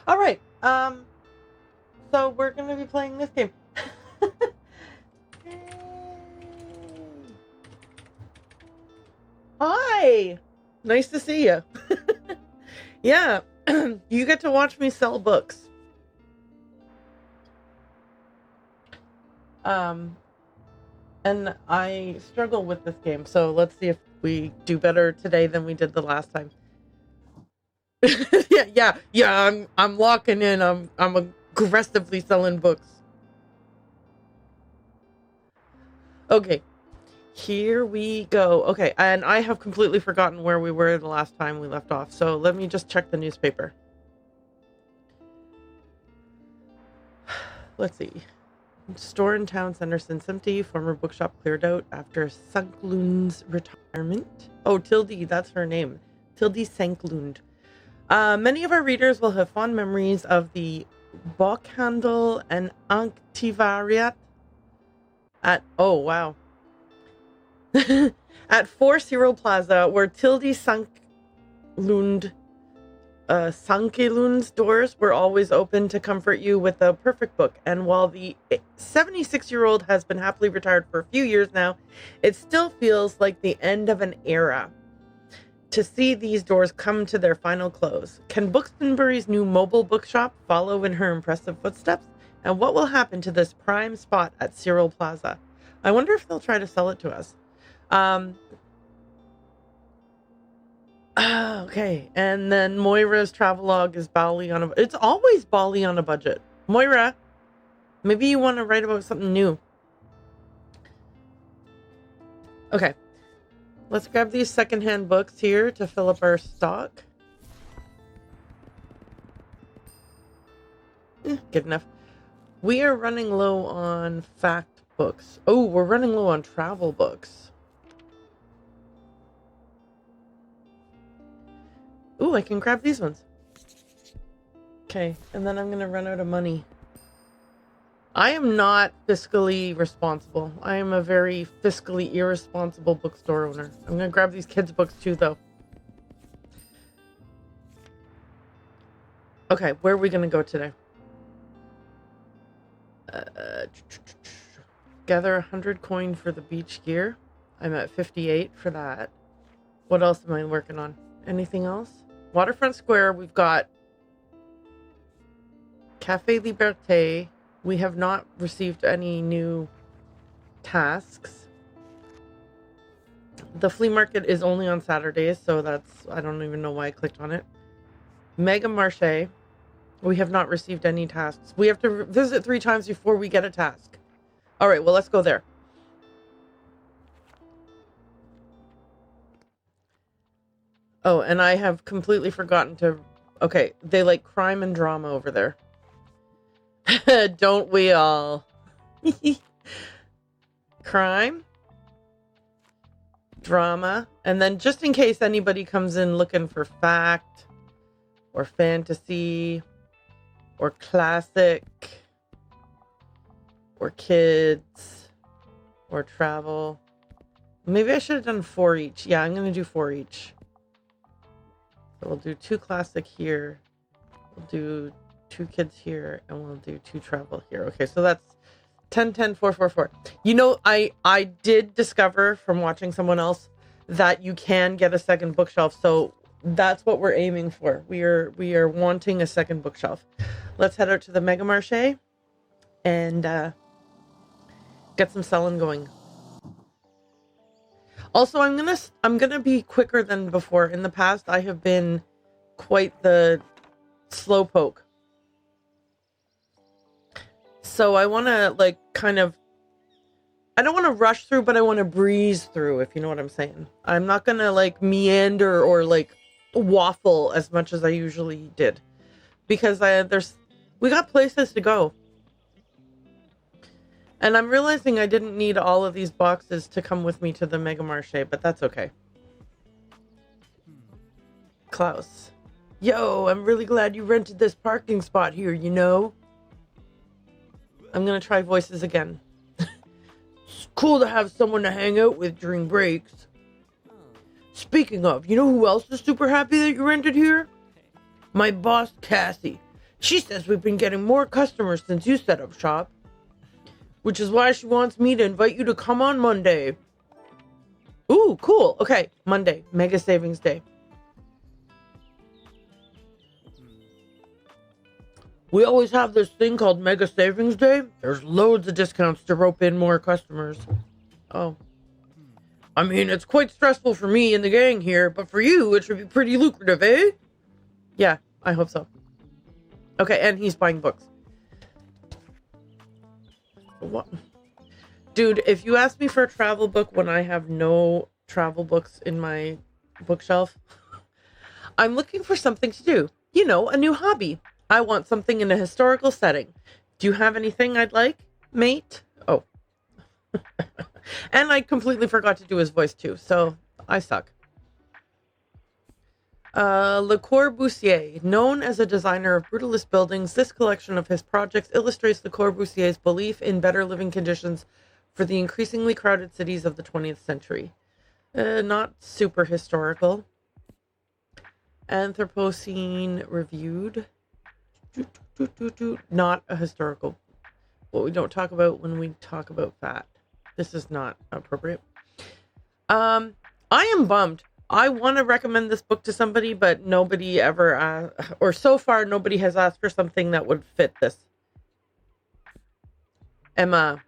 All right. So we're going to be playing this game. Hi. Nice to see you. Yeah. You get to watch me sell books. And I struggle with this game, so let's see if we do better today than we did the last time. yeah. I'm locking in. I'm aggressively selling books. Okay, here we go. Okay, and I have completely forgotten where we were the last time we left off. So let me just check the newspaper. Let's see. Store in town center since empty. Former bookshop cleared out after Sanklund's retirement. Oh, Tilde, that's her name. Tilde Sanklund. Many of our readers will have fond memories of the Bokhandel and Antikvariat at, oh wow, at 4 Cyril Plaza, where Tilde Sankelund's doors were always open to comfort you with the perfect book. And while the 76-year-old has been happily retired for a few years now, it still feels like the end of an era to see these doors come to their final close. Can Bookstonbury's new mobile bookshop follow in her impressive footsteps? And what will happen to this prime spot at Cyril Plaza? I wonder if they'll try to sell it to us. Okay, and then Moira's travelogue is Bali on a... It's always Bali on a budget. Moira, maybe you want to write about something new. Okay, let's grab these secondhand books here to fill up our stock. Good enough. We are running low on fact books. Oh, we're running low on travel books. Ooh, I can grab these ones. Okay, and then I'm going to run out of money. I am not fiscally responsible. I am a very fiscally irresponsible bookstore owner. I'm going to grab these kids' books too, though. Okay, where are we going to go today? Gather 100 coin for the beach gear. I'm at 58 for that. What else am I working on? Anything else? Waterfront Square, we've got Café Liberté. We have not received any new tasks. The flea market is only on Saturdays, so that's... I don't even know why I clicked on it. Mega Marché. We have not received any tasks. We have to visit 3 times before we get a task. All right, well, let's go there. Oh, and I have completely forgotten to... Okay, they like crime and drama over there. Don't we all? Crime, drama, and then just in case anybody comes in looking for fact, or fantasy, or classic, or kids, or travel. Maybe I should have done 4 each. Yeah, I'm going to do 4 each. So we'll do 2 classic here. We'll do 2 kids here, and we'll do 2 travel here. Okay, so that's 10, 10, 4, 4, 4. You know, I did discover from watching someone else that you can get a second bookshelf, so that's what we're aiming for. We are wanting a second bookshelf. Let's head out to the Mega Marché and get some selling going. Also, I'm gonna be quicker than before. In the past, I have been quite the slowpoke. So I want to like kind of... I don't want to rush through, but I want to breeze through, if you know what I'm saying. I'm not gonna like meander or like waffle as much as I usually did, because we got places to go. And I'm realizing I didn't need all of these boxes to come with me to the Mega Marché, but that's okay. Klaus. Yo, I'm really glad you rented this parking spot here, you know? I'm gonna try voices again. It's cool to have someone to hang out with during breaks. Speaking of, you know who else is super happy that you rented here? My boss, Cassie. She says we've been getting more customers since you set up shop, which is why she wants me to invite you to come on Monday. Ooh, cool. Okay, Monday, Mega Savings Day. We always have this thing called Mega Savings Day. There's loads of discounts to rope in more customers. Oh. I mean, it's quite stressful for me and the gang here, but for you, it should be pretty lucrative, eh? Yeah, I hope so. Okay, and he's buying books. What? Dude, if you ask me for a travel book when I have no travel books in my bookshelf, I'm looking for something to do. You know, a new hobby. I want something in a historical setting. Do you have anything I'd like, mate? Oh. And I completely forgot to do his voice too, so I suck. Le Corbusier, known as a designer of brutalist buildings, this collection of his projects illustrates Le Corbusier's belief in better living conditions for the increasingly crowded cities of the 20th century. Not super historical. Anthropocene reviewed. Not a historical. What we don't talk about when we talk about fat. This is not appropriate. I am bummed. I want to recommend this book to somebody, but nobody ever, or so far, nobody has asked for something that would fit this. Emma.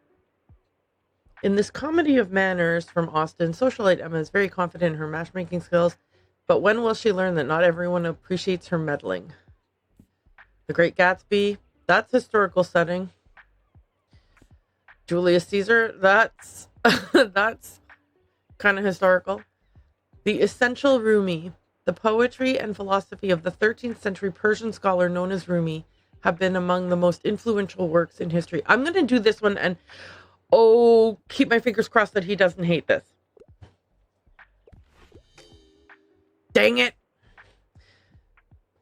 In this comedy of manners from Austen, socialite Emma is very confident in her matchmaking skills, but when will she learn that not everyone appreciates her meddling? The Great Gatsby, that's historical setting. Julius Caesar, that's that's kind of historical. The Essential Rumi, the poetry and philosophy of the 13th century Persian scholar known as Rumi have been among the most influential works in history. I'm going to do this one and, oh, keep my fingers crossed that he doesn't hate this. Dang it.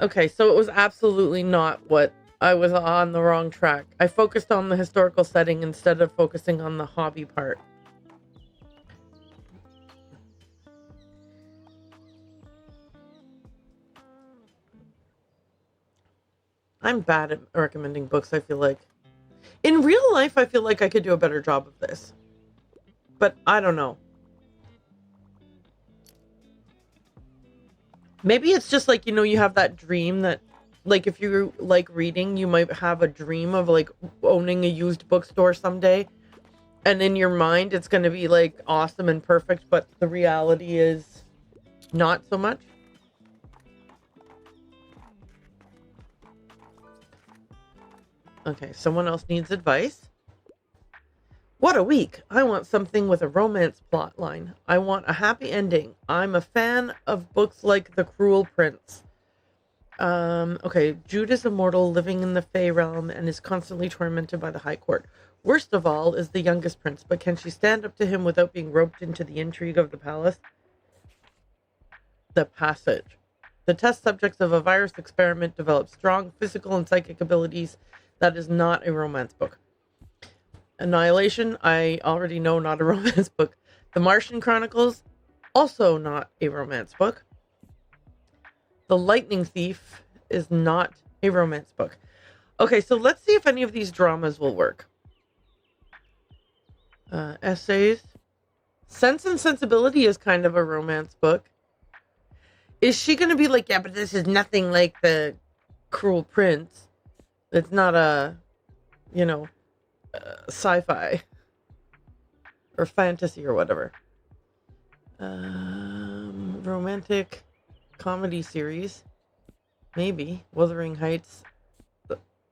Okay, so it was absolutely not what I was on the wrong track. I focused on the historical setting instead of focusing on the hobby part. I'm bad at recommending books, I feel like. In real life, I feel like I could do a better job of this. But I don't know. Maybe it's just like, you know, you have that dream that, like, if you like reading, you might have a dream of, like, owning a used bookstore someday. And in your mind, it's going to be, like, awesome and perfect, but the reality is not so much. Okay, someone else needs advice. What a week. I want something with a romance plot line. I want a happy ending. I'm a fan of books like The Cruel Prince. Okay, Jude is immortal, living in the Fey realm, and is constantly tormented by the High Court. Worst of all is the youngest prince, but can she stand up to him without being roped into the intrigue of the palace? The Passage. The test subjects of a virus experiment develop strong physical and psychic abilities. That is not a romance book. Annihilation, I already know, not a romance book. The Martian Chronicles, also not a romance book. The Lightning Thief is not a romance book. Okay, so let's see if any of these dramas will work. Essays. Sense and Sensibility is kind of a romance book. Is she going to be like, yeah, but this is nothing like The Cruel Prince? It's not a, you know, sci-fi or fantasy or whatever. Romantic comedy series. Maybe. Wuthering Heights,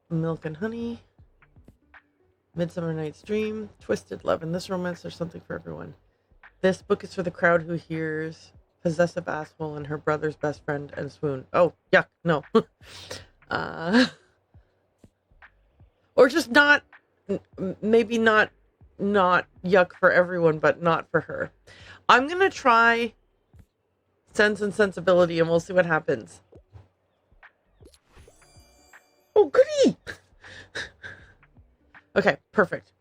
Milk and Honey, Midsummer Night's Dream, Twisted Love. In this romance, there's something for everyone. This book is for the crowd who hears Possessive Asshole and Her Brother's Best Friend and Swoon. Oh, yuck, no. Or just not, maybe not yuck for everyone, but not for her. I'm going to try Sense and Sensibility and we'll see what happens. Oh, goody! Okay, perfect.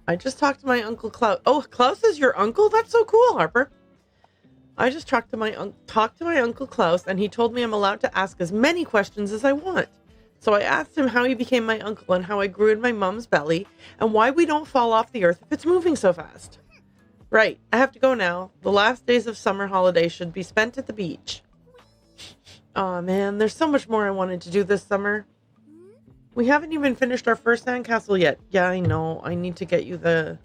I just talked to my Uncle Klaus. Oh, Klaus is your uncle? That's so cool, Harper. I just talked to my Uncle Klaus, and he told me I'm allowed to ask as many questions as I want. So I asked him how he became my uncle and how I grew in my mom's belly and why we don't fall off the earth if it's moving so fast. Right, I have to go now. The last days of summer holiday should be spent at the beach. Aw, man, there's so much more I wanted to do this summer. We haven't even finished our first sandcastle yet. Yeah, I know. I need to get you the...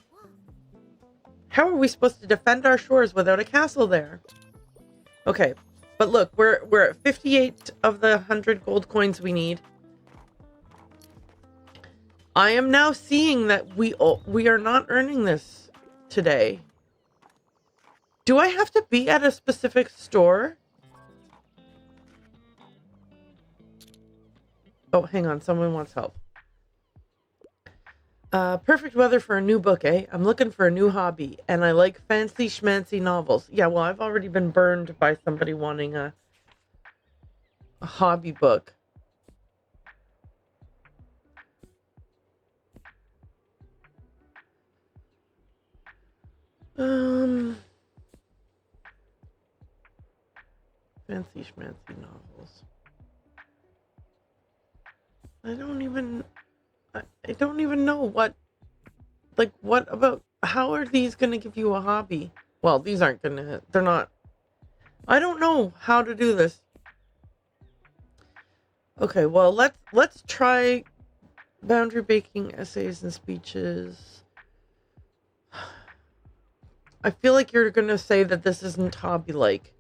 How are we supposed to defend our shores without a castle there? Okay, but look, we're at 58 of the 100 gold coins we need. I am now seeing that we are not earning this today. Do I have to be at a specific store? Oh, hang on. Someone wants help. Perfect weather for a new book, eh? I'm looking for a new hobby, and I like fancy schmancy novels. Yeah, well, I've already been burned by somebody wanting a hobby book. Fancy schmancy novels. I don't even know what about, how are these going to give you a hobby? Well, these aren't going to, they're not. I don't know how to do this. Okay, well, let's try boundary baking essays and speeches. I feel like you're going to say that this isn't hobby-like.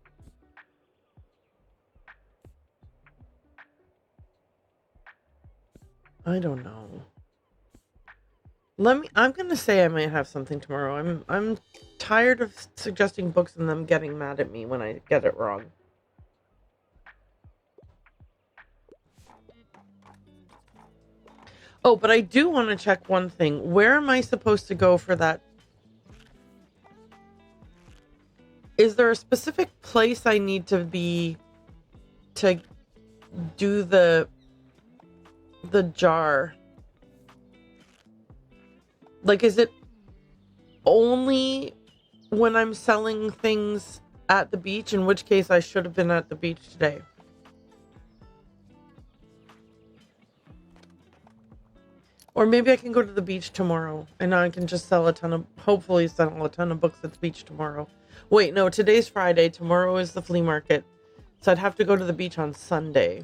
I don't know. I'm going to say I might have something tomorrow. I'm tired of suggesting books and them getting mad at me when I get it wrong. Oh, but I do want to check one thing. Where am I supposed to go for that? Is there a specific place I need to be to do the jar? Like, is it only when I'm selling things at the beach? In which case I should have been at the beach today. Or maybe I can go to the beach tomorrow and I can just hopefully sell a ton of books at the beach tomorrow. Wait, no, today's Friday. Tomorrow is the flea market. So I'd have to go to the beach on Sunday.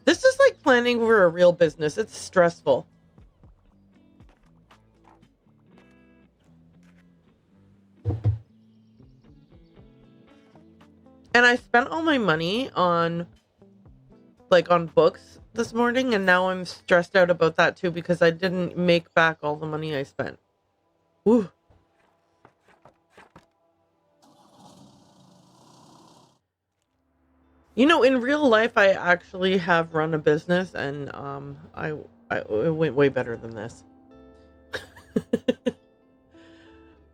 This is like planning for a real business. It's stressful. And I spent all my money on books this morning, and now I'm stressed out about that too because I didn't make back all the money I spent. Woo. You know, in real life, I actually have run a business, and it went way better than this.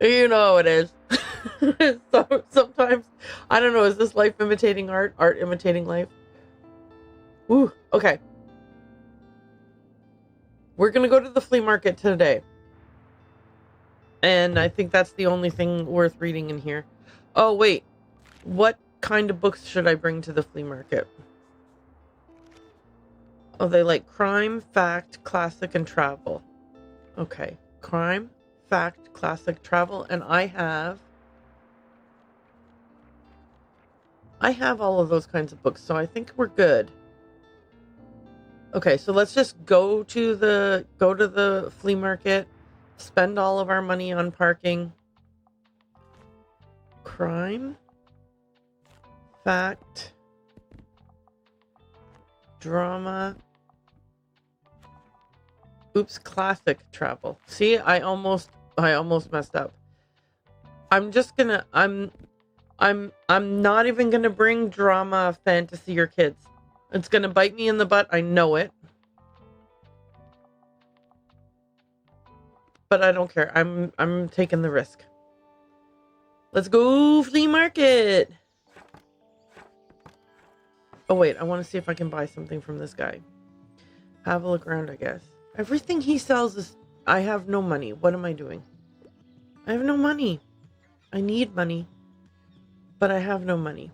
You know how it is. So sometimes, I don't know, is this life imitating art? Art imitating life? Ooh, okay. We're gonna go to the flea market today. And I think that's the only thing worth reading in here. Oh, wait. What kind of books should I bring to the flea market? Oh, they like crime, fact, classic, and travel. Okay. Crime, fact, classic, travel, and I have all of those kinds of books, so I think we're good. Okay, so let's just go to the flea market, spend all of our money on parking. Crime, fact, drama. Oops, classic, travel. See, I almost messed up. I'm not even gonna bring drama, fantasy, or kids. It's gonna bite me in the butt. I know it. But I don't care. I'm taking the risk. Let's go flea market. Oh wait, I want to see if I can buy something from this guy. Have a look around, I guess. Everything he sells is... I have no money. What am I doing? I have no money. I need money. but I have no money.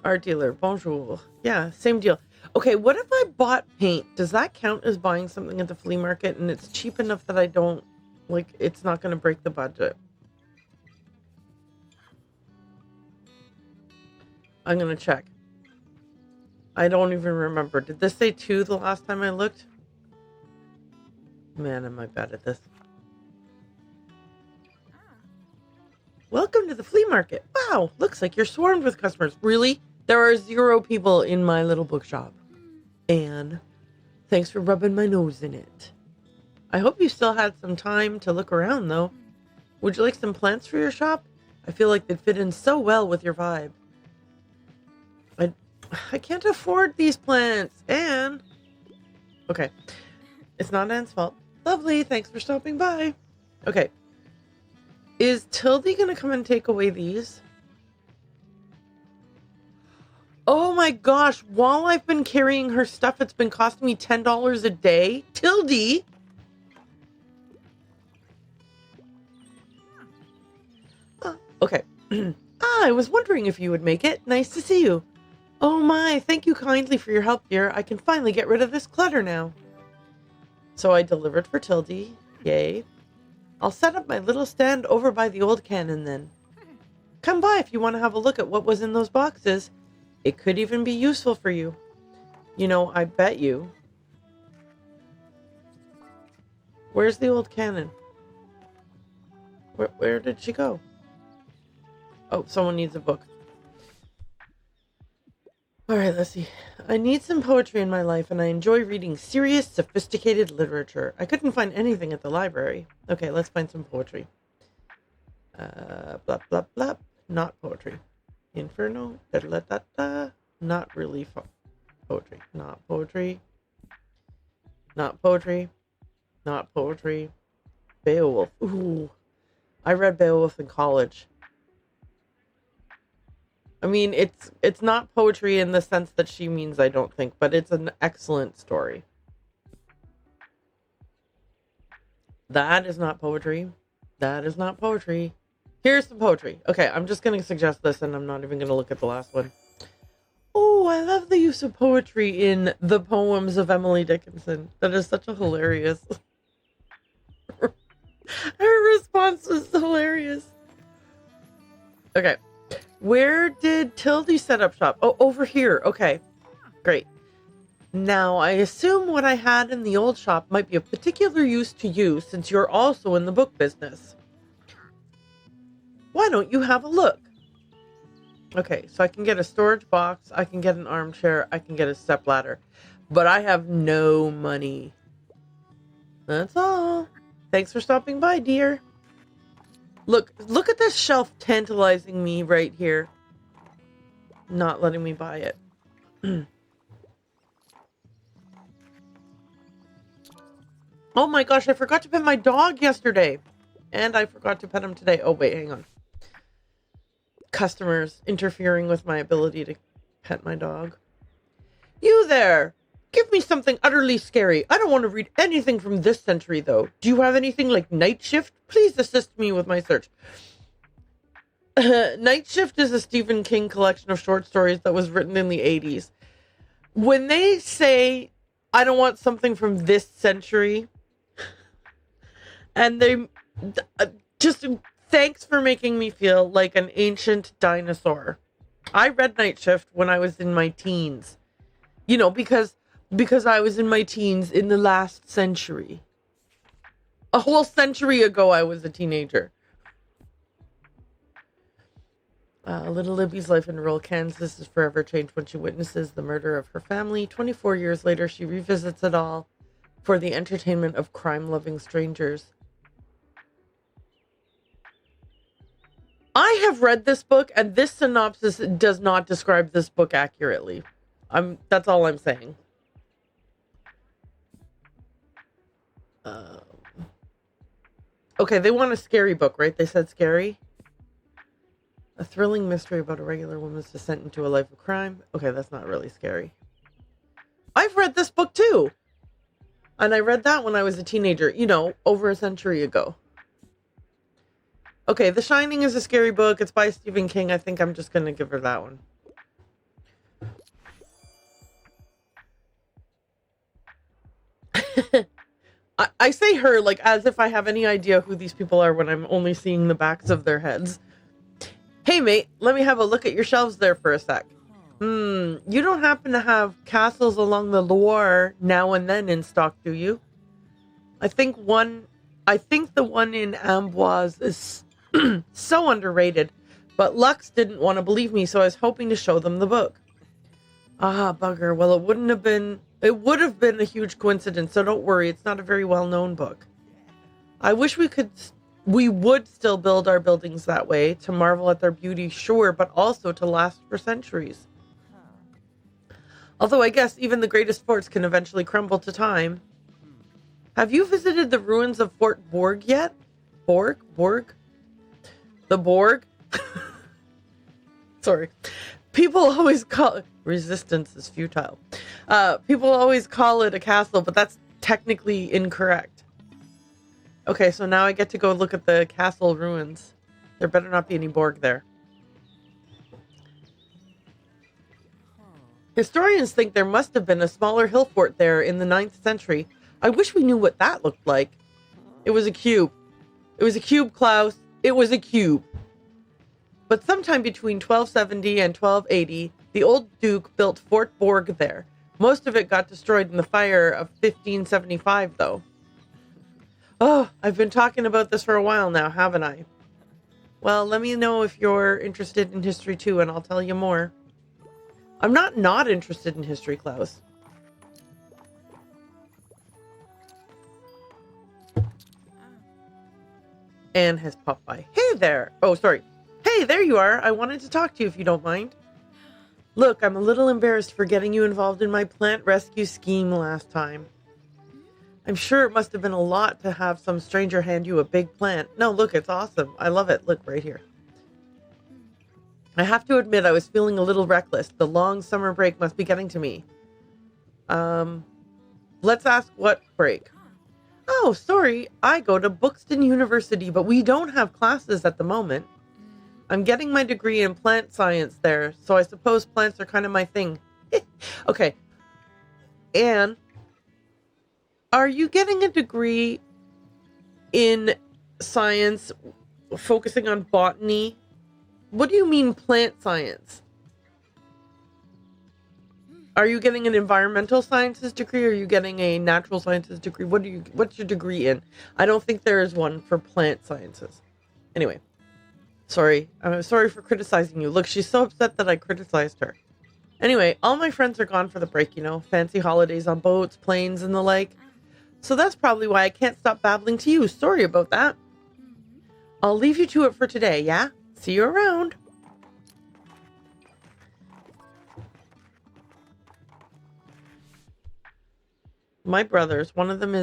Art dealer, bonjour. Yeah, same deal. Okay, what if I bought paint? Does that count as buying something at the flea market and it's cheap enough that I don't, like, it's not going to break the budget? I'm going to check. I don't even remember. Did this say 2 the last time I looked? Man, am I bad at this. Welcome to the flea market. Wow, looks like you're swarmed with customers. Really? There are 0 people in my little bookshop. Anne, thanks for rubbing my nose in it. I hope you still had some time to look around, though. Would you like some plants for your shop? I feel like they'd fit in so well with your vibe. I can't afford these plants, Anne. Okay. It's not Anne's fault. Lovely, thanks for stopping by. Okay. Is Tildy gonna come and take away these? Oh my gosh, while I've been carrying her stuff, it's been costing me $10 a day. Tildy! Okay. I was wondering if you would make it. Nice to see you. Oh my, thank you kindly for your help, dear. I can finally get rid of this clutter now. So I delivered for Tildy. Yay. I'll set up my little stand over by the old cannon then. Come by if you want to have a look at what was in those boxes. It could even be useful for you. You know, I bet you. Where's the old cannon? Where did she go? Oh, someone needs a book. All right, let's see. I need some poetry in my life, and I enjoy reading serious, sophisticated literature. I couldn't find anything at the library. Okay, let's find some poetry. Blah, blah, blah. Not poetry. Inferno. Da, da, da, da. Not really poetry. Not poetry. Not poetry. Not poetry. Beowulf. Ooh. I read Beowulf in college. I mean, it's not poetry in the sense that she means, I don't think, but it's an excellent story. That is not poetry. That is not poetry. Here's some poetry. Okay, I'm just going to suggest this, and I'm not even going to look at the last one. Oh, I love the use of poetry in the poems of Emily Dickinson. That is such a hilarious... Her response is hilarious. Okay. Where did Tildy set up shop? Oh, over here. Okay, great. Now, I assume what I had in the old shop might be of particular use to you since you're also in the book business. Why don't you have a look? Okay, so I can get a storage box, I can get an armchair, I can get a stepladder, but I have no money. That's all. Thanks for stopping by, dear. Look at this shelf tantalizing me right here. Not letting me buy it. Oh my gosh, I forgot to pet my dog yesterday. And I forgot to pet him today. Oh, wait, hang on. Customers interfering with my ability to pet my dog. You there! Give me something utterly scary. I don't want to read anything from this century, though. Do you have anything like Night Shift? Please assist me with my search. Night Shift is a Stephen King collection of short stories that was written in the 80s. When they say, I don't want something from this century, and they just thanks for making me feel like an ancient dinosaur. I read Night Shift when I was in my teens. You know, because I was in my teens in the last century. A whole century ago, I was a teenager. Little Libby's life in rural Kansas is forever changed when she witnesses the murder of her family. 24 years later, she revisits it all for the entertainment of crime-loving strangers. I have read this book, and this synopsis does not describe this book accurately. That's all I'm saying. Okay, they want a scary book, right? They said scary. A thrilling mystery about a regular woman's descent into a life of crime. Okay, that's not really scary. I've read this book too. And I read that when I was a teenager, you know, over a century ago. Okay, The Shining is a scary book. It's by Stephen King. I think I'm just going to give her that one. I say her like as if I have any idea who these people are when I'm only seeing the backs of their heads. Hey, mate, let me have a look at your shelves there for a sec. You don't happen to have Castles Along the Loire Now and Then in stock, do you? I think the one in Amboise is so underrated, but Lux didn't want to believe me, so I was hoping to show them the book. Ah, bugger. Well, it would have been a huge coincidence, so don't worry, it's not a very well-known book. I wish we would still build our buildings that way, to marvel at their beauty, sure, but also to last for centuries. Although I guess even the greatest forts can eventually crumble to time. Have you visited the ruins of Fort Borg yet? Borg? The Borg? Sorry. People always call it... Resistance is futile. People always call it a castle, but that's technically incorrect. Okay, so now I get to go look at the castle ruins. There better not be any Borg there. Historians think there must have been a smaller hill fort there in the 9th century. I wish we knew what that looked like. It was a cube. It was a cube, Klaus. It was a cube. But sometime between 1270 and 1280, the old Duke built Fort Borg there. Most of it got destroyed in the fire of 1575, though. Oh, I've been talking about this for a while now, haven't I? Well, let me know if you're interested in history too, and I'll tell you more. I'm not interested in history, Klaus. Anne has popped by. Hey there! Oh, sorry. Hey, there you are. I wanted to talk to you if you don't mind. Look, I'm a little embarrassed for getting you involved in my plant rescue scheme last time. I'm sure it must have been a lot to have some stranger hand you a big plant. No, look, it's awesome. I love it. Look, right here. I have to admit I was feeling a little reckless. The long summer break must be getting to me. Let's ask what break. Oh, sorry. I go to Bookston University, but we don't have classes at the moment. I'm getting my degree in plant science there, so I suppose plants are kind of my thing. Okay. Anne, are you getting a degree in science focusing on botany? What do you mean plant science? Are you getting an environmental sciences degree or are you getting a natural sciences degree? What's your degree in? I don't think there is one for plant sciences. Anyway, sorry. I'm sorry for criticizing you. Look, she's so upset that I criticized her. Anyway, all my friends are gone for the break, you know, fancy holidays on boats, planes, and the like. So that's probably why I can't stop babbling to you. Sorry about that. I'll leave you to it for today, yeah? See you around. My brothers, one of them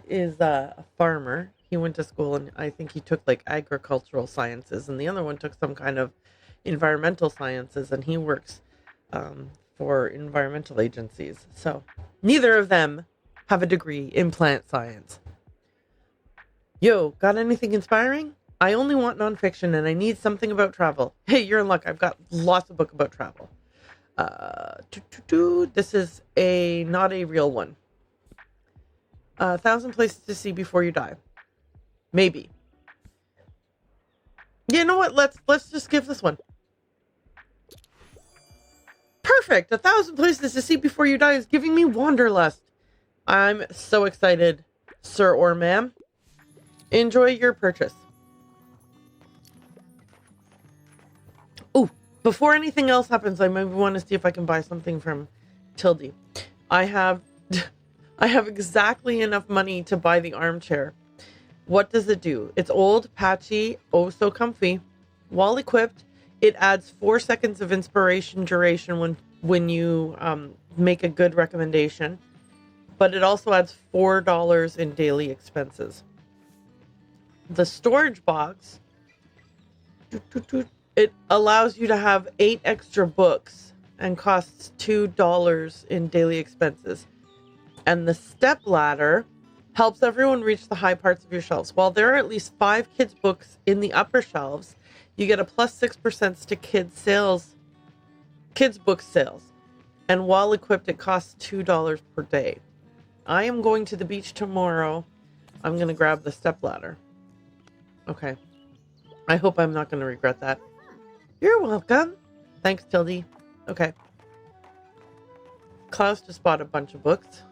is a farmer. He went to school and I think he took like agricultural sciences, and the other one took some kind of environmental sciences, and he works for environmental agencies. So neither of them have a degree in plant science. Yo, got anything inspiring? I only want nonfiction and I need something about travel. Hey, you're in luck. I've got lots of books about travel. This is not a real one. 1,000 Places to See Before You Die. Maybe. You know what? Let's just give this one. Perfect. 1,000 Places to See Before You Die is giving me wanderlust. I'm so excited, sir or ma'am. Enjoy your purchase. Oh, before anything else happens, I maybe want to see if I can buy something from Tildy. I have exactly enough money to buy the armchair. What does it do? It's old, patchy, oh so comfy. While equipped, it adds 4 seconds of inspiration duration when you make a good recommendation. But it also adds $4 in daily expenses. The storage box, it allows you to have 8 extra books and costs $2 in daily expenses. And the step ladder Helps everyone reach the high parts of your shelves. While there are at least 5 kids' books in the upper shelves, you get a plus 6% to kids' book sales. And while equipped, it costs $2 per day. I am going to the beach tomorrow. I'm going to grab the stepladder. Okay. I hope I'm not going to regret that. You're welcome. Thanks, Tildy. Okay. Klaus just bought a bunch of books.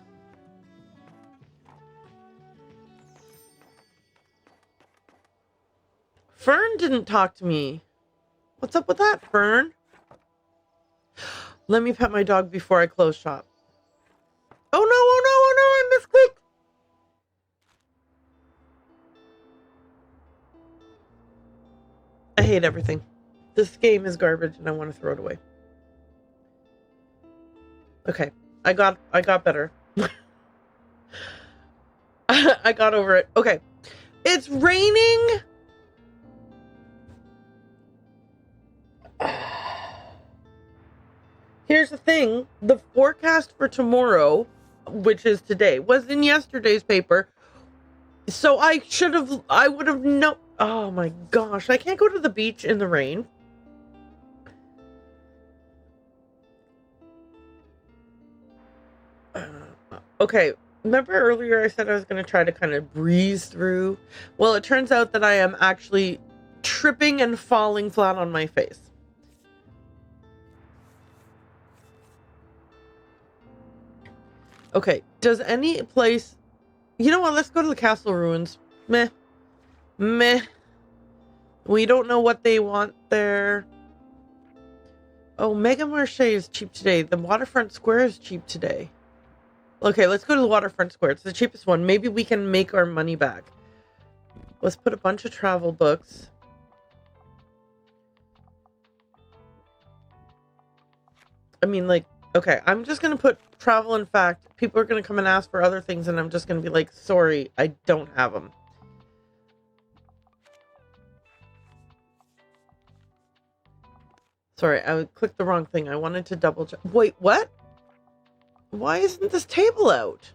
Fern didn't talk to me. What's up with that, Fern? Let me pet my dog before I close shop. Oh no, oh no, oh no, I misclicked. I hate everything. This game is garbage and I want to throw it away. Okay, I got better. I got over it. Okay. It's raining. Here's the thing. The forecast for tomorrow, which is today, was in yesterday's paper. So I would have known. Oh my gosh. I can't go to the beach in the rain. Okay. Remember earlier I said I was going to try to kind of breeze through? Well, it turns out that I am actually tripping and falling flat on my face. Okay, does any place... You know what, let's go to the castle ruins. Meh. Meh. We don't know what they want there. Oh, Mega Marché is cheap today. The Waterfront Square is cheap today. Okay, let's go to the Waterfront Square. It's the cheapest one. Maybe we can make our money back. Let's put a bunch of travel books. I mean, like, okay, I'm just going to put travel and fact. People are going to come and ask for other things, and I'm just going to be like, sorry, I don't have them. Sorry, I clicked the wrong thing. I wanted to double check. Wait, what? Why isn't this table out?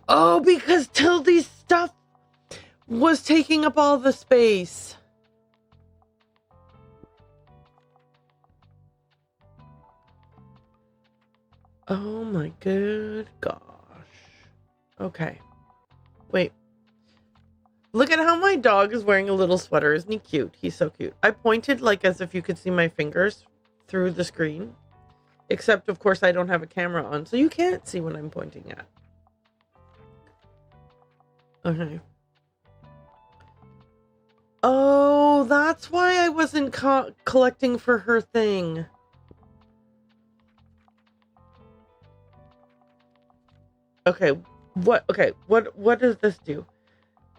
Oh, because Tildy's stuff was taking up all the space. Oh my good gosh. Okay. Wait. Look at how my dog is wearing a little sweater. Isn't he cute? He's so cute. I pointed like as if you could see my fingers through the screen. Except, of course, I don't have a camera on, so you can't see what I'm pointing at. Okay. Oh, that's why I wasn't collecting for her thing. Okay, what does this do?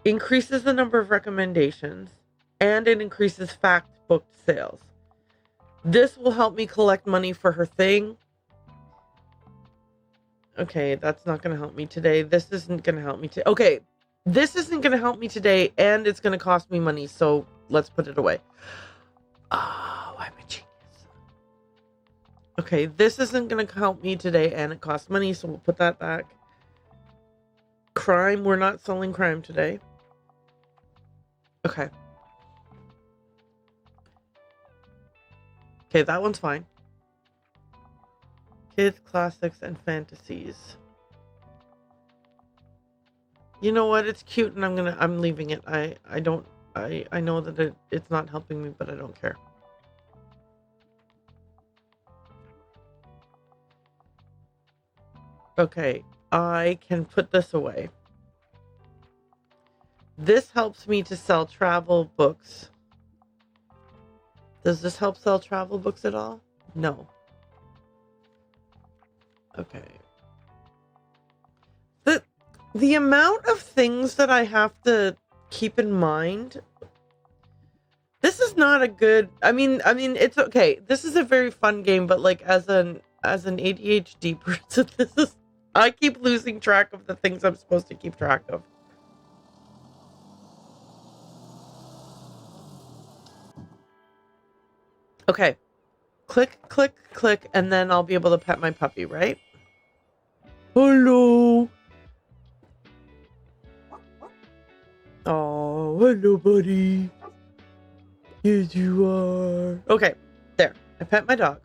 Increases the number of recommendations, and it increases fact booked sales. This will help me collect money for her thing. Okay, that's not going to help me today. This isn't going to help me today. Okay, this isn't going to help me today, and it's going to cost me money, so let's put it away. Oh, I'm a genius. Okay, this isn't going to help me today, and it costs money, so we'll put that back. Crime, we're not selling crime today. Okay. Okay, that one's fine. Kids, classics, and fantasies. You know what? It's cute, and I'm leaving it. I know that it's not helping me, but I don't care. Okay, I can put this away. This helps me to sell travel books. Does this help sell travel books at all? No. Okay. The amount of things that I have to keep in mind. This is not a good. I mean, it's okay. This is a very fun game, but like as an ADHD person, I keep losing track of the things I'm supposed to keep track of. Okay. Click, click, click, and then I'll be able to pet my puppy, right? Hello. Oh, hello, buddy. Yes, you are. Okay, there. I pet my dog.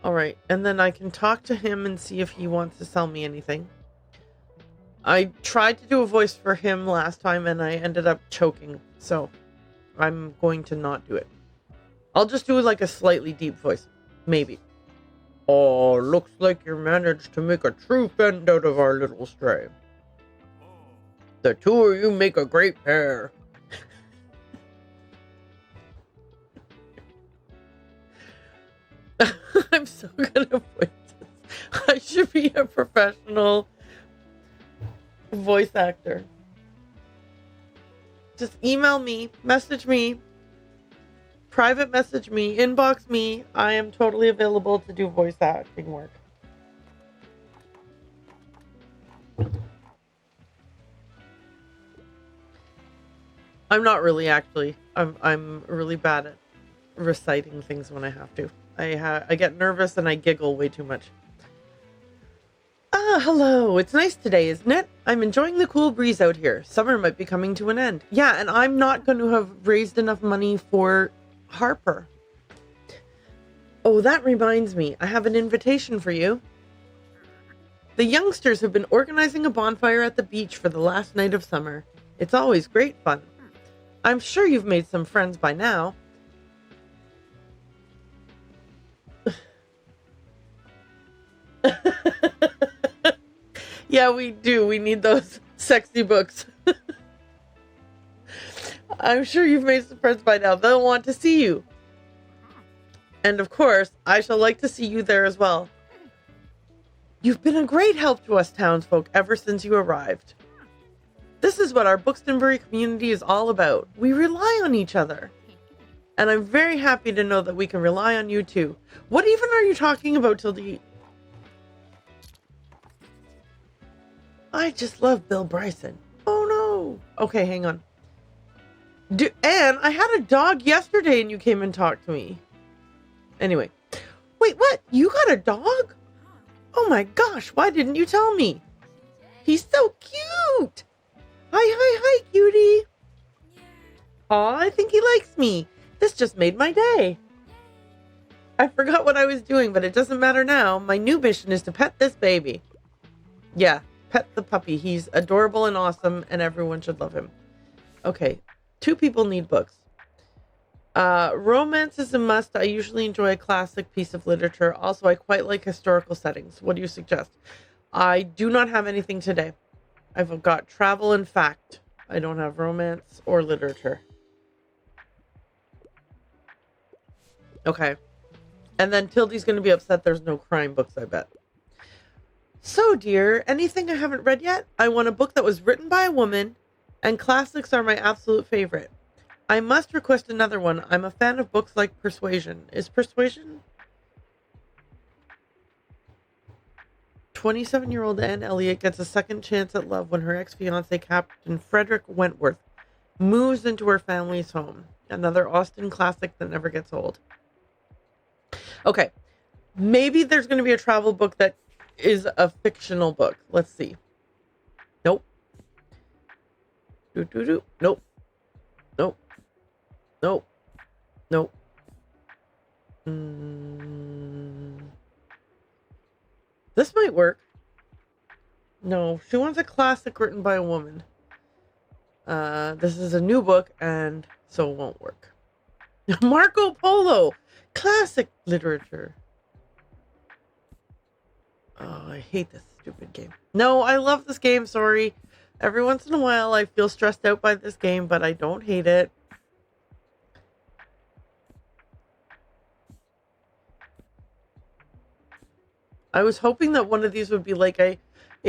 All right, and then I can talk to him and see if he wants to sell me anything. I tried to do a voice for him last time and I ended up choking, so I'm going to not do it. I'll just do like a slightly deep voice. Maybe. Oh, looks like you managed to make a true friend out of our little stray. The two of you make a great pair. I'm so good at voices. I should be a professional voice actor. Just email me, message me, private message me, inbox me. I am totally available to do voice acting work. I'm not really, actually. I'm really bad at reciting things when I have to. I get nervous and I giggle way too much. Ah, hello. It's nice today, isn't it? I'm enjoying the cool breeze out here. Summer might be coming to an end. Yeah, and I'm not going to have raised enough money for Harper. Oh, that reminds me. I have an invitation for you. The youngsters have been organizing a bonfire at the beach for the last night of summer. It's always great fun. I'm sure you've made some friends by now. Yeah, we do. We need those sexy books. I'm sure you've made some friends by now. They'll want to see you. And of course, I shall like to see you there as well. You've been a great help to us townsfolk ever since you arrived. This is what our Bookstonbury community is all about. We rely on each other. And I'm very happy to know that we can rely on you too. What even are you talking about, Tildy? I just love Bill Bryson. Oh no. Okay, hang on. Anne, I had a dog yesterday and you came and talked to me. Anyway. Wait, what? You got a dog? Oh my gosh, why didn't you tell me? He's so cute. Hi, cutie. Aw, I think he likes me. This just made my day. I forgot what I was doing, but it doesn't matter now. My new mission is to pet this baby. Yeah, pet the puppy. He's adorable and awesome, and everyone should love him. Okay, 2 people need books. Romance is a must. I usually enjoy a classic piece of literature. Also, I quite like historical settings. What do you suggest? I do not have anything today. I've got travel and fact. I don't have romance or literature. Okay. And then Tildy's going to be upset there's no crime books, I bet. So, dear, anything I haven't read yet? I want a book that was written by a woman, and classics are my absolute favorite. I must request another one. I'm a fan of books like Persuasion. Is Persuasion? 27-year-old Anne Elliot gets a second chance at love when her ex-fiancé, Captain Frederick Wentworth, moves into her family's home. Another Austen classic that never gets old. Okay. Maybe there's going to be a travel book that is a fictional book. Let's see. Nope. Nope. Nope. Nope. Nope. This might work. No, she wants a classic written by a woman. This is a new book, and so it won't work. Marco Polo! Classic literature. Oh, I hate this stupid game. No, I love this game, sorry. Every once in a while, I feel stressed out by this game, but I don't hate it. I was hoping that one of these would be like a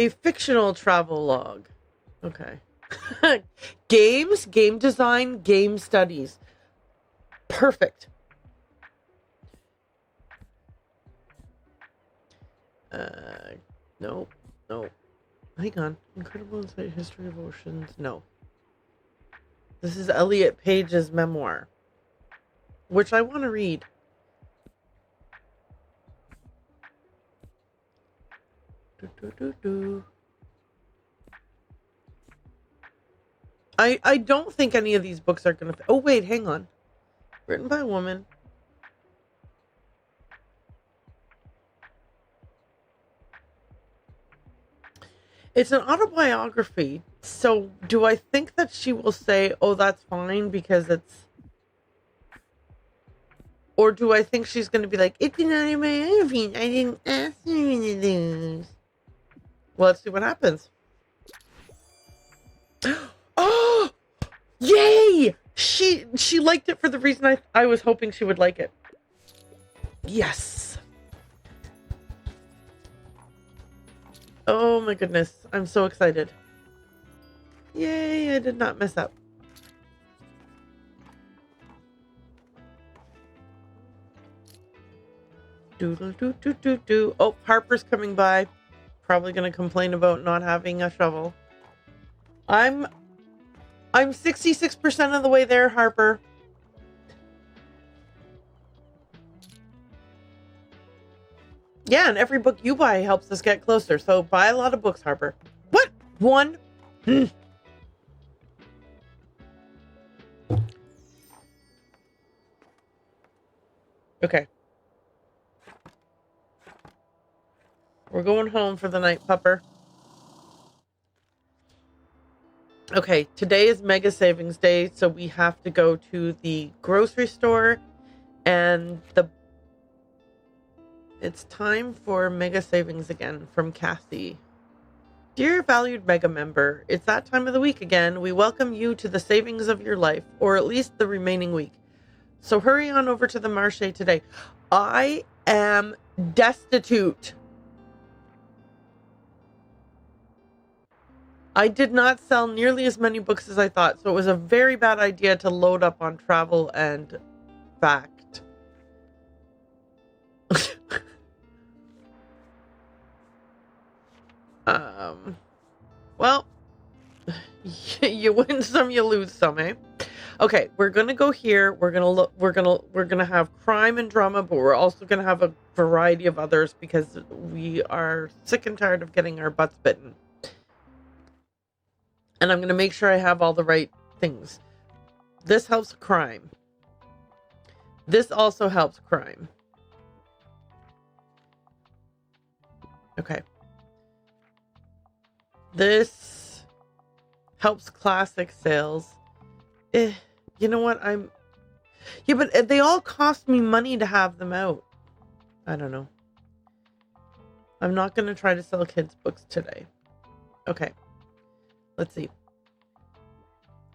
fictional travel log. Okay. Games, game design, game studies. Perfect. No. Hang on. Incredible Insight, History of Oceans. No. This is Elliot Page's memoir, which I want to read. I don't think any of these books are going to... Oh, wait, hang on. Written by a woman. It's an autobiography. So do I think that she will say, oh, that's fine because it's... Or do I think she's going to be like, it's an autobiography. I didn't ask you to lose. Well, let's see what happens. Oh! Yay! She liked it for the reason I was hoping she would like it. Yes. Oh my goodness. I'm so excited. Yay, I did not mess up. Doodle doo doo doo doo. Oh, Harper's coming by. Probably gonna complain about not having a shovel. I'm 66% of the way there, Harper. Yeah, and every book you buy helps us get closer. So buy a lot of books, Harper. What? One? Okay. We're going home for the night, pupper. Okay, today is Mega Savings Day, so we have to go to the grocery store and it's time for Mega Savings again from Cassie. Dear valued Mega member, it's that time of the week again. We welcome you to the savings of your life, or at least the remaining week. So hurry on over to the marché today. I am destitute. I did not sell nearly as many books as I thought, so it was a very bad idea to load up on travel and fact. Well, you win some, you lose some, eh? Okay, we're gonna go here. We're gonna have crime and drama, but we're also gonna have a variety of others because we are sick and tired of getting our butts bitten. And I'm gonna make sure I have all the right things. This helps crime. This also helps crime. Okay. This helps classic sales. You know what? Yeah, but they all cost me money to have them out. I don't know. I'm not going to try to sell kids' books today. Okay. Let's see.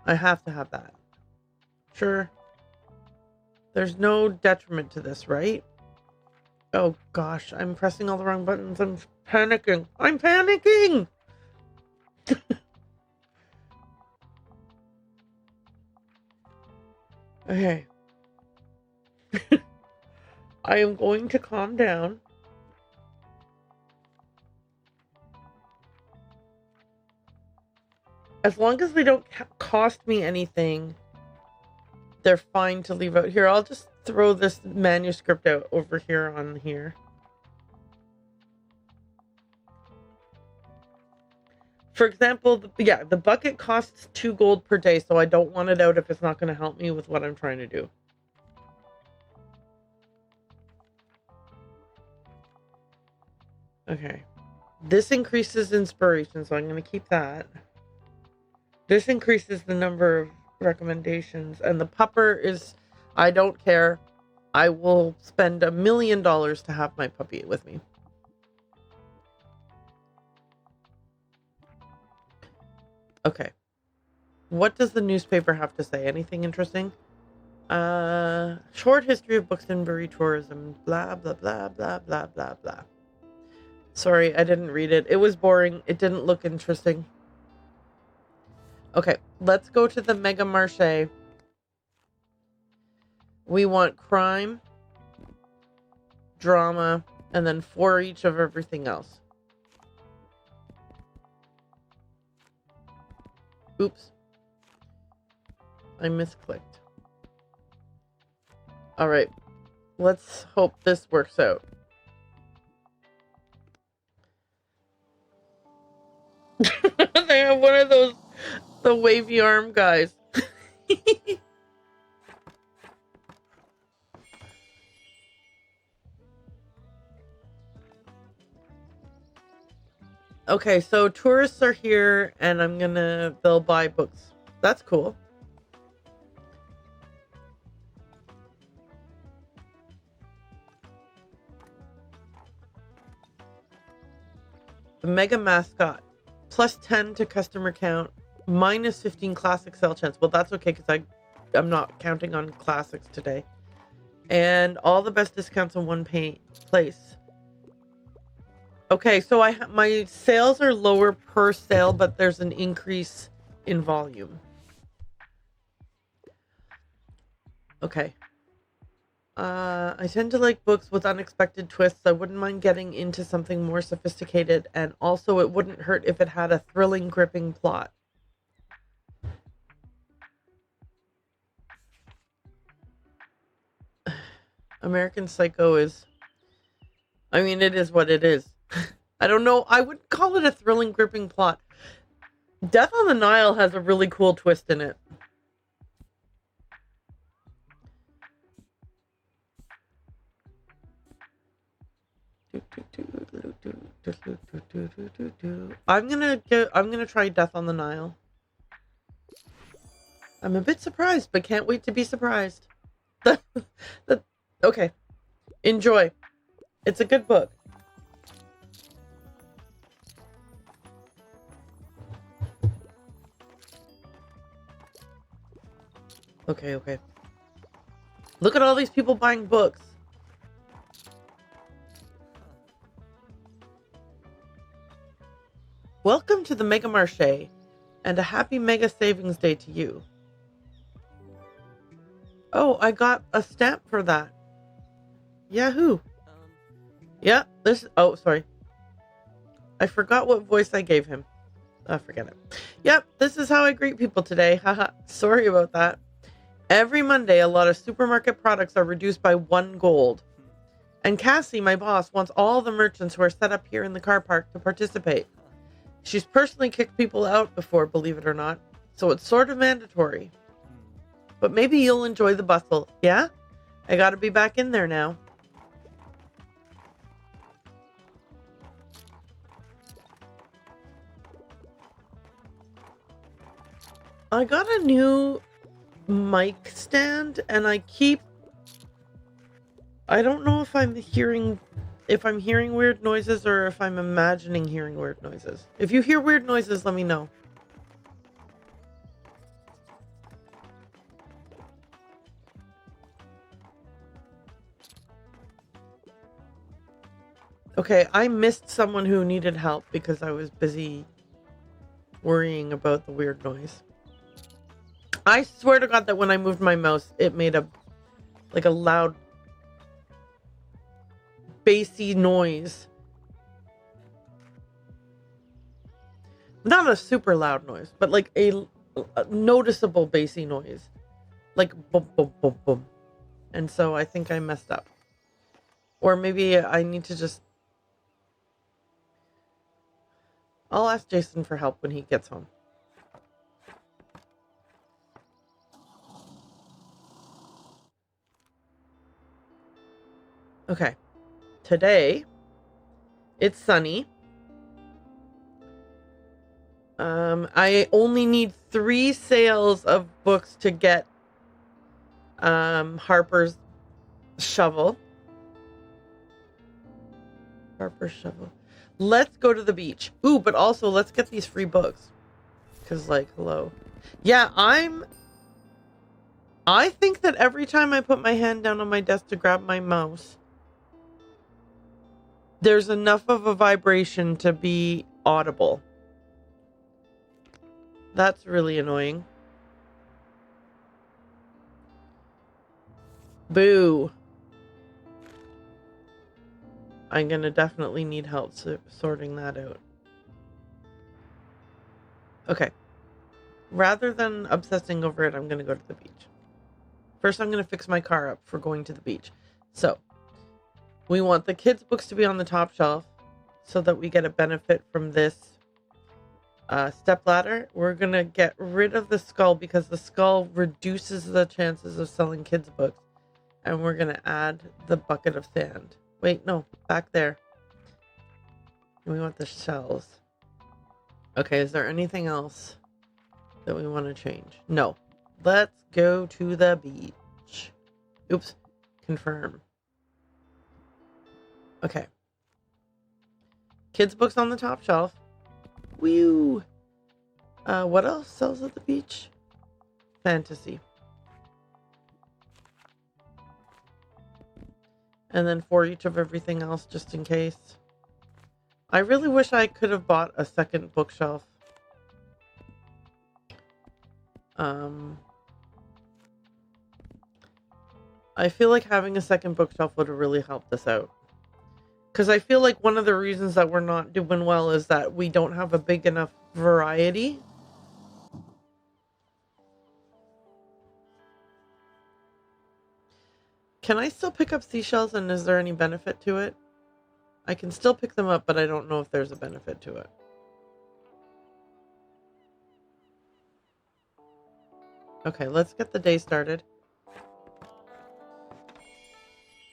I have to have that. Sure. There's no detriment to this, right? Oh gosh, I'm pressing all the wrong buttons. I'm panicking. I'm panicking! Okay. I am going to calm down. As long as they don't cost me anything, they're fine to leave out here. I'll just throw this manuscript out over here on here. For example, the bucket costs 2 gold per day, so I don't want it out if it's not going to help me with what I'm trying to do. Okay. This increases inspiration, so I'm going to keep that. This increases the number of recommendations, and the pupper is... I don't care. I will spend $1 million to have my puppy with me. Okay. What does the newspaper have to say? Anything interesting? Short history of Bookstonbury tourism. Blah, blah, blah, blah, blah, blah, blah. Sorry, I didn't read it. It was boring. It didn't look interesting. Okay, let's go to the Mega Marché. We want crime, drama, and then 4 each of everything else. Oops. I misclicked. Alright. Let's hope this works out. They have one of those The wavy arm guys. Okay, so tourists are here and they'll buy books. That's cool. The Mega Mascot. Plus 10 to customer count. Minus 15 classic sale chance. Well, that's okay because I'm not counting on classics today. And all the best discounts in one place. Okay, so my sales are lower per sale, but there's an increase in volume. Okay. I tend to like books with unexpected twists. I wouldn't mind getting into something more sophisticated, and also it wouldn't hurt if it had a thrilling, gripping plot. American Psycho is... I mean, it is what it is. I don't know. I wouldn't call it a thrilling, gripping plot. Death on the Nile has a really cool twist in it. I'm gonna try Death on the Nile. I'm a bit surprised, but can't wait to be surprised. Okay. Enjoy. It's a good book. Okay. Look at all these people buying books. Welcome to the Mega Marché, and a happy Mega Savings Day to you. Oh, I got a stamp for that. Yahoo! Yeah, oh, sorry. I forgot what voice I gave him. Oh, forget it. Yep, this is how I greet people today. Haha, sorry about that. Every Monday, a lot of supermarket products are reduced by 1 gold. And Cassie, my boss, wants all the merchants who are set up here in the car park to participate. She's personally kicked people out before, believe it or not, so it's sort of mandatory. But maybe you'll enjoy the bustle, yeah? I gotta be back in there now. I got a new mic stand, and I don't know if I'm hearing weird noises or if I'm imagining hearing weird noises. If you hear weird noises, let me know. Okay, I missed someone who needed help because I was busy worrying about the weird noise. I swear to God that when I moved my mouse, it made a loud, bassy noise. Not a super loud noise, but like a noticeable bassy noise. Like boom, boom, boom, boom. And so I think I messed up. Or maybe I need to just... I'll ask Jason for help when he gets home. Okay. Today, it's sunny. I only need 3 sales of books to get Harper's shovel. Harper's shovel. Let's go to the beach. Ooh, but also let's get these free books. Because, like, hello. Yeah, I think that every time I put my hand down on my desk to grab my mouse, there's enough of a vibration to be audible. That's really annoying. Boo. I'm gonna definitely need help sorting that out. Okay. Rather than obsessing over it, I'm gonna go to the beach. First, I'm gonna fix my car up for going to the beach. So, we want the kids' books to be on the top shelf so that we get a benefit from this Stepladder. We're gonna get rid of the skull because the skull reduces the chances of selling kids books. And we're gonna add the bucket of sand. Wait, no, back there. We want the shells. Okay, is there anything else that we want to change? No. Let's go to the beach. Oops. Confirm. Okay. Kids books on the top shelf. Woo! What else sells at the beach? Fantasy. And then 4 each of everything else, just in case. I really wish I could have bought a second bookshelf. I feel like having a second bookshelf would have really helped us out. Because I feel like one of the reasons that we're not doing well is that we don't have a big enough variety. Can I still pick up seashells, and is there any benefit to it? I can still pick them up, but I don't know if there's a benefit to it. Okay, let's get the day started.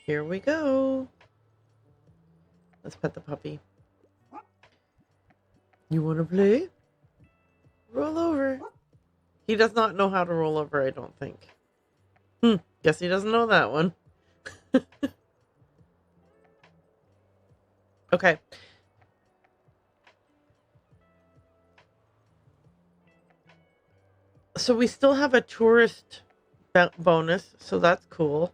Here we go. Let's pet the puppy. You want to play? Roll over. He does not know how to roll over, I don't think. Guess he doesn't know that one. Okay. So we still have a tourist bonus, so that's cool.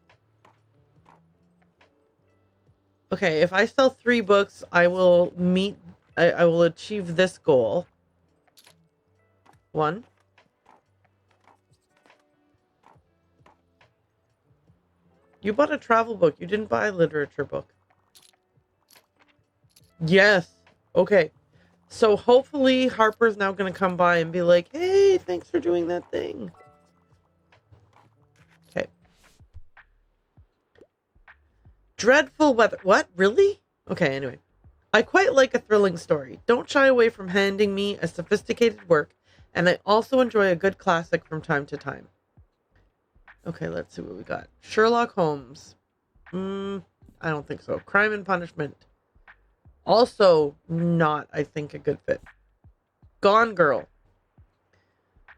Okay, if I sell 3 books, I will I will achieve this goal. 1. You bought a travel book. You didn't buy a literature book. Yes. Okay. So hopefully Harper's now going to come by and be like, hey, thanks for doing that thing. Okay. Dreadful weather. What? Really? Okay, anyway. I quite like a thrilling story. Don't shy away from handing me a sophisticated work, and I also enjoy a good classic from time to time. Okay, let's see what we got. Sherlock Holmes. I don't think so. Crime and Punishment. Also not, I think, a good fit. Gone Girl.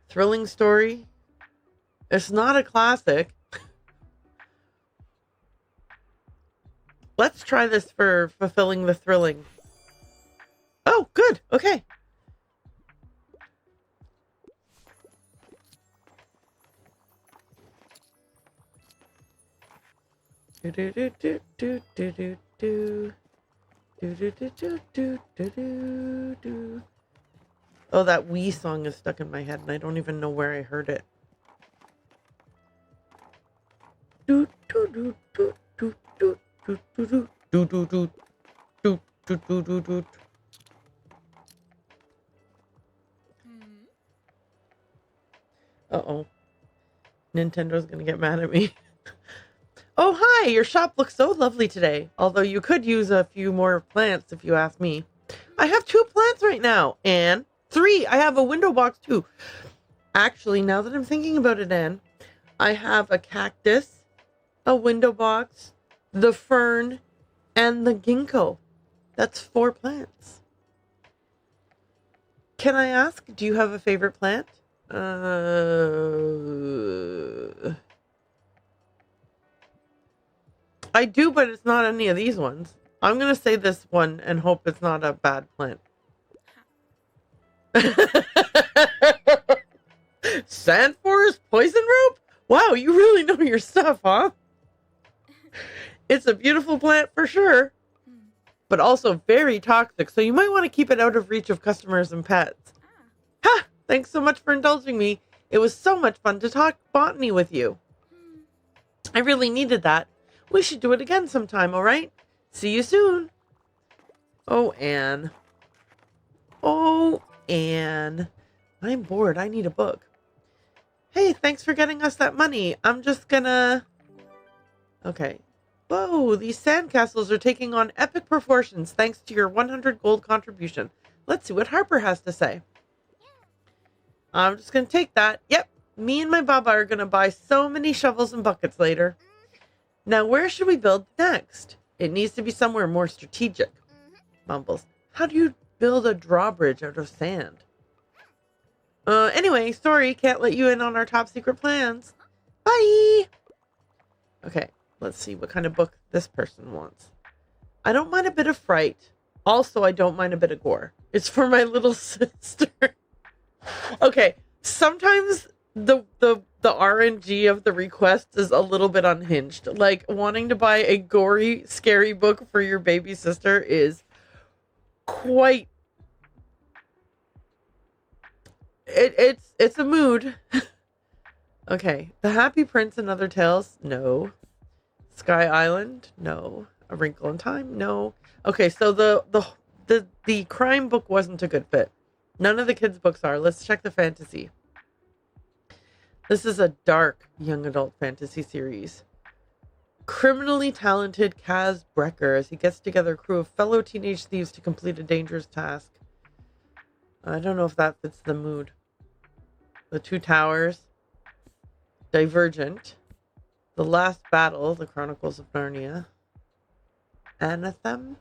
Thrilling story. It's not a classic. Let's try this for fulfilling the thrilling. Oh, good. Okay. Do do do do do do do do. Do, do, do, do, do, do, do, do. Oh, that Wii song is stuck in my head, and I don't even know where I heard it. Do, do, do, do, do, do, do, do, do, do, do, do, do, do, do, do. Uh-oh. Nintendo's gonna get mad at me. Oh, hi! Your shop looks so lovely today. Although you could use a few more plants if you ask me. I have 2 plants right now, Anne. 3! I have a window box too. Actually, now that I'm thinking about it, Anne, I have a cactus, a window box, the fern, and the ginkgo. That's 4 plants. Can I ask, do you have a favorite plant? I do, but it's not any of these ones. I'm going to say this one and hope it's not a bad plant. Sandforest poison rope? Wow, you really know your stuff, huh? It's a beautiful plant for sure, but also very toxic, so you might want to keep it out of reach of customers and pets. Ha! Thanks so much for indulging me. It was so much fun to talk botany with you. I really needed that. We should do it again sometime, all right? See you soon. Oh, Anne. Oh, Anne. I'm bored. I need a book. Hey, thanks for getting us that money. I'm just gonna... Okay. Whoa, these sandcastles are taking on epic proportions thanks to your 100 gold contribution. Let's see what Harper has to say. I'm just going to take that. Yep. Me and my Baba are going to buy so many shovels and buckets later. Now, where should we build next? It needs to be somewhere more strategic. Mumbles. How do you build a drawbridge out of sand? Anyway, sorry, can't let you in on our top secret plans. Bye! Okay, let's see what kind of book this person wants. I don't mind a bit of fright. Also, I don't mind a bit of gore. It's for my little sister. Okay, sometimes the RNG of the request is a little bit unhinged. Like, wanting to buy a gory, scary book for your baby sister is quite... It's a mood. Okay, The Happy Prince and Other Tales? No. Sky Island? No. A Wrinkle in Time? No. Okay, so the crime book wasn't a good fit. None of the kids' books are. Let's check the fantasy. This is a dark young adult fantasy series. Criminally talented Kaz Brecker as he gets together a crew of fellow teenage thieves to complete a dangerous task. I don't know if that fits the mood. The Two Towers. Divergent. The Last Battle, The Chronicles of Narnia. Anathem?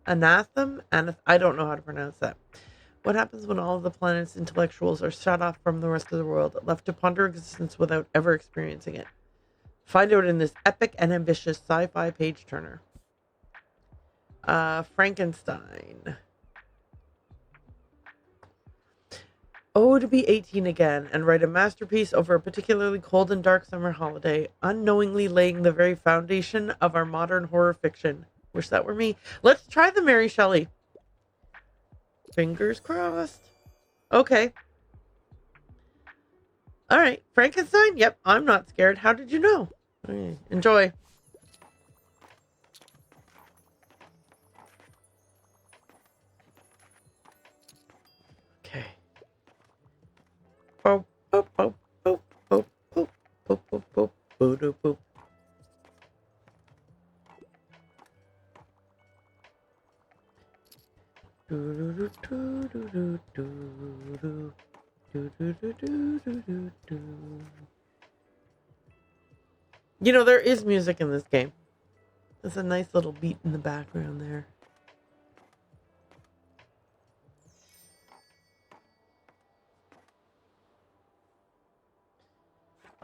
I don't know how to pronounce that. What happens when all of the planet's intellectuals are shut off from the rest of the world, left to ponder existence without ever experiencing it? Find out in this epic and ambitious sci-fi page-turner. Frankenstein. Oh, to be 18 again and write a masterpiece over a particularly cold and dark summer holiday, unknowingly laying the very foundation of our modern horror fiction. Wish that were me. Let's try the Mary Shelley. Fingers crossed. Okay. All right. Frankenstein? Yep, I'm not scared. How did you know? Okay. Enjoy. Okay. Boop, boop, boop, boop, boop, boop, boop, boop, boop, boop, boop, boop. You know, there is music in this game. There's a nice little beat in the background there.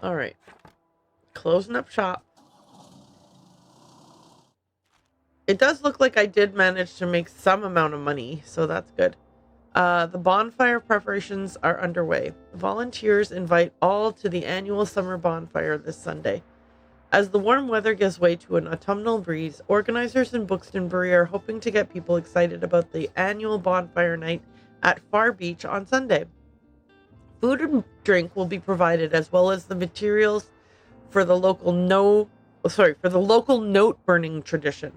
All right. Closing up shop. It does look like I did manage to make some amount of money, so that's good. The bonfire preparations are underway. Volunteers invite all to the annual summer bonfire this Sunday. As the warm weather gives way to an autumnal breeze, organizers in Bookstonbury are hoping to get people excited about the annual bonfire night at Far Beach on Sunday. Food and drink will be provided, as well as the materials for the local note burning tradition.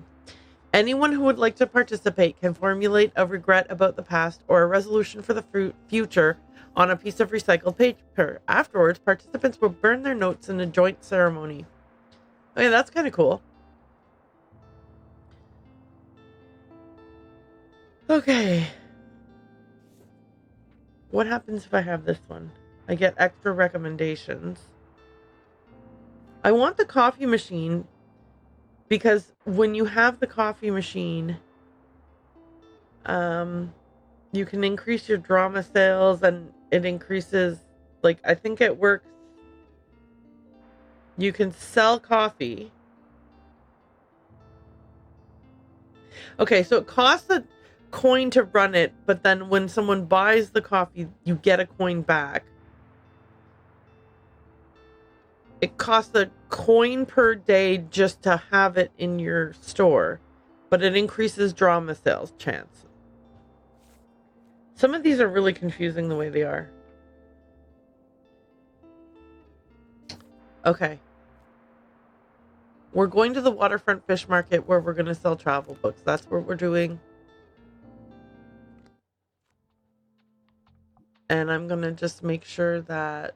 Anyone who would like to participate can formulate a regret about the past or a resolution for the future on a piece of recycled paper. Afterwards, participants will burn their notes in a joint ceremony. Okay, that's kind of cool. Okay. What happens if I have this one? I get extra recommendations. I want the coffee machine because when you have the coffee machine, you can increase your drama sales and it increases, like, I think it works. You can sell coffee. Okay, so it costs a coin to run it, but then when someone buys the coffee, you get a coin back. It costs a coin per day just to have it in your store, but it increases drama sales chance. Some of these are really confusing the way they are. Okay. We're going to the waterfront fish market where we're going to sell travel books. That's what we're doing. And I'm going to just make sure that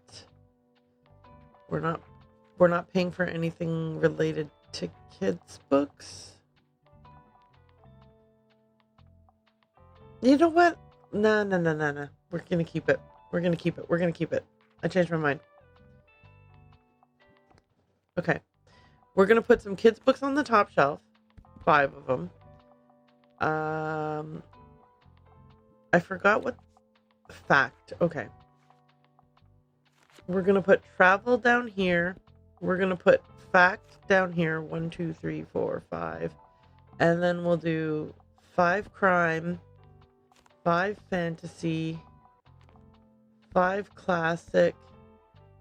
we're not paying for anything related to kids' books. You know what? No. We're going to keep it. We're going to keep it. We're going to keep it. I changed my mind. Okay. We're going to put some kids' books on the top shelf. 5 of them. I forgot what fact. Okay. We're going to put travel down here. We're going to put fact down here. 1, 2, 3, 4, 5. And then we'll do 5 crime, 5 fantasy, 5 classic,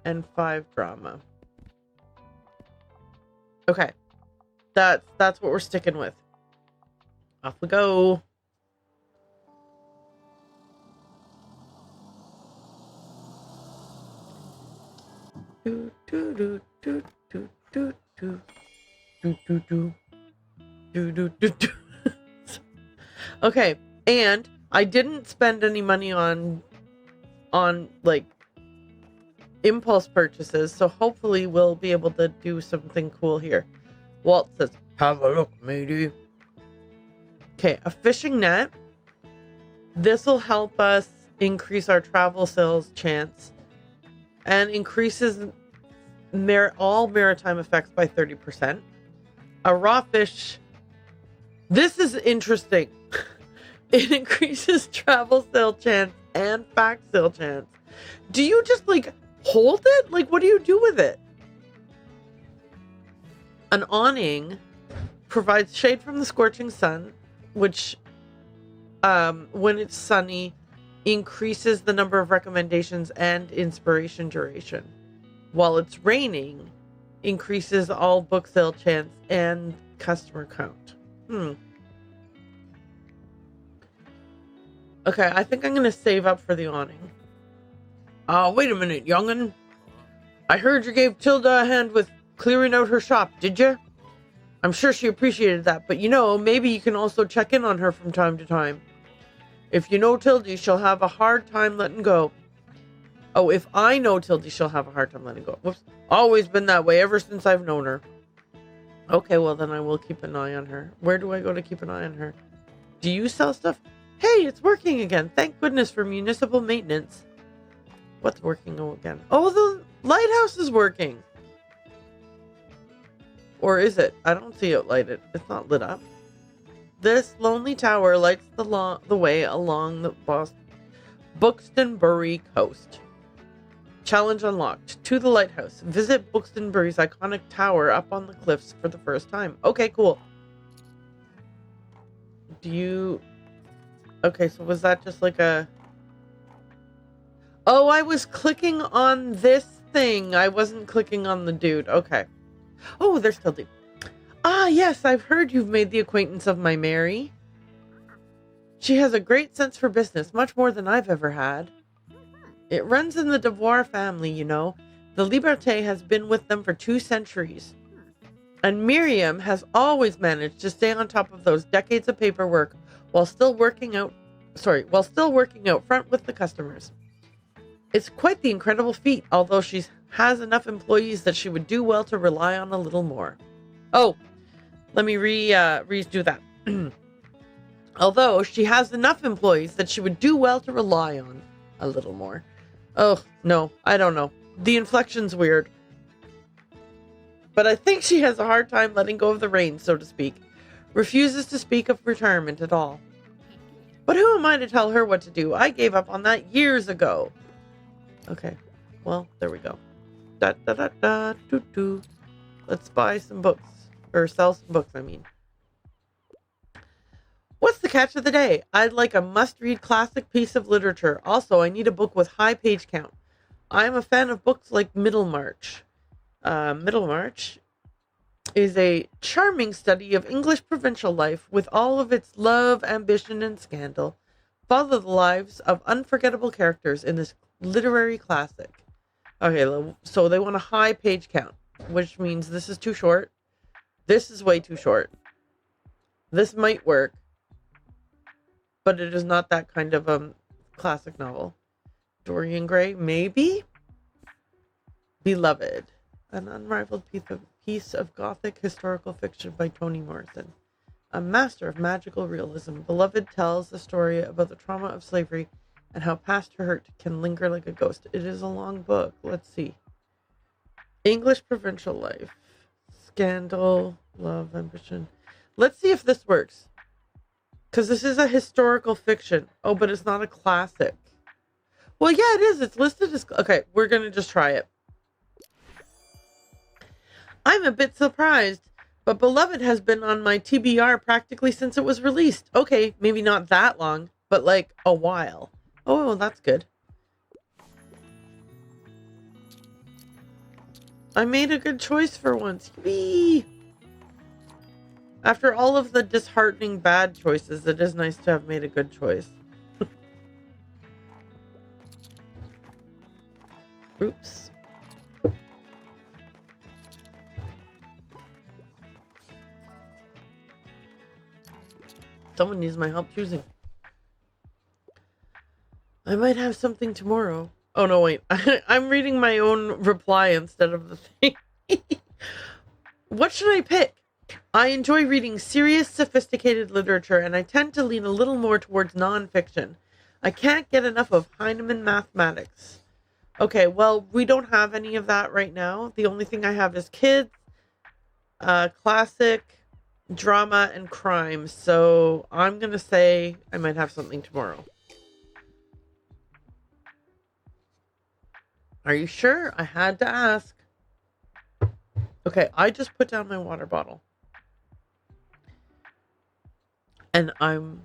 and 5 drama. Okay. That's what we're sticking with. Off we go. Do do do do do do do do do do do do do do. Okay, and I didn't spend any money on like impulse purchases, so hopefully we'll be able to do something cool here. Walt says, "Have a look, matey." Okay, a fishing net. This will help us increase our travel sales chance and increases all maritime effects by 30%. A raw fish. This is interesting. It increases travel sale chance and fact sale chance. Do you just like hold it? Like, what do you do with it? An awning provides shade from the scorching sun, which, when it's sunny, increases the number of recommendations and inspiration duration. While it's raining, increases all book sale chance and customer count. Okay, I think I'm going to save up for the awning. Wait a minute, young'un. I heard you gave Tilda a hand with clearing out her shop, did you? I'm sure she appreciated that, but maybe you can also check in on her from time to time. If you know Tildy, she'll have a hard time letting go. Oh, if I know Tildy, she'll have a hard time letting go. Whoops. Always been that way ever since I've known her. Okay, well then I will keep an eye on her. Where do I go to keep an eye on her? Do you sell stuff? Hey, it's working again. Thank goodness for municipal maintenance. What's working again? Oh, the lighthouse is working. Or is it? I don't see it lighted. It's not lit up. This lonely tower lights the way along the Bookstonbury coast. Challenge unlocked. To the lighthouse. Visit Bookstonbury's iconic tower up on the cliffs for the first time. Okay, cool. Okay, so was that just like a... Oh, I was clicking on this thing. I wasn't clicking on the dude. Okay. Oh, there's Tildy. Ah, yes, I've heard you've made the acquaintance of my Mary. She has a great sense for business, much more than I've ever had. It runs in the Devoir family, The Liberté has been with them for 2 centuries. And Miriam has always managed to stay on top of those decades of paperwork while still working out front with the customers. It's quite the incredible feat, although she has enough employees that she would do well to rely on a little more. Oh, let me redo that. Although she has enough employees that she would do well to rely on a little more. Oh, no, I don't know. The inflection's weird. But I think she has a hard time letting go of the reins, so to speak. Refuses to speak of retirement at all. But who am I to tell her what to do? I gave up on that years ago. Okay, well, there we go. Let's buy some books. Or sell some books, I mean. What's the catch of the day? I'd like a must-read classic piece of literature. Also, I need a book with high page count. I'm a fan of books like Middlemarch. Middlemarch is a charming study of English provincial life with all of its love, ambition, and scandal. Follow the lives of unforgettable characters in this literary classic. Okay, so they want a high page count, which means this is too short. This is way too short. This might work, but it is not that kind of classic novel. Dorian Gray, maybe? Beloved, an unrivaled piece of Gothic historical fiction by Toni Morrison. A master of magical realism, Beloved tells the story about the trauma of slavery and how past her hurt can linger like a ghost. It is a long book. Let's see. English provincial life. Scandal, love, ambition. Let's see if this works. Because this is a historical fiction. Oh, but it's not a classic. Well, yeah, it is. It's listed as... Okay, we're going to just try it. I'm a bit surprised, but Beloved has been on my TBR practically since it was released. Okay, maybe not that long, but like a while. Oh, well, that's good. I made a good choice for once. Yippee! After all of the disheartening bad choices, it is nice to have made a good choice. Oops. Someone needs my help choosing. I might have something tomorrow. Oh, no, wait. I'm reading my own reply instead of the thing. What should I pick? I enjoy reading serious, sophisticated literature, and I tend to lean a little more towards nonfiction. I can't get enough of Heinemann mathematics. Okay, well, we don't have any of that right now. The only thing I have is kids, classic, drama, and crime. So I'm going to say I might have something tomorrow. Are you sure? I had to ask. Okay, I just put down my water bottle. And I'm...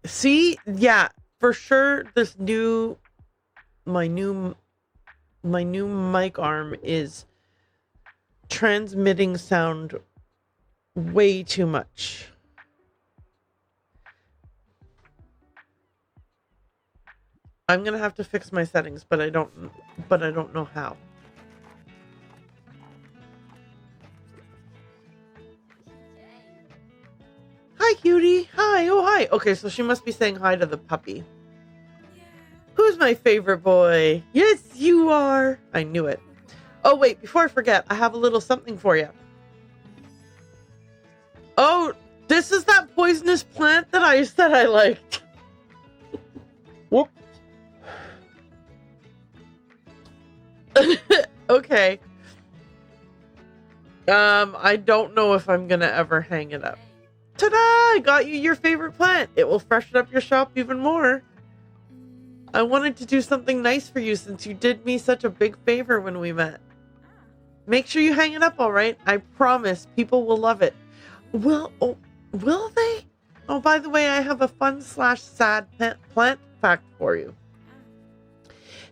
See? Yeah, for sure my new mic arm is transmitting sound way too much. I'm gonna have to fix my settings, but I don't know how. Hi, cutie. Hi. Oh, hi. Okay, so she must be saying hi to the puppy. Who's my favorite boy? Yes, you are. I knew it. Oh, wait, before I forget, I have a little something for you. Oh, this is that poisonous plant that I said I liked. Whoop. Okay. I don't know if I'm gonna ever hang it up. Ta-da! I got you your favorite plant. It will freshen up your shop even more. I wanted to do something nice for you since you did me such a big favor when we met. Make sure you hang it up, all right? I promise people will love it. Will they? Oh, by the way, I have a fun/sad plant fact for you.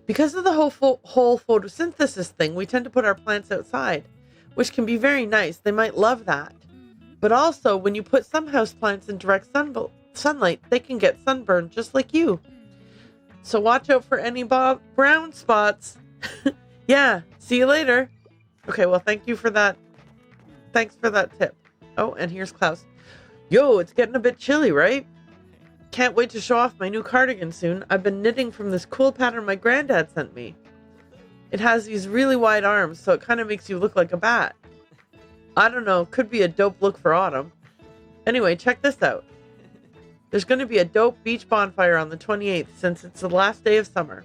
Because of the whole photosynthesis thing, we tend to put our plants outside, which can be very nice. They might love that. But also, when you put some houseplants in direct sunlight, they can get sunburned just like you. So watch out for any brown spots. Yeah, see you later. Okay, well, thank you for that. Thanks for that tip. Oh, and here's Klaus. Yo, it's getting a bit chilly, right? Can't wait to show off my new cardigan soon. I've been knitting from this cool pattern my granddad sent me. It has these really wide arms, so it kind of makes you look like a bat. I don't know, could be a dope look for autumn. Anyway, check this out. There's going to be a dope beach bonfire on the 28th since it's the last day of summer.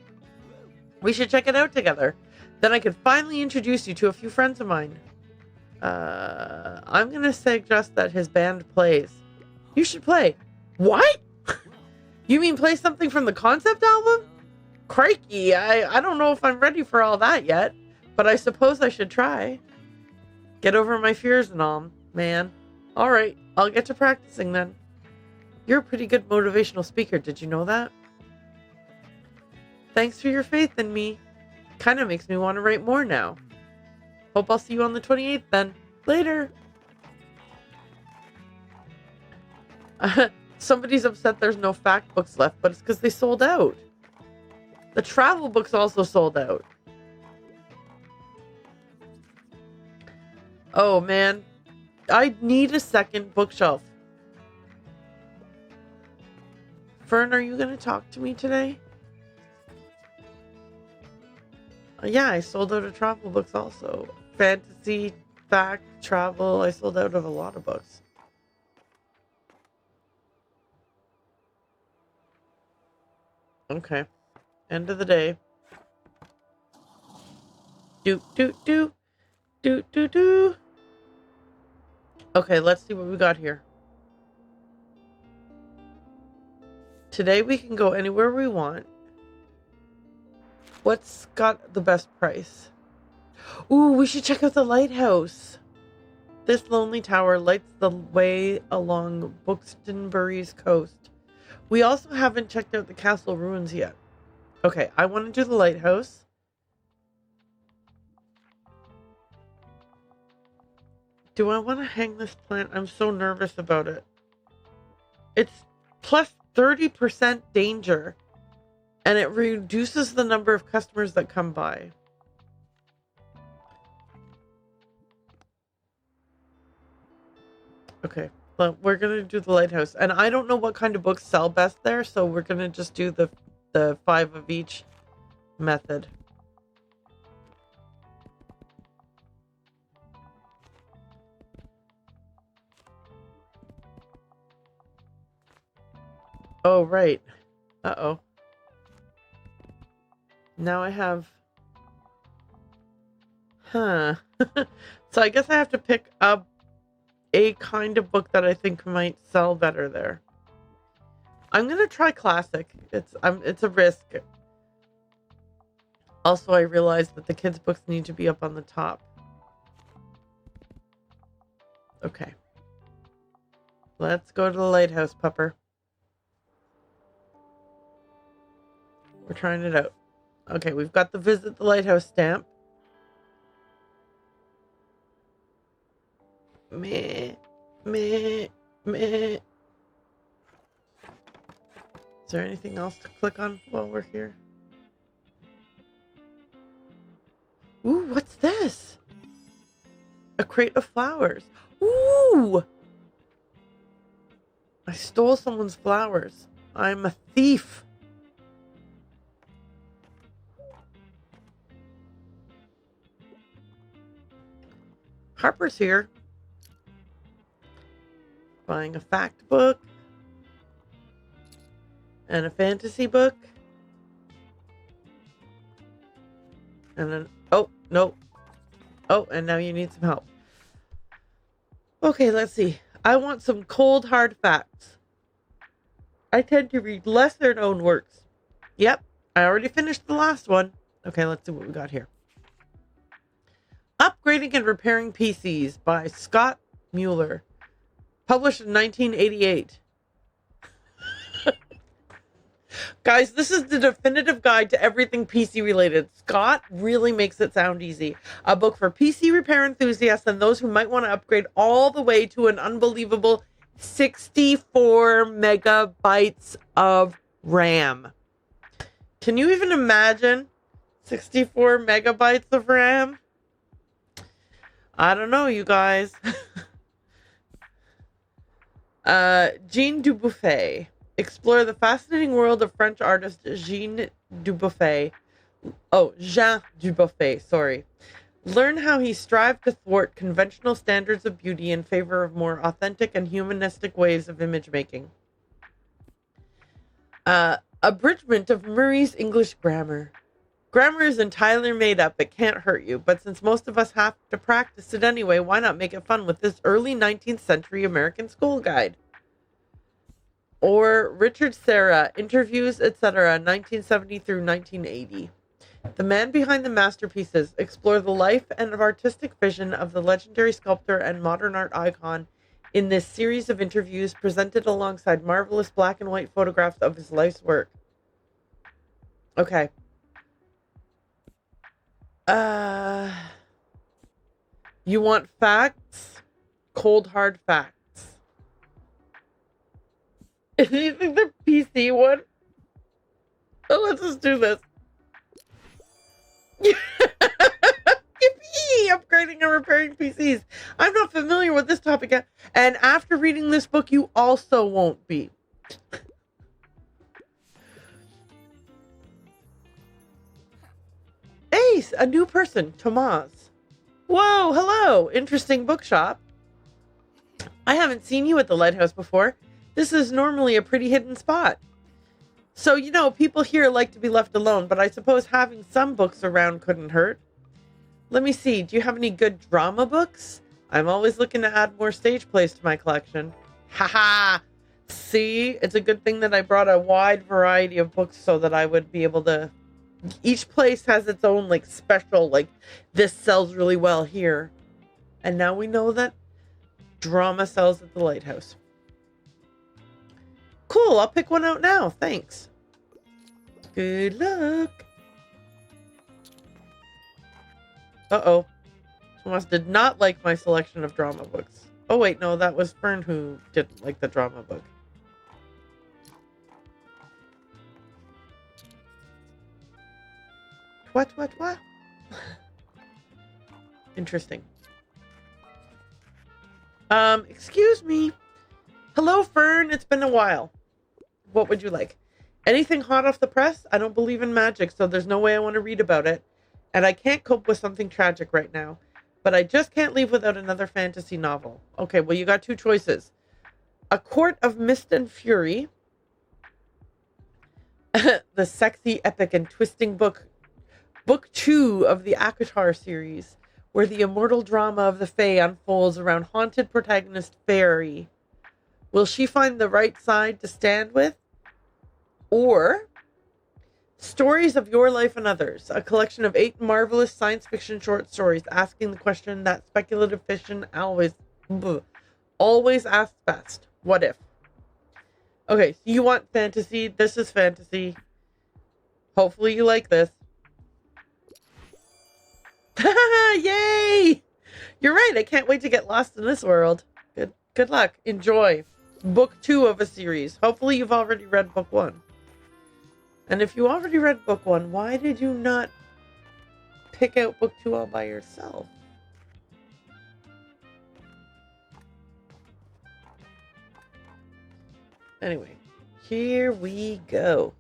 We should check it out together. Then I could finally introduce you to a few friends of mine. I'm going to suggest that his band plays. You should play. What? You mean play something from the concept album? Crikey, I don't know if I'm ready for all that yet, but I suppose I should try. Get over my fears and all, man. All right, I'll get to practicing then. You're a pretty good motivational speaker, did you know that? Thanks for your faith in me. Kind of makes me want to write more now. Hope I'll see you on the 28th then. Later. Somebody's upset there's no fact books left, but it's because they sold out. The travel books also sold out. Oh, man. I need a second bookshelf. Fern, are you going to talk to me today? Yeah, I sold out of travel books also. Fantasy, fact, travel. I sold out of a lot of books. Okay. End of the day. Do, do, do. Do, do, do. Okay, let's see what we got here. Today we can go anywhere we want. What's got the best price? Ooh, we should check out the lighthouse. This lonely tower lights the way along Bookstonbury's coast. We also haven't checked out the castle ruins yet. Okay, I want to do the lighthouse. Do I want to hang this plant? I'm so nervous about it. It's plus 30% danger, and it reduces the number of customers that come by. Okay, well, we're going to do the lighthouse. And I don't know what kind of books sell best there, so we're going to just do the 5 of each method. Oh, right. Uh-oh. Now I have... Huh. So I guess I have to pick up a kind of book that I think might sell better there. I'm going to try classic. It's a risk. Also, I realized that the kids' books need to be up on the top. Okay. Let's go to the lighthouse, pupper. We're trying it out. Okay, we've got the visit the lighthouse stamp. Meh, meh, meh. Is there anything else to click on while we're here? Ooh, what's this? A crate of flowers. Ooh! I stole someone's flowers. I'm a thief. Harper's here. Buying a fact book. And a fantasy book. And then, oh, no. Oh, and now you need some help. Okay, let's see. I want some cold, hard facts. I tend to read lesser known works. Yep, I already finished the last one. Okay, let's see what we got here. Upgrading and Repairing PCs by Scott Mueller. Published in 1988. Guys, this is the definitive guide to everything PC related. Scott really makes it sound easy. A book for PC repair enthusiasts and those who might want to upgrade all the way to an unbelievable 64 megabytes of RAM. Can you even imagine 64 megabytes of RAM? I don't know, you guys. Jean Dubuffet. Explore the fascinating world of French artist Jean Dubuffet. Oh, Jean Dubuffet, sorry. Learn how he strived to thwart conventional standards of beauty in favor of more authentic and humanistic ways of image making. Abridgment of Murray's English grammar. Grammar is entirely made up. It can't hurt you. But since most of us have to practice it anyway, why not make it fun with this early 19th century American school guide? Or Richard Serra, Interviews, etc., 1970 through 1980. The man behind the masterpieces explore the life and artistic vision of the legendary sculptor and modern art icon in this series of interviews presented alongside marvelous black and white photographs of his life's work. Okay. You want facts? Cold hard facts. Do you think the PC one? Oh, let's just do this. Yippee! Upgrading and repairing PCs. I'm not familiar with this topic yet, and after reading this book, you also won't be. Ace, a new person, Tomas. Whoa, hello, interesting bookshop. I haven't seen you at the lighthouse before. This is normally a pretty hidden spot. So, you know, people here like to be left alone, but I suppose having some books around couldn't hurt. Let me see, do you have any good drama books? I'm always looking to add more stage plays to my collection. Haha! See, it's a good thing that I brought a wide variety of books so that I would be able to... Each place has its own, like, special, like, this sells really well here. And now we know that drama sells at the lighthouse. Cool, I'll pick one out now. Thanks. Good luck. Uh-oh. Thomas did not like my selection of drama books. Oh, wait, no, that was Fern who didn't like the drama book. What? Interesting. Excuse me. Hello, Fern. It's been a while. What would you like? Anything hot off the press? I don't believe in magic, so there's no way I want to read about it. And I can't cope with something tragic right now. But I just can't leave without another fantasy novel. Okay, well, you got two choices. A Court of Mist and Fury. The sexy, epic, and twisting book 2 of the ACOTAR series, where the immortal drama of the Fae unfolds around haunted protagonist Fairy. Will she find the right side to stand with? Or Stories of Your Life and Others, a collection of 8 marvelous science fiction short stories asking the question that speculative fiction always asks best. What if? Okay, so you want fantasy. This is fantasy. Hopefully you like this. Yay! You're right. I can't wait to get lost in this world. Good luck. Enjoy. Book 2 of a series. Hopefully you've already read book 1. And if you already read book 1, why did you not pick out book 2 all by yourself? Anyway, here we go.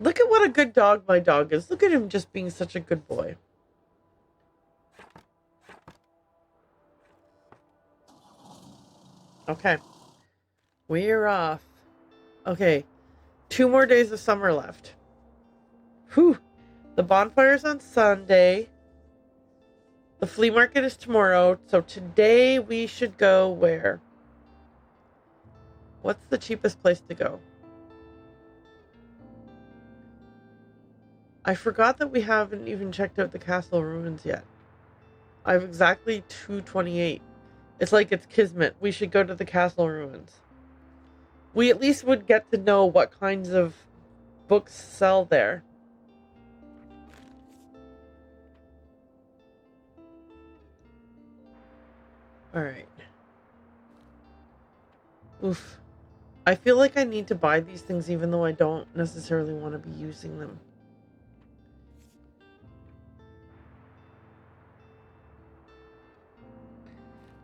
Look at what a good dog my dog is. Look at him just being such a good boy. Okay. We're off. Okay. 2 more days of summer left. Whew. The bonfire's on Sunday. The flea market is tomorrow. So today we should go where? What's the cheapest place to go? I forgot that we haven't even checked out the castle ruins yet. I have exactly 228. It's like it's kismet. We should go to the castle ruins. We at least would get to know what kinds of books sell there. Alright. Oof. I feel like I need to buy these things even though I don't necessarily want to be using them.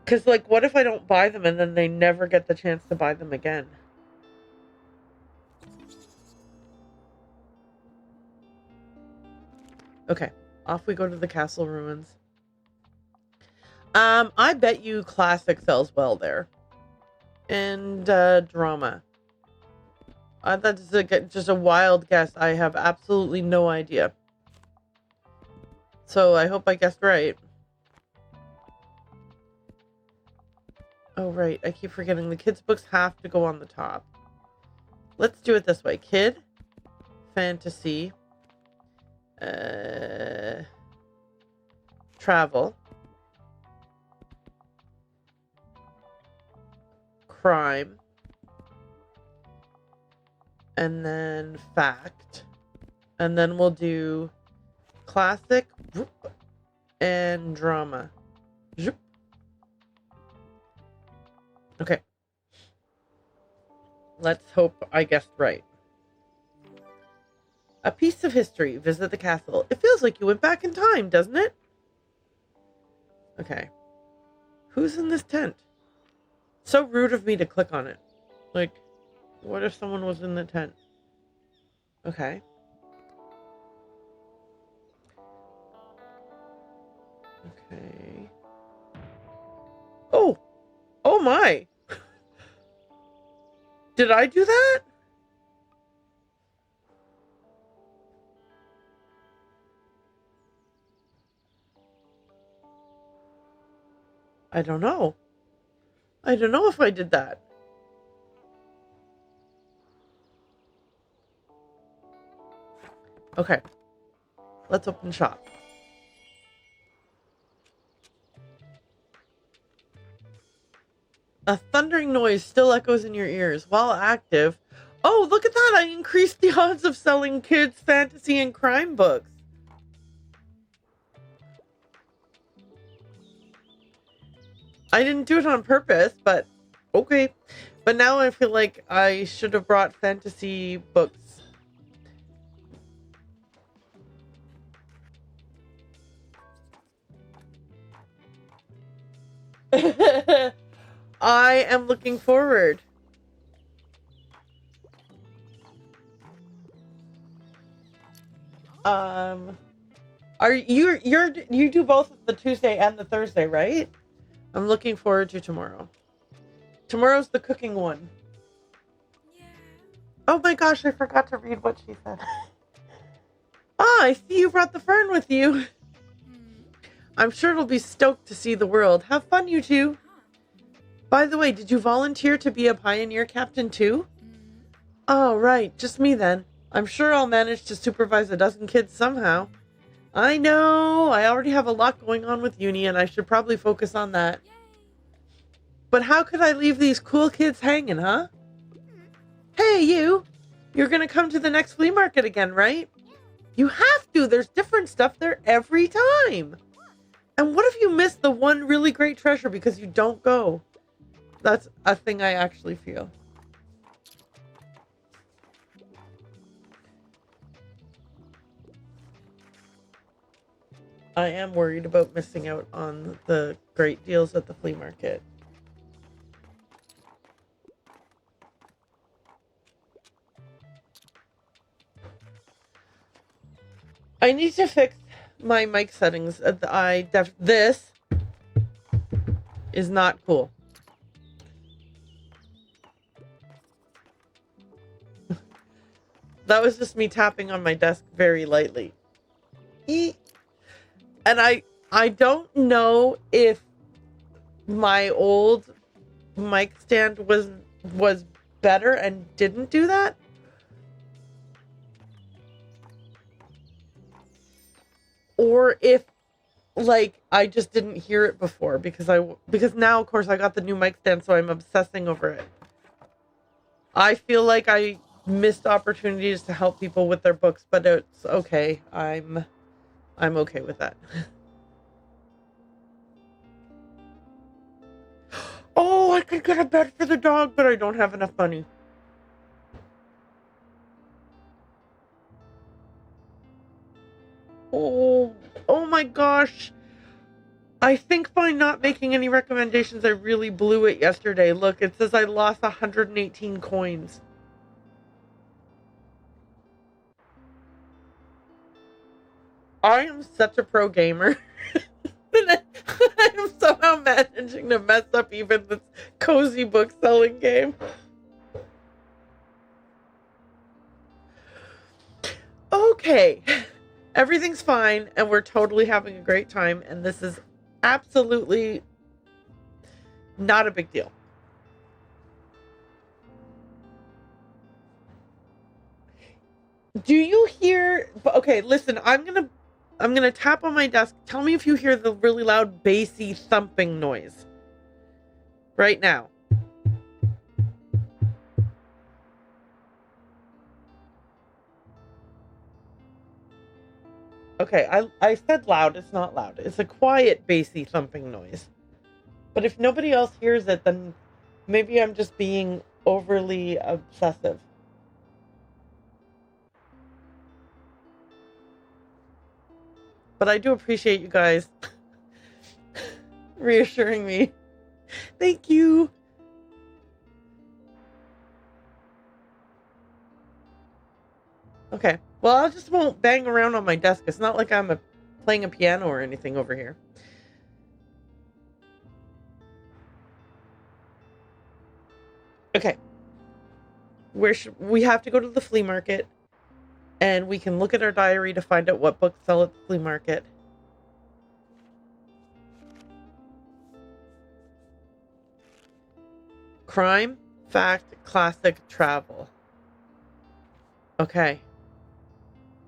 Because, like, what if I don't buy them and then they never get the chance to buy them again? Okay, off we go to the castle ruins. I bet you classic sells well there. And drama. That's just a wild guess. I have absolutely no idea. So I hope I guessed right. Oh, right. I keep forgetting. The kids' books have to go on the top. Let's do it this way. Kid, fantasy, travel, crime, and then fact. And then we'll do classic and drama. Okay. Let's hope I guessed right. A piece of history. Visit the castle. It feels like you went back in time, doesn't it? Okay. Who's in this tent? So rude of me to click on it. Like, what if someone was in the tent? Okay. Okay. Oh! Oh my! Did I do that? I don't know. I don't know if I did that. Okay. Let's open shop. A thundering noise still echoes in your ears. While active... Oh, look at that! I increased the odds of selling kids' fantasy and crime books. I didn't do it on purpose, but okay. But now I feel like I should have brought fantasy books. I am looking forward. Are you do both the Tuesday and the Thursday, right? I'm looking forward to tomorrow. Tomorrow's the cooking one. Yeah. Oh my gosh, I forgot to read what she said. Ah, I see you brought the fern with you. I'm sure it'll be stoked to see the world. Have fun, you two. By the way, did you volunteer to be a pioneer captain too? Oh, right. Just me then. I'm sure I'll manage to supervise a dozen kids somehow. I know. I already have a lot going on with uni and I should probably focus on that. But how could I leave these cool kids hanging, huh? Hey, you. You're going to come to the next flea market again, right? You have to. There's different stuff there every time. And what if you miss the one really great treasure because you don't go? That's a thing I actually feel. I am worried about missing out on the great deals at the flea market. I need to fix my mic settings. This is not cool. That was just me tapping on my desk very lightly. And I don't know if my old mic stand was better and didn't do that. Or if like I just didn't hear it before because now of course I got the new mic stand, so I'm obsessing over it. I feel like I missed opportunities to help people with their books, but it's okay. I'm okay with that. Oh, I could get a bed for the dog, but I don't have enough money. Oh my gosh. I think by not making any recommendations, I really blew it yesterday. Look, it says I lost 118 coins. I am such a pro gamer. I am somehow managing to mess up even this cozy book selling game. Okay. Everything's fine, and we're totally having a great time, and this is absolutely not a big deal. Do you hear... Okay, listen, I'm gonna tap on my desk. Tell me if you hear the really loud, bassy thumping noise. Right now. Okay, I said loud. It's not loud. It's a quiet, bassy thumping noise. But if nobody else hears it, then maybe I'm just being overly obsessive. But I do appreciate you guys reassuring me. Thank you. Okay. Well, I just won't bang around on my desk. It's not like I'm playing a piano or anything over here. Okay. We have to go to the flea market, and we can look at our diary to find out what books sell at the flea market. Crime, fact, classic, travel. Okay.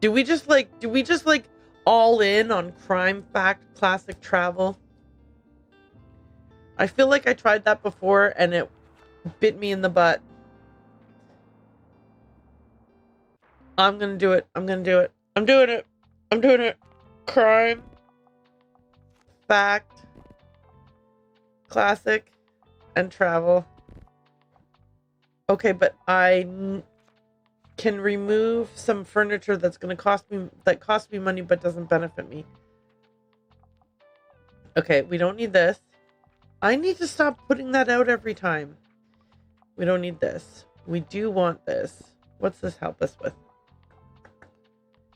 Do we just like all in on crime, fact, classic, travel? I feel like I tried that before and it bit me in the butt. I'm gonna do it. I'm gonna do it. I'm doing it. I'm doing it. Crime, fact, classic, and travel. Okay, but I can remove some furniture that costs me money but doesn't benefit me. Okay, we don't need this. I need to stop putting that out every time. We don't need this. We do want this. What's this help us with?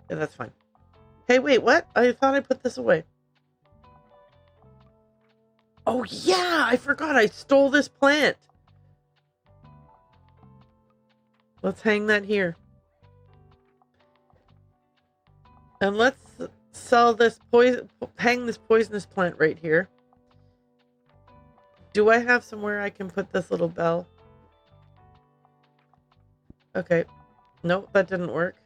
Yeah, that's fine. Hey, wait, what? I thought I put this away. Oh, yeah, I forgot I stole this plant. Let's hang that here. And let's sell this hang this poisonous plant right here. Do I have somewhere I can put this little bell? Okay. Nope, that didn't work.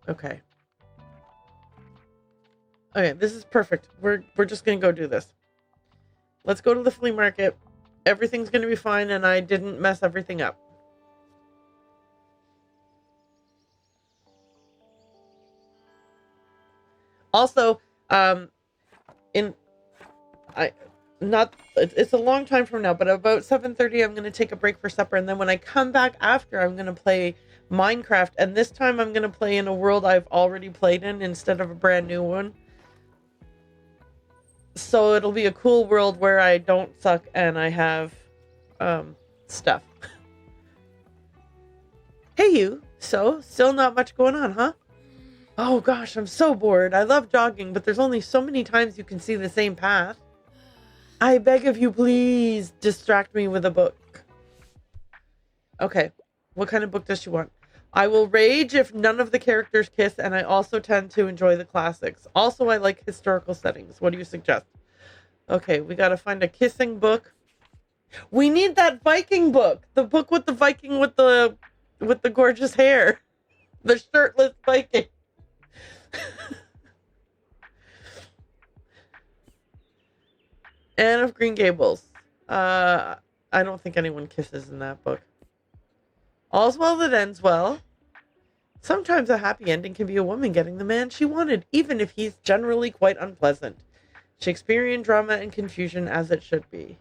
Okay. Okay, this is perfect. We're just gonna go do this. Let's go to the flea market. Everything's gonna be fine and I didn't mess everything up. Also, it's a long time from now, but about 7:30 I'm going to take a break for supper, and then when I come back after, I'm going to play Minecraft, and this time I'm going to play in a world I've already played in instead of a brand new one. So it'll be a cool world where I don't suck and I have stuff. Hey you, so still not much going on, huh? Oh gosh, I'm so bored. I love jogging, but there's only so many times you can see the same path. I beg of you, please distract me with a book. Okay, what kind of book does she want? I will rage if none of the characters kiss, and I also tend to enjoy the classics. Also, I like historical settings. What do you suggest? Okay, we gotta find a kissing book. We need that Viking book! The book with the Viking with the gorgeous hair. The shirtless Viking. Anne of Green Gables. I don't think anyone kisses in that book. All's well that ends well. Sometimes a happy ending can be a woman getting the man she wanted, even if he's generally quite unpleasant. Shakespearean drama and confusion as it should be.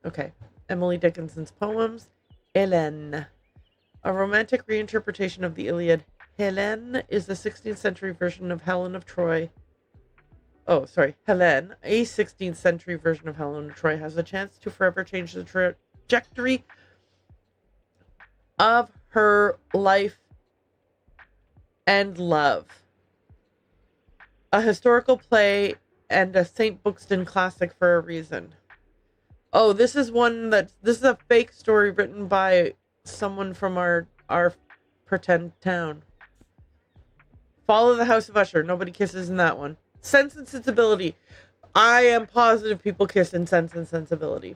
Okay. Emily Dickinson's poems. Hélène. A romantic reinterpretation of the Iliad. Hélène is the 16th century version of Helen of Troy. Oh, sorry. Hélène, a 16th century version of Helen of Troy, has a chance to forever change the trajectory of her life and love. A historical play and a St. Bookston classic for a reason. Oh, this is a fake story written by someone from our pretend town. Follow the House of Usher. Nobody kisses in that one. Sense and Sensibility. I am positive people kiss in Sense and Sensibility.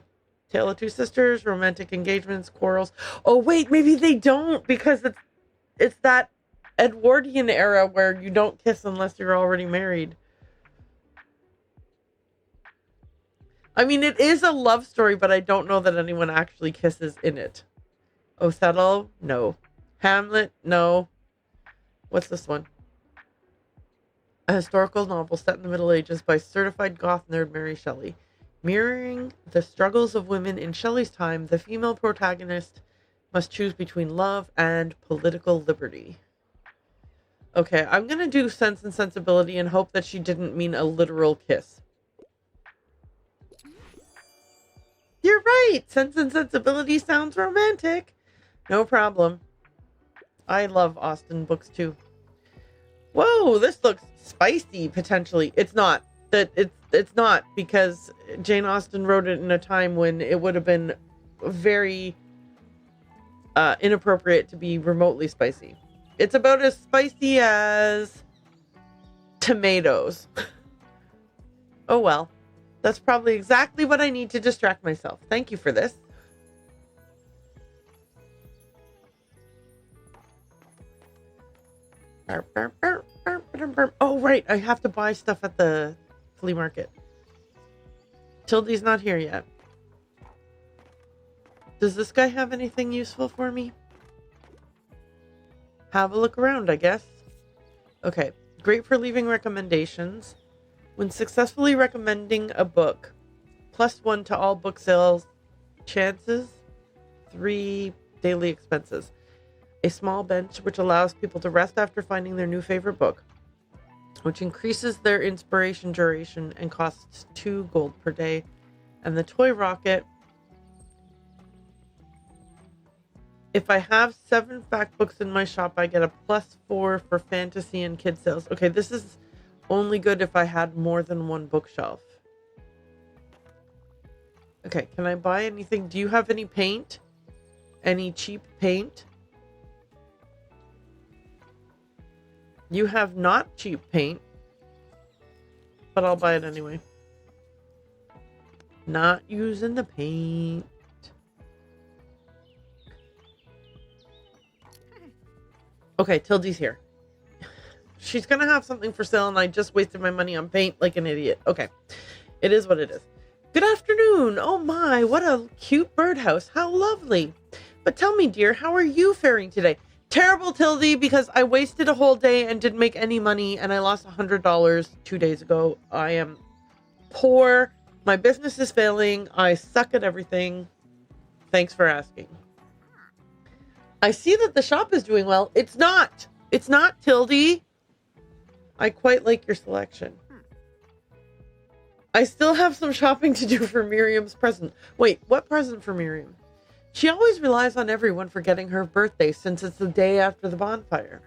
Tale of Two Sisters, romantic engagements, quarrels. Oh wait, maybe they don't, because it's that Edwardian era where you don't kiss unless you're already married. I mean, it is a love story, but I don't know that anyone actually kisses in it. Othello? No. Hamlet? No. What's this one? A historical novel set in the Middle Ages by certified goth nerd Mary Shelley. Mirroring the struggles of women in Shelley's time, the female protagonist must choose between love and political liberty. Okay, I'm gonna do Sense and Sensibility and hope that she didn't mean a literal kiss. You're right! Sense and Sensibility sounds romantic. No problem. I love Austen books too. Whoa, this looks spicy, potentially. It's not. It's not, because Jane Austen wrote it in a time when it would have been very inappropriate to be remotely spicy. It's about as spicy as tomatoes. Oh well. That's probably exactly what I need to distract myself. Thank you for this. Oh, right. I have to buy stuff at the flea market. Tildy's not here yet. Does this guy have anything useful for me? Have a look around, I guess. Okay. Great for leaving recommendations. When successfully recommending a book, +1 to all book sales chances, 3 daily expenses. A small bench which allows people to rest after finding their new favorite book, which increases their inspiration duration and costs 2 gold per day. And the toy rocket, if I have 7 fact books in my shop, I get a +4 for fantasy and kid sales. Okay, this is only good if I had more than 1 bookshelf. Okay, can I buy anything? Do you have any paint? Any cheap paint? You have not cheap paint, but I'll buy it anyway. Not using the paint. Okay, Tildy's here. She's gonna have something for sale and I just wasted my money on paint like an idiot. Okay, it is what it is. Good afternoon. Oh my, what a cute birdhouse. How lovely. But tell me, dear, how are you faring today? Terrible, Tildy, because I wasted a whole day and didn't make any money and I lost $100 2 days ago. I am poor. My business is failing. I suck at everything. Thanks for asking. I see that the shop is doing well. It's not. It's not, Tildy. I quite like your selection. I still have some shopping to do for Miriam's present. Wait, what present for Miriam? She always relies on everyone for getting her birthday since it's the day after the bonfire.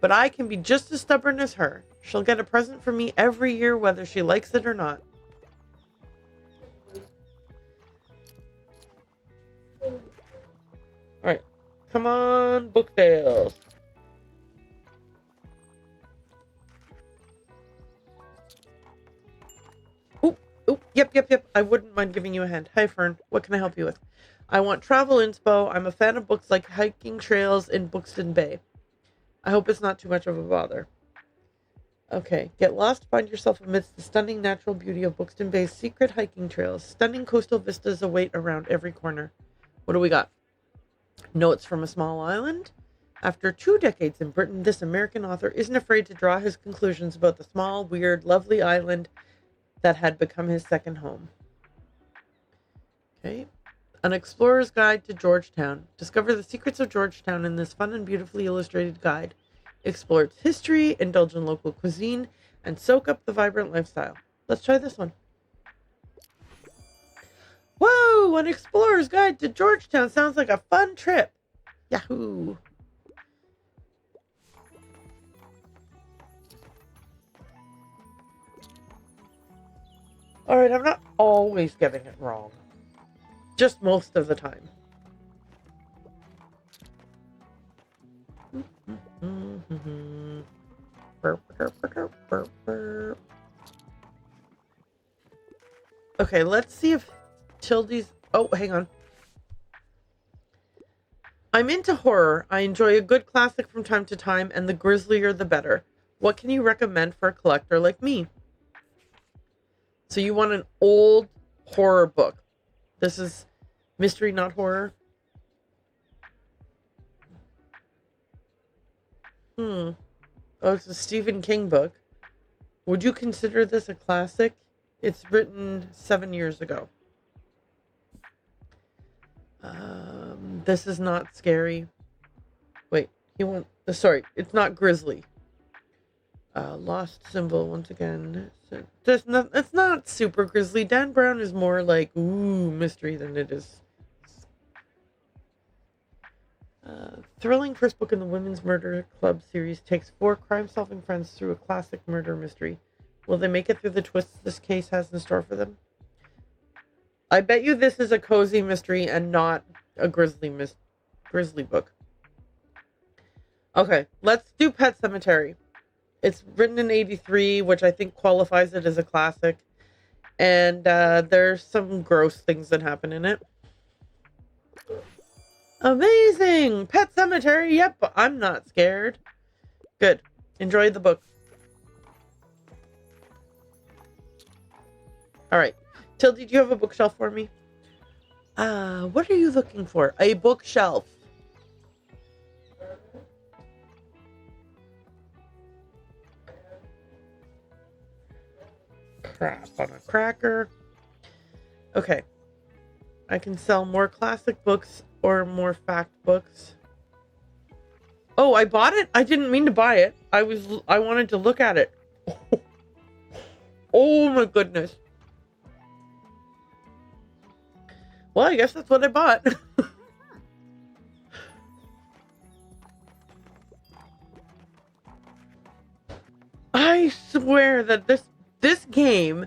But I can be just as stubborn as her. She'll get a present from me every year whether she likes it or not. Alright. Come on, book sales. Oop, yep. I wouldn't mind giving you a hand. Hi, Fern. What can I help you with? I want travel inspo. I'm a fan of books like hiking trails in Bookston Bay. I hope it's not too much of a bother. Okay. Get lost. Find yourself amidst the stunning natural beauty of Bookston Bay's secret hiking trails. Stunning coastal vistas await around every corner. What do we got? Notes from a small island. After 2 decades in Britain, this American author isn't afraid to draw his conclusions about the small, weird, lovely island that had become his second home. Okay. An Explorer's Guide to Georgetown. Discover the secrets of Georgetown in this fun and beautifully illustrated guide. Explore its history, indulge in local cuisine, and soak up the vibrant lifestyle. Let's try this one. Whoa! An Explorer's Guide to Georgetown sounds like a fun trip. Yahoo! Alright, I'm not always getting it wrong. Just most of the time. Okay, let's see if Tildy's... Oh, hang on. I'm into horror. I enjoy a good classic from time to time, and the grislier the better. What can you recommend for a collector like me? So you want an old horror book. This is mystery, not horror. Oh, it's a Stephen King book. Would you consider this a classic? It's written 7 years ago. This is not scary. Wait, sorry, it's not grisly. Lost symbol once again. It's not super grisly. Dan Brown is more like mystery than it is. Thrilling first book in the Women's Murder Club series takes 4 crime-solving friends through a classic murder mystery. Will they make it through the twists this case has in store for them? I bet you this is a cozy mystery and not a grisly book. Okay, let's do Pet Sematary. It's written in 83, which I think qualifies it as a classic. And there's some gross things that happen in it. Amazing! Pet Cemetery. Yep, I'm not scared. Good. Enjoy the book. All right. Till, did you have a bookshelf for me? What are you looking for? A bookshelf. Crap on a cracker. Okay. I can sell more classic books or more fact books. Oh, I bought it? I didn't mean to buy it. I wanted to look at it. Oh my goodness. Well, I guess that's what I bought. I swear that this game,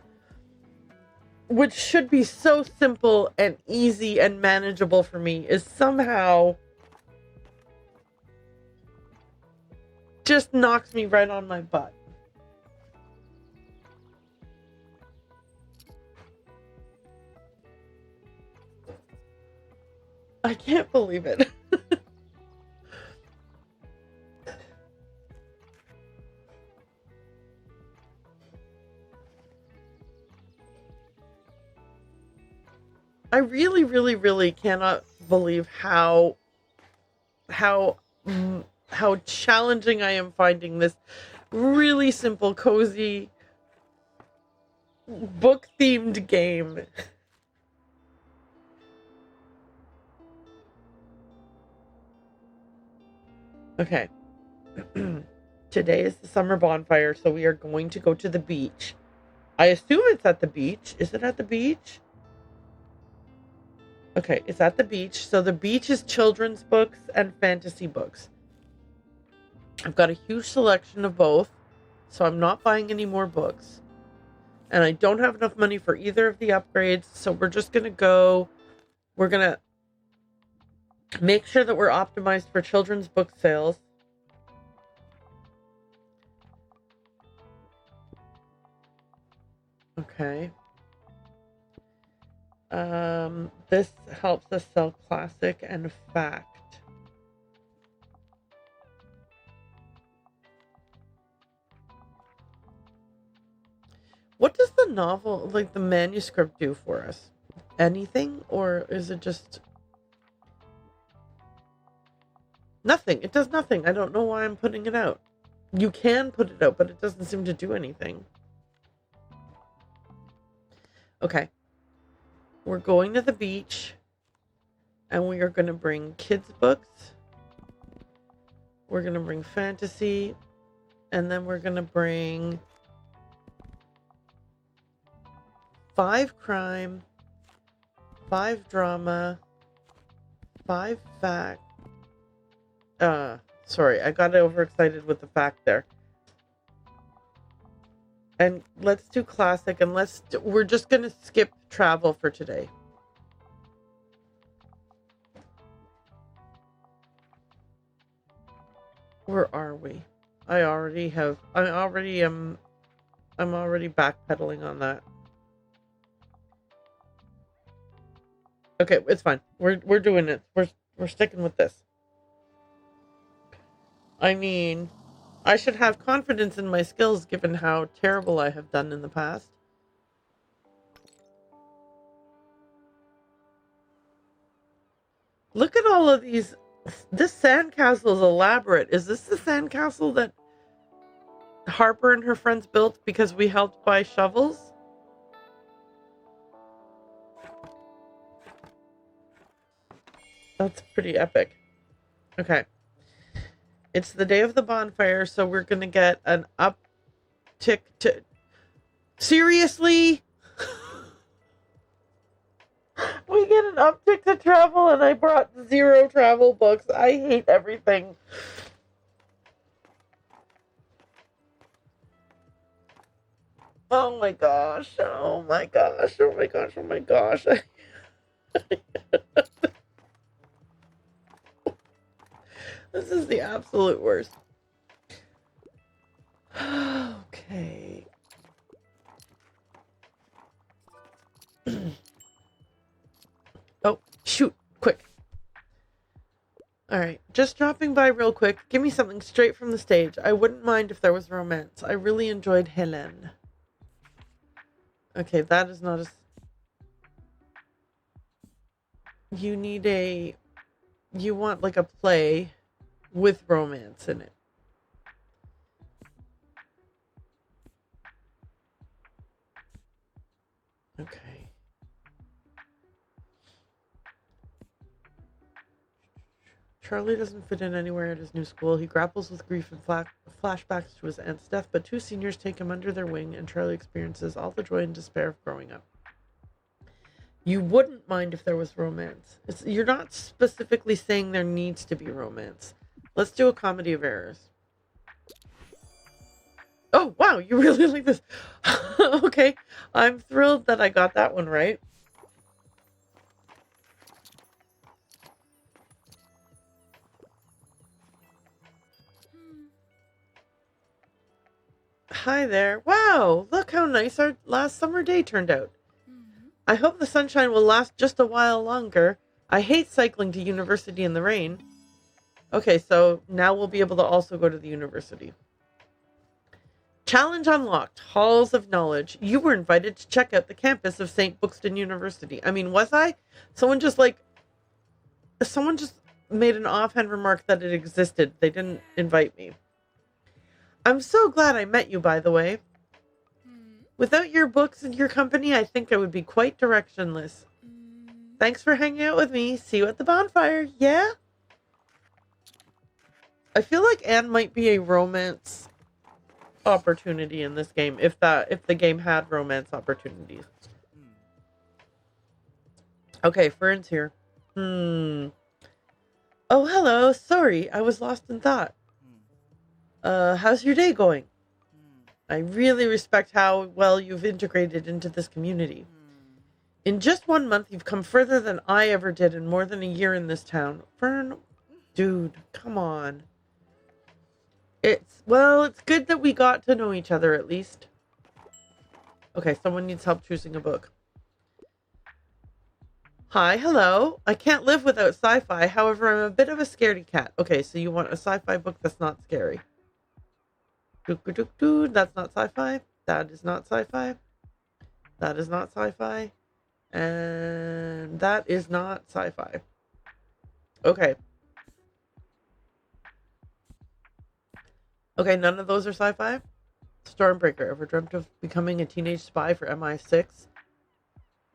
which should be so simple and easy and manageable for me, is somehow just knocks me right on my butt. I can't believe it. I really, really, really cannot believe how challenging I am finding this really simple, cozy, book-themed game. Okay. Today is the summer bonfire, so we are going to go to the beach. I assume it's at the beach. Is it at the beach? Okay, it's at the beach. So the beach is children's books and fantasy books. I've got a huge selection of both, so I'm not buying any more books. And I don't have enough money for either of the upgrades, so we're just going to go. We're going to make sure that we're optimized for children's book sales. Okay. This helps us sell classic and fact. What does the novel, like the manuscript, do for us? Anything? Or is it just nothing? It does nothing. I don't know why I'm putting it out. You can put it out, but it doesn't seem to do anything. Okay. We're going to the beach, and we are going to bring kids' books. We're going to bring fantasy, and then we're going to bring 5 crime, 5 drama, 5 fact. Sorry, I got overexcited with the fact there. And let's do classic, and we're just going to skip travel for today. Where are we? I'm already backpedaling on that. Okay, it's fine. We're doing it. We're sticking with this. I mean, I should have confidence in my skills given how terrible I have done in the past. Look at all of these. This sandcastle is elaborate. Is this the sandcastle that Harper and her friends built because we helped buy shovels? That's pretty epic. Okay. It's the day of the bonfire, so we're going to get an uptick to... Seriously? We get an uptick to travel, and I brought 0 travel books. I hate everything. Oh my gosh. Oh my gosh. Oh my gosh. Oh my gosh. This is the absolute worst. Okay. Oh, shoot. Quick. Alright, just dropping by real quick. Give me something straight from the stage. I wouldn't mind if there was romance. I really enjoyed Helen. Okay, that is not a... You need a... You want like a play with romance in it. Okay. Charlie doesn't fit in anywhere at his new school. He grapples with grief and flashbacks to his aunt's death, but two seniors take him under their wing, and Charlie experiences all the joy and despair of growing up. You wouldn't mind if there was romance. You're not specifically saying there needs to be romance. Let's do a comedy of errors. Oh, wow, you really like this. Okay, I'm thrilled that I got that one right. Hi there. Wow, look how nice our last summer day turned out. I hope the sunshine will last just a while longer. I hate cycling to university in the rain. Okay, so now we'll be able to also go to the university. Challenge unlocked. Halls of Knowledge. You were invited to check out the campus of St. Bookston University. I mean, was I? Someone just made an offhand remark that it existed. They didn't invite me. I'm so glad I met you, by the way. Without your books and your company, I think I would be quite directionless. Thanks for hanging out with me. See you at the bonfire. Yeah? I feel like Anne might be a romance opportunity in this game, if the game had romance opportunities. Okay, Fern's here. Oh, hello. Sorry, I was lost in thought. How's your day going? I really respect how well you've integrated into this community. In just 1 month, you've come further than I ever did in more than a year in this town. Fern, dude, come on. It's good that we got to know each other at least. Okay, someone needs help choosing a book. Hi, hello. I can't live without sci-fi. However, I'm a bit of a scaredy cat. Okay, so you want a sci-fi book that's not scary. That's not sci-fi. That is not sci-fi. That is not sci-fi. And that is not sci-fi. Okay. Okay, none of those are sci-fi. Stormbreaker. Ever dreamt of becoming a teenage spy for MI6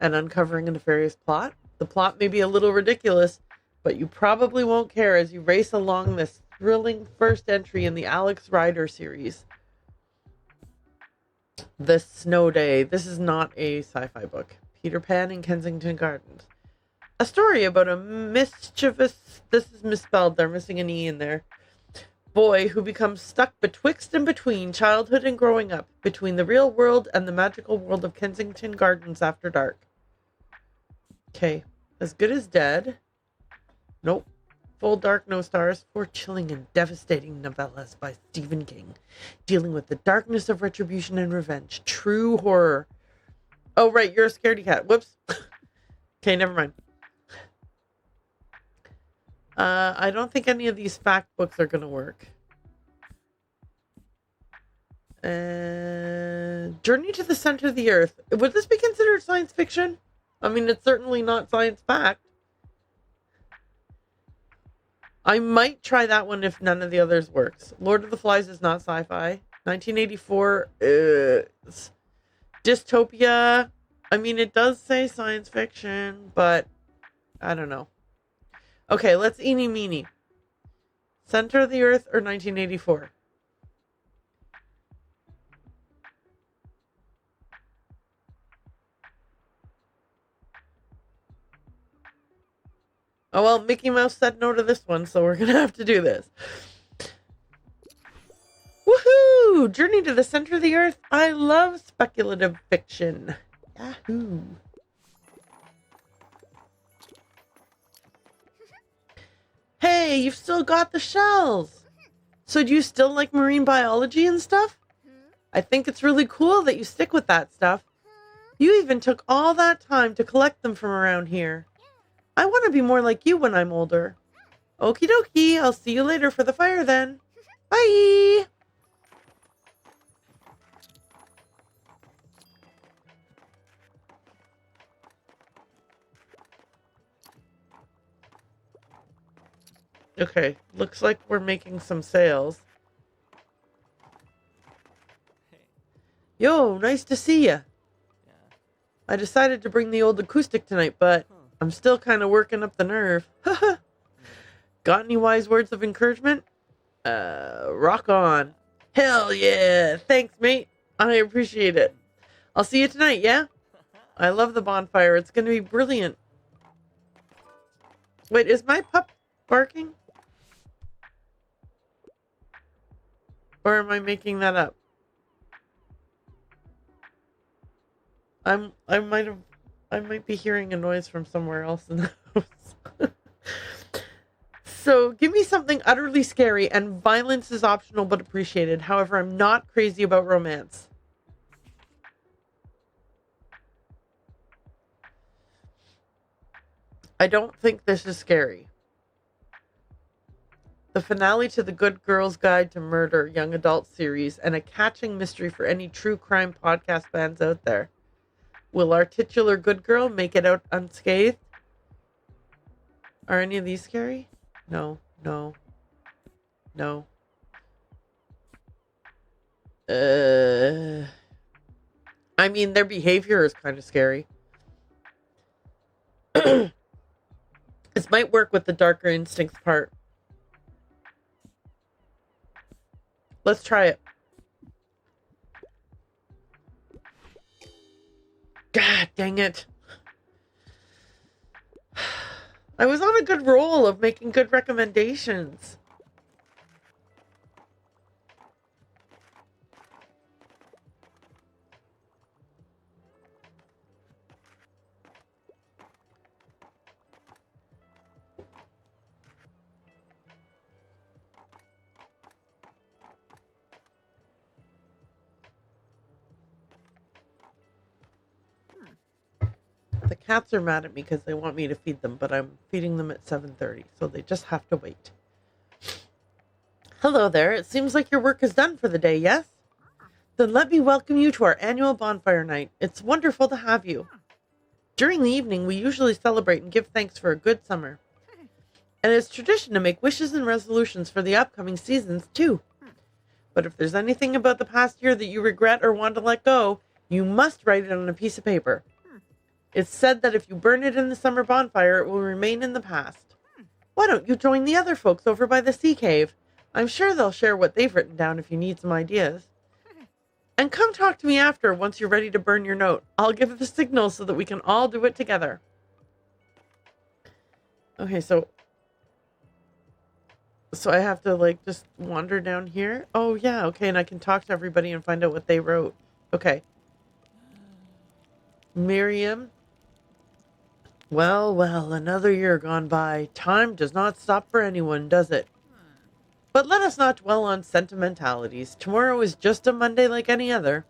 and uncovering a nefarious plot? The plot may be a little ridiculous, but you probably won't care as you race along this thrilling first entry in the Alex Rider series. The Snow Day. This is not a sci-fi book. Peter Pan in Kensington Gardens. A story about a mischievous... This is misspelled. They're missing an E in there. Boy who becomes stuck betwixt and between childhood and growing up, between the real world and the magical world of Kensington Gardens after dark. Okay. As Good as Dead. Nope. Full Dark, No Stars. 4 chilling and devastating novellas by Stephen King, dealing with the darkness of retribution and revenge. True horror. Oh, right. You're a scaredy cat. Whoops. Okay, never mind. I don't think any of these fact books are going to work. Journey to the Center of the Earth. Would this be considered science fiction? I mean, it's certainly not science fact. I might try that one if none of the others works. Lord of the Flies is not sci-fi. 1984 is dystopia. I mean, it does say science fiction, but I don't know. Okay, let's eeny meeny. Center of the Earth or 1984? Oh, well, Mickey Mouse said no to this one, so we're going to have to do this. Woohoo! Journey to the Center of the Earth. I love speculative fiction. Yahoo! Hey, you've still got the shells. So do you still like marine biology and stuff? I think it's really cool that you stick with that stuff. You even took all that time to collect them from around here. I want to be more like you when I'm older. Okie dokie, I'll see you later for the fire then. Bye! Okay, looks like we're making some sales. Yo, nice to see ya. I decided to bring the old acoustic tonight, but I'm still kind of working up the nerve. Got any wise words of encouragement? Rock on. Hell yeah. Thanks, mate. I appreciate it. I'll see you tonight, yeah? I love the bonfire. It's going to be brilliant. Wait, is my pup barking? Or am I making that up? I might be hearing a noise from somewhere else in the house. So, give me something utterly scary, and violence is optional but appreciated. However, I'm not crazy about romance. I don't think this is scary. The finale to the Good Girl's Guide to Murder young adult series, and a catching mystery for any true crime podcast fans out there. Will our titular good girl make it out unscathed? Are any of these scary? No. I mean, their behavior is kind of scary. This might work with the darker instincts part. Let's try it. God dang it. I was on a good roll of making good recommendations. The cats are mad at me because they want me to feed them, but I'm feeding them at 7:30, so they just have to wait. Hello there. It seems like your work is done for the day, yes? Then let me welcome you to our annual bonfire night. It's wonderful to have you. During the evening, we usually celebrate and give thanks for a good summer. And it's tradition to make wishes and resolutions for the upcoming seasons, too. But if there's anything about the past year that you regret or want to let go, you must write it on a piece of paper. It's said that if you burn it in the summer bonfire, it will remain in the past. Why don't you join the other folks over by the sea cave? I'm sure they'll share what they've written down if you need some ideas. And come talk to me after once you're ready to burn your note. I'll give the signal so that we can all do it together. Okay, so I have to like just wander down here? Oh yeah, okay, and I can talk to everybody and find out what they wrote. Okay. Miriam. Well, another year gone by. Time does not stop for anyone, does it? But let us not dwell on sentimentalities. Tomorrow is just a Monday like any other.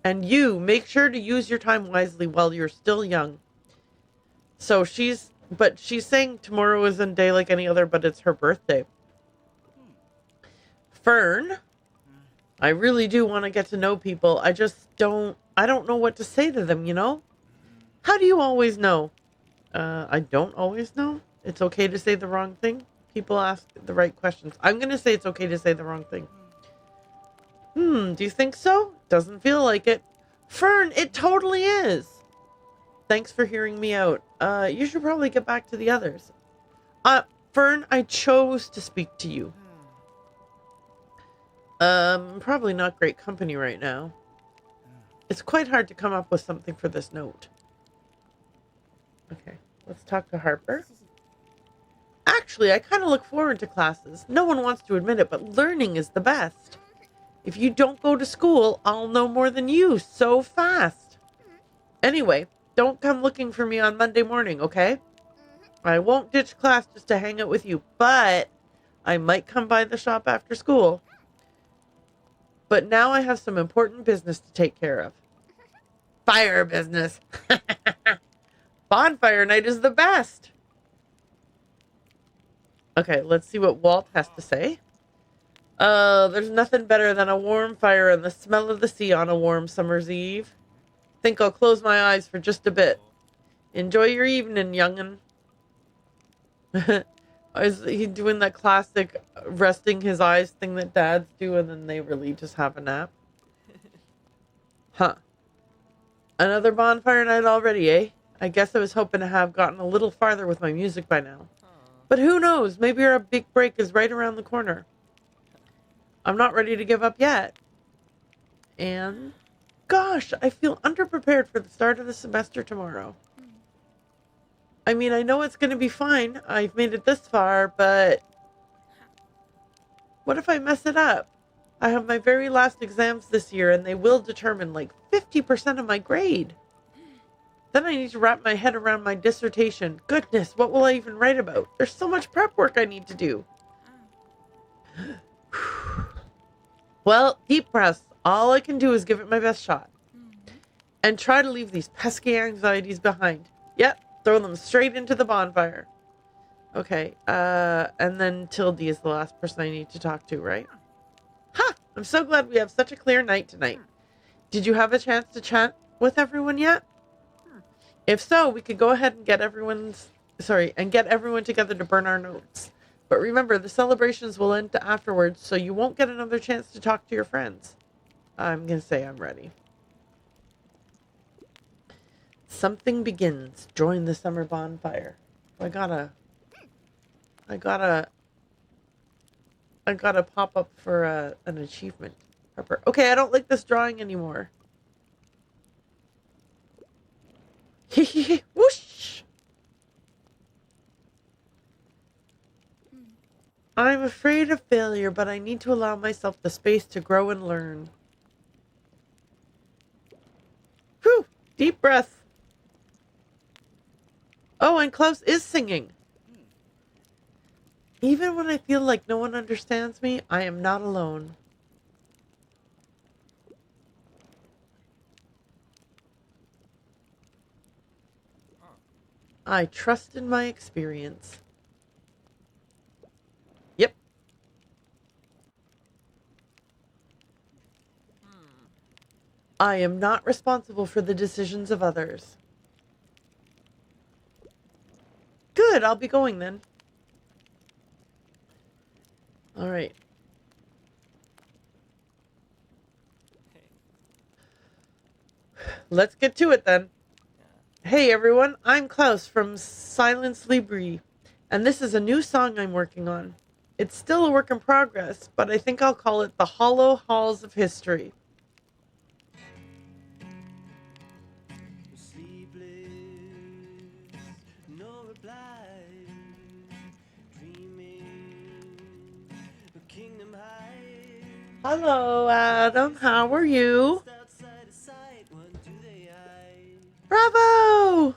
And you, make sure to use your time wisely while you're still young. So she's saying tomorrow is a day like any other, but it's her birthday. Fern, I really do want to get to know people. I don't know what to say to them, you know? How do you always know? I don't always know. It's okay to say the wrong thing. People ask the right questions. I'm going to say it's okay to say the wrong thing. Do you think so? Doesn't feel like it. Fern, it totally is. Thanks for hearing me out. You should probably get back to the others. Fern, I chose to speak to you. Probably not great company right now. It's quite hard to come up with something for this note. Okay, let's talk to Harper. Actually, I kind of look forward to classes. No one wants to admit it, but learning is the best. If you don't go to school, I'll know more than you so fast. Anyway, don't come looking for me on Monday morning, okay? I won't ditch class just to hang out with you, but I might come by the shop after school. But now I have some important business to take care of. Fire business. Bonfire night is the best. Okay, let's see what Walt has to say. There's nothing better than a warm fire and the smell of the sea on a warm summer's eve. Think I'll close my eyes for just a bit. Enjoy your evening, young'un. Is he doing that classic resting his eyes thing that dads do and then they really just have a nap? Huh. Another bonfire night already, eh? I guess I was hoping to have gotten a little farther with my music by now. But who knows? Maybe our big break is right around the corner. I'm not ready to give up yet. And gosh, I feel underprepared for the start of the semester tomorrow. I mean, I know it's going to be fine. I've made it this far, but what if I mess it up? I have my very last exams this year, and they will determine like 50% of my grade. Then I need to wrap my head around my dissertation. Goodness, what will I even write about? There's so much prep work I need to do. Well, deep breaths. All I can do is give it my best shot. And try to leave these pesky anxieties behind. Yep, throw them straight into the bonfire. Okay, and then Tildy is the last person I need to talk to, right? Ha! I'm so glad we have such a clear night tonight. Did you have a chance to chat with everyone yet? If so, we could go ahead and get everyone together to burn our notes. But remember, the celebrations will end afterwards, so you won't get another chance to talk to your friends. I'm gonna say I'm ready. Something begins. Join the summer bonfire. I gotta pop up for an achievement. Okay, I don't like this drawing anymore. Whoosh! I'm afraid of failure, but I need to allow myself the space to grow and learn. Whew! Deep breath. Oh, and Klaus is singing. Even when I feel like no one understands me, I am not alone. I trust in my experience. Yep. I am not responsible for the decisions of others. Good, I'll be going then. All right. Let's get to it then. Hey everyone, I'm Klaus from Silence Libri, and this is a new song I'm working on. It's still a work in progress, but I think I'll call it The Hollow Halls of History. Hello, Adam. How are you? Bravo!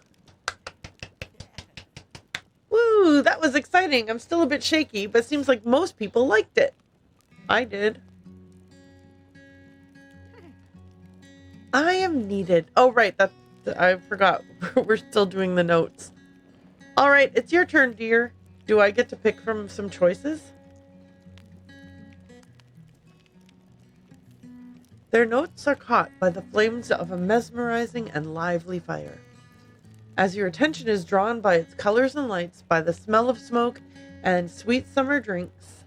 Woo, that was exciting. I'm still a bit shaky, but it seems like most people liked it. I did. I am needed. Oh, right. I forgot. We're still doing the notes. All right, it's your turn, dear. Do I get to pick from some choices? Their notes are caught by the flames of a mesmerizing and lively fire. As your attention is drawn by its colors and lights, by the smell of smoke and sweet summer drinks,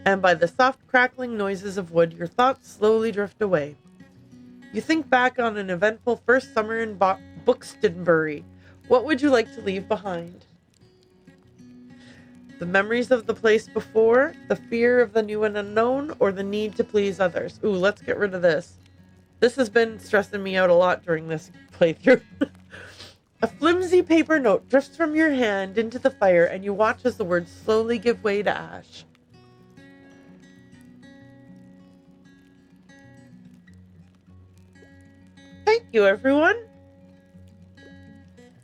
and by the soft crackling noises of wood, your thoughts slowly drift away. You think back on an eventful first summer in Bookstonbury. What would you like to leave behind? The memories of the place before, the fear of the new and unknown, or the need to please others? Ooh, let's get rid of this. This has been stressing me out a lot during this playthrough. A flimsy paper note drifts from your hand into the fire, and you watch as the words slowly give way to ash. Thank you, everyone.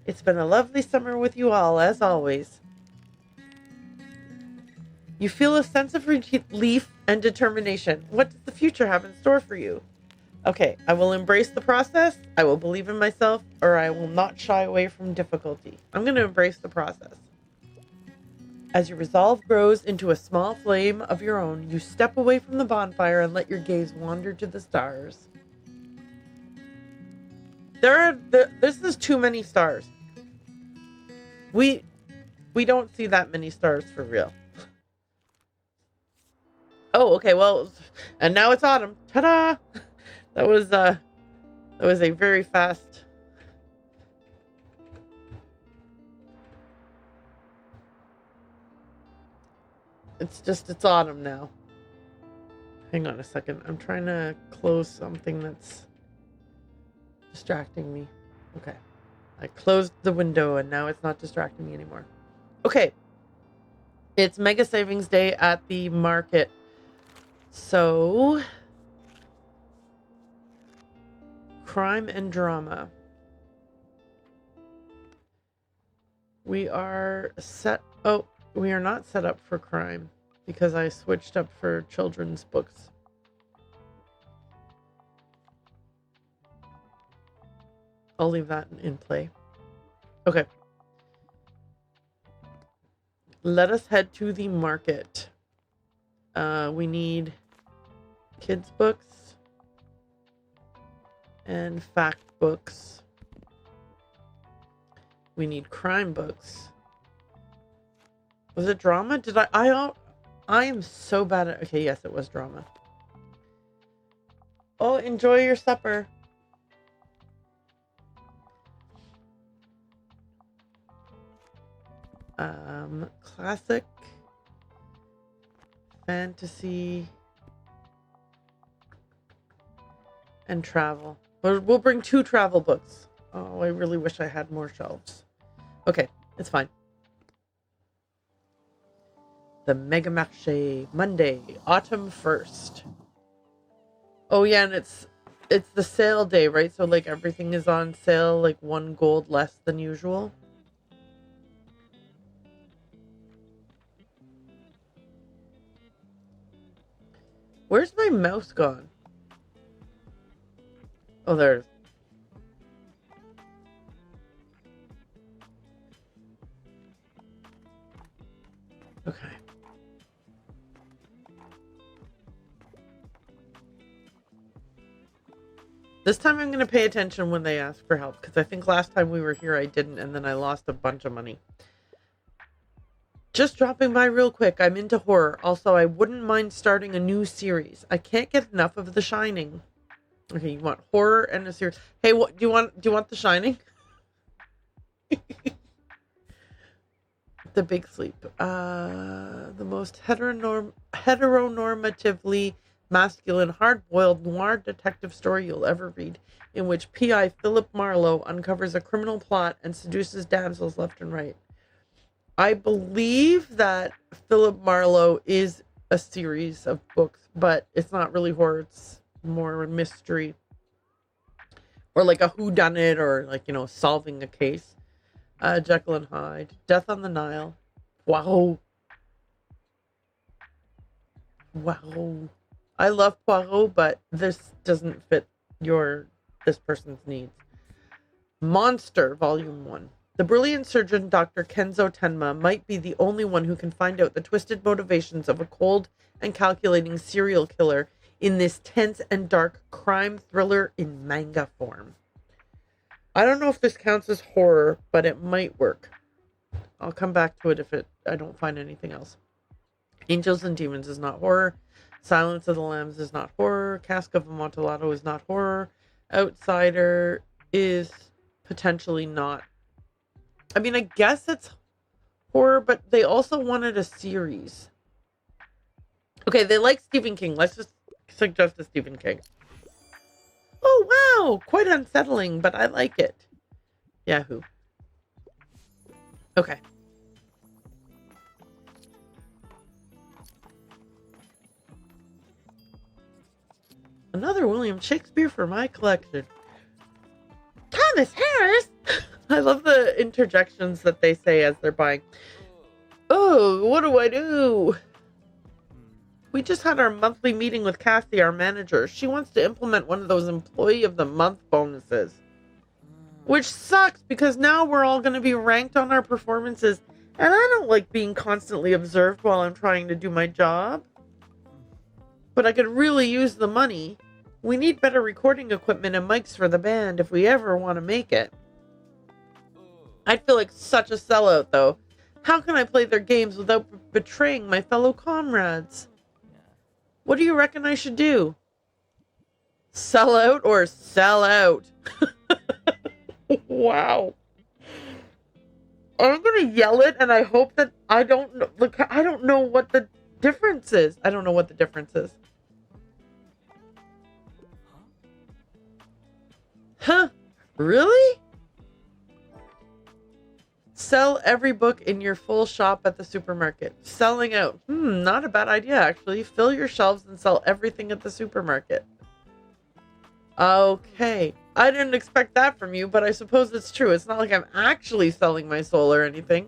It's been a lovely summer with you all, as always. You feel a sense of relief and determination. What does the future have in store for you? Okay, I will embrace the process, I will believe in myself, or I will not shy away from difficulty. I'm going to embrace the process. As your resolve grows into a small flame of your own, you step away from the bonfire and let your gaze wander to the stars. This is too many stars. We don't see that many stars for real. Oh, okay, well, and now it's autumn. Ta-da! That was a very fast. It's autumn now. Hang on a second. I'm trying to close something that's distracting me. Okay. I closed the window and now it's not distracting me anymore. Okay. It's Mega Savings Day at the market. So, crime and drama. We are set. Oh, we are not set up for crime because I switched up for children's books. I'll leave that in play. Okay. Let us head to the market. We need kids' books and fact books. We need crime books. Was it drama? Did I am so bad at... Okay, yes, it was drama. Oh, enjoy your supper. Classic, fantasy, and travel. We'll bring 2 travel books. Oh, I really wish I had more shelves. Okay, it's fine. The Mega Marché, Monday, autumn 1st. Oh yeah, and it's the sale day, right? So like everything is on sale, like 1 gold less than usual. Where's my mouse gone? Oh, there it is. Okay. This time I'm going to pay attention when they ask for help, because I think last time we were here I didn't, and then I lost a bunch of money. Just dropping by real quick. I'm into horror. Also, I wouldn't mind starting a new series. I can't get enough of The Shining. Okay, you want horror and a series. Hey, what do you want The Shining? The Big Sleep. The most heteronormatively masculine, hard-boiled noir detective story you'll ever read, in which P.I. Philip Marlowe uncovers a criminal plot and seduces damsels left and right. I believe that Philip Marlowe is a series of books, but it's not really horror. It's more a mystery. Or like a whodunit, or like, solving a case. Jekyll and Hyde. Death on the Nile. Wow. Wow. I love Poirot, but this doesn't fit this person's needs. Monster, Volume 1. The brilliant surgeon Dr. Kenzo Tenma might be the only one who can find out the twisted motivations of a cold and calculating serial killer in this tense and dark crime thriller in manga form. I don't know if this counts as horror, but it might work. I'll come back to it if I don't find anything else. Angels and Demons is not horror. Silence of the Lambs is not horror. Cask of Amontillado is not horror. Outsider is potentially not. I mean, I guess it's horror, but they also wanted a series. Okay, they like Stephen King. Let's just suggest a Stephen King. Oh, wow! Quite unsettling, but I like it. Yahoo. Okay. Another William Shakespeare for my collection. Thomas Harris! I love the interjections that they say as they're buying. Oh, what do I do? We just had our monthly meeting with Cassie, our manager. She wants to implement one of those employee of the month bonuses. Which sucks because now we're all going to be ranked on our performances. And I don't like being constantly observed while I'm trying to do my job. But I could really use the money. We need better recording equipment and mics for the band if we ever want to make it. I'd feel like such a sellout, though. How can I play their games without betraying my fellow comrades? What do you reckon I should do? Sell out or sell out? Wow. I'm gonna yell it, and I hope that I don't know. Look, I don't know what the difference is. I don't know what the difference is. Huh? Really? Sell every book in your full shop at the supermarket. Selling out. Not a bad idea, actually. Fill your shelves and sell everything at the supermarket. Okay. I didn't expect that from you, but I suppose it's true. It's not like I'm actually selling my soul or anything.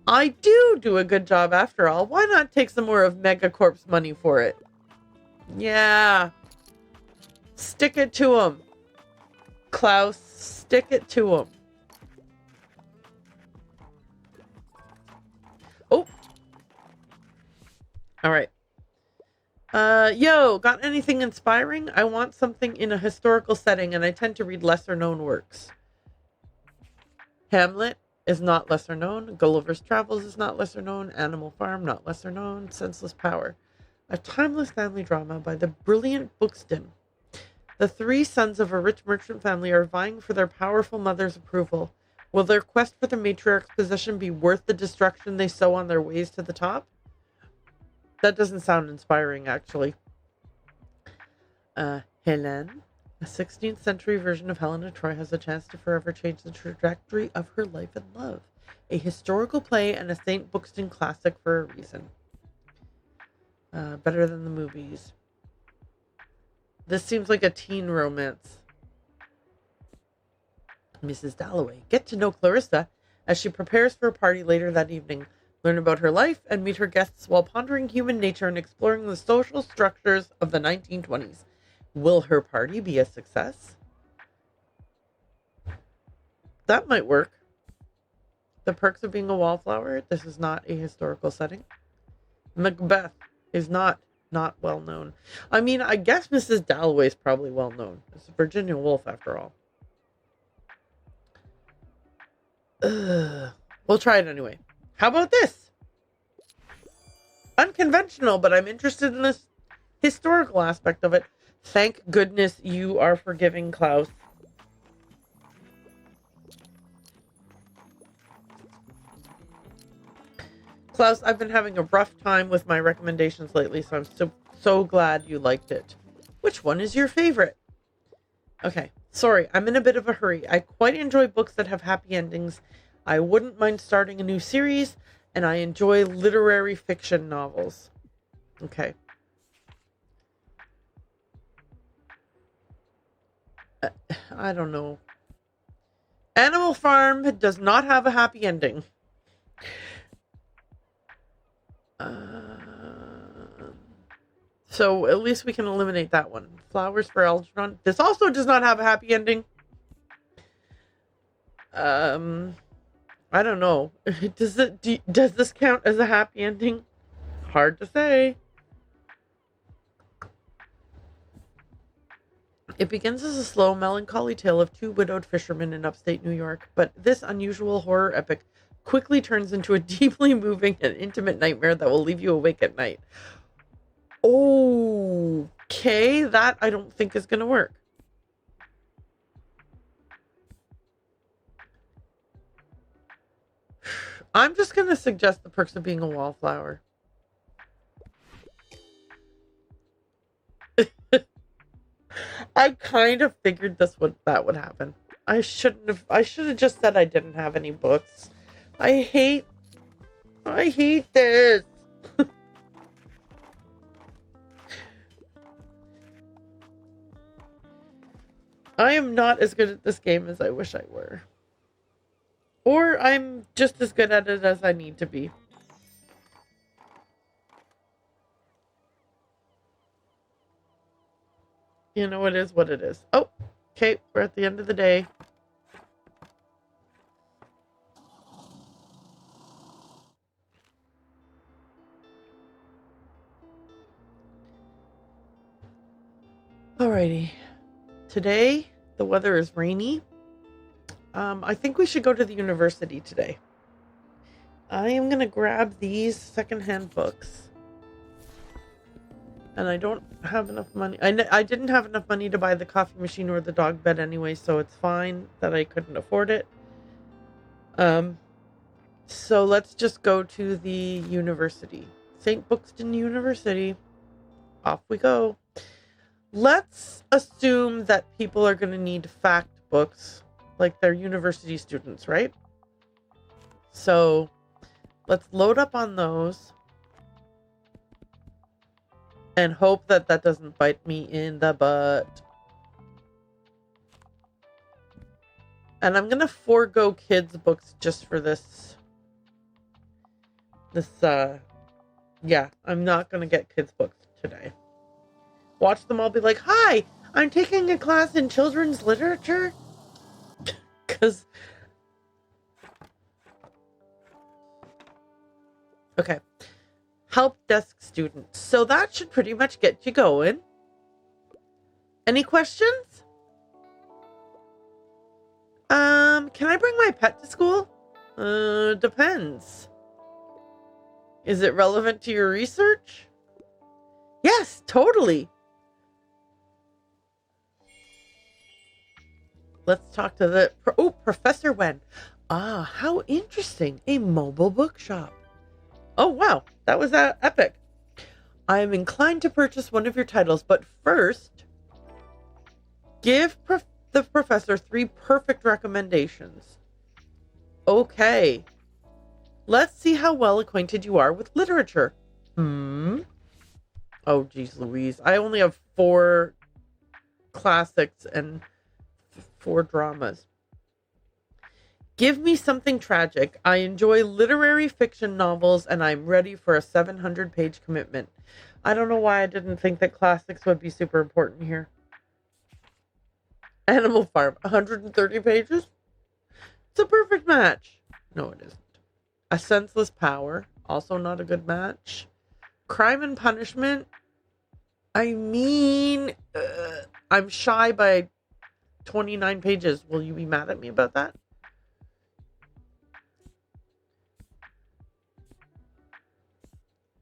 I do a good job after all. Why not take some more of Megacorp's money for it? Yeah. Stick it to him. Klaus, stick it to him. Oh. All right. Yo, got anything inspiring? I want something in a historical setting, and I tend to read lesser-known works. Hamlet is not lesser known. Gulliver's Travels is not lesser known. Animal Farm, not lesser known. Senseless Power, a timeless family drama by the brilliant Bookston. The three sons of a rich merchant family are vying for their powerful mother's approval. Will their quest for the matriarch's possession be worth the destruction they sow on their ways to the top? That doesn't sound inspiring, actually. Hélène, a 16th century version of Helen of Troy, has a chance to forever change the trajectory of her life and love. A historical play and a St. Bookston classic for a reason. Better than the movies. This seems like a teen romance. Mrs. Dalloway. Get to know Clarissa as she prepares for a party later that evening. Learn about her life and meet her guests while pondering human nature and exploring the social structures of the 1920s. Will her party be a success? That might work. The Perks of Being a Wallflower. This is not a historical setting. Macbeth is not well known. I mean, I guess Mrs. Dalloway is probably well known. It's Virginia Woolf, after all. We'll try it anyway. How about this? Unconventional, but I'm interested in this historical aspect of it. Thank goodness you are forgiving, Klaus. Klaus, I've been having a rough time with my recommendations lately, so I'm so glad you liked it. Which one is your favorite? Okay, sorry, I'm in a bit of a hurry. I quite enjoy books that have happy endings. I wouldn't mind starting a new series, and I enjoy literary fiction novels. Okay. I don't know. Animal Farm does not have a happy ending. So at least we can eliminate that one. Flowers for Algernon. This also does not have a happy ending. I don't know. Does this count as a happy ending? Hard to say. It begins as a slow, melancholy tale of two widowed fishermen in upstate New York, but this unusual horror epic quickly turns into a deeply moving and intimate nightmare that will leave you awake at night. Okay, that I don't think is going to work. I'm just going to suggest The Perks of Being a Wallflower. I kind of figured that would happen. I should have just said I didn't have any books. I hate this. I am not as good at this game as I wish I were. Or I'm just as good at it as I need to be. You know, it is what it is. Oh, okay. We're at the end of the day. Alrighty. Today, the weather is rainy. I think we should go to the university today. I am going to grab these secondhand books. And I don't have enough money. I didn't have enough money to buy the coffee machine or the dog bed anyway, so it's fine that I couldn't afford it. So let's just go to the university. St. Bookston University. Off we go. Let's assume that people are going to need fact books, like they're university students, right? So let's load up on those and hope that that doesn't bite me in the butt. And I'm going to forego kids' books just for this. Yeah, I'm not going to get kids' books today. Watch them all be like, hi, I'm taking a class in children's literature. Because... Okay. Help desk students. So that should pretty much get you going. Any questions? Can I bring my pet to school? Depends. Is it relevant to your research? Yes, totally. Let's talk to the... Professor Wen. Ah, how interesting. A mobile bookshop. Oh, wow. That was epic. I am inclined to purchase one of your titles, but first, give the professor 3 perfect recommendations. Okay. Let's see how well acquainted you are with literature. Oh, geez Louise. I only have 4 classics and 4 dramas. Give me something tragic. I enjoy literary fiction novels, and I'm ready for a 700-page commitment. I don't know why I didn't think that classics would be super important here. Animal Farm, 130 pages? It's a perfect match. No, it isn't. A Senseless Power, also not a good match. Crime and Punishment. I mean, I'm shy by 29 pages. Will you be mad at me about that?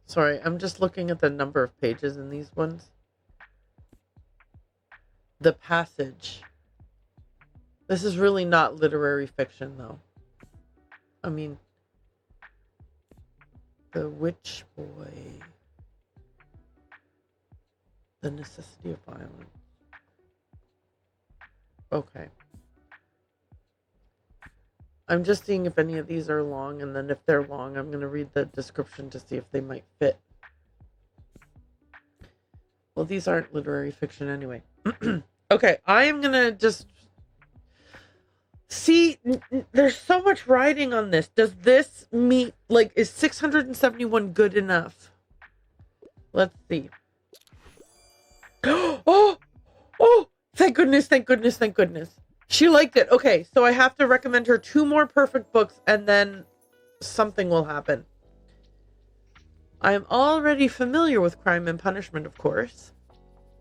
Sorry, I'm just looking at the number of pages in these ones. The Passage. This is really not literary fiction, though. I mean, The Witch Boy. The Necessity of Violence. Okay. I'm just seeing if any of these are long, and then if they're long, I'm going to read the description to see if they might fit. Well, these aren't literary fiction anyway. Okay, I am going to just... See, there's so much writing on this. Does this meet, like, is 671 good enough? Let's see. Oh! Oh! Thank goodness, thank goodness, thank goodness. She liked it. Okay, so I have to recommend her 2 more perfect books, and then something will happen. I am already familiar with Crime and Punishment, of course,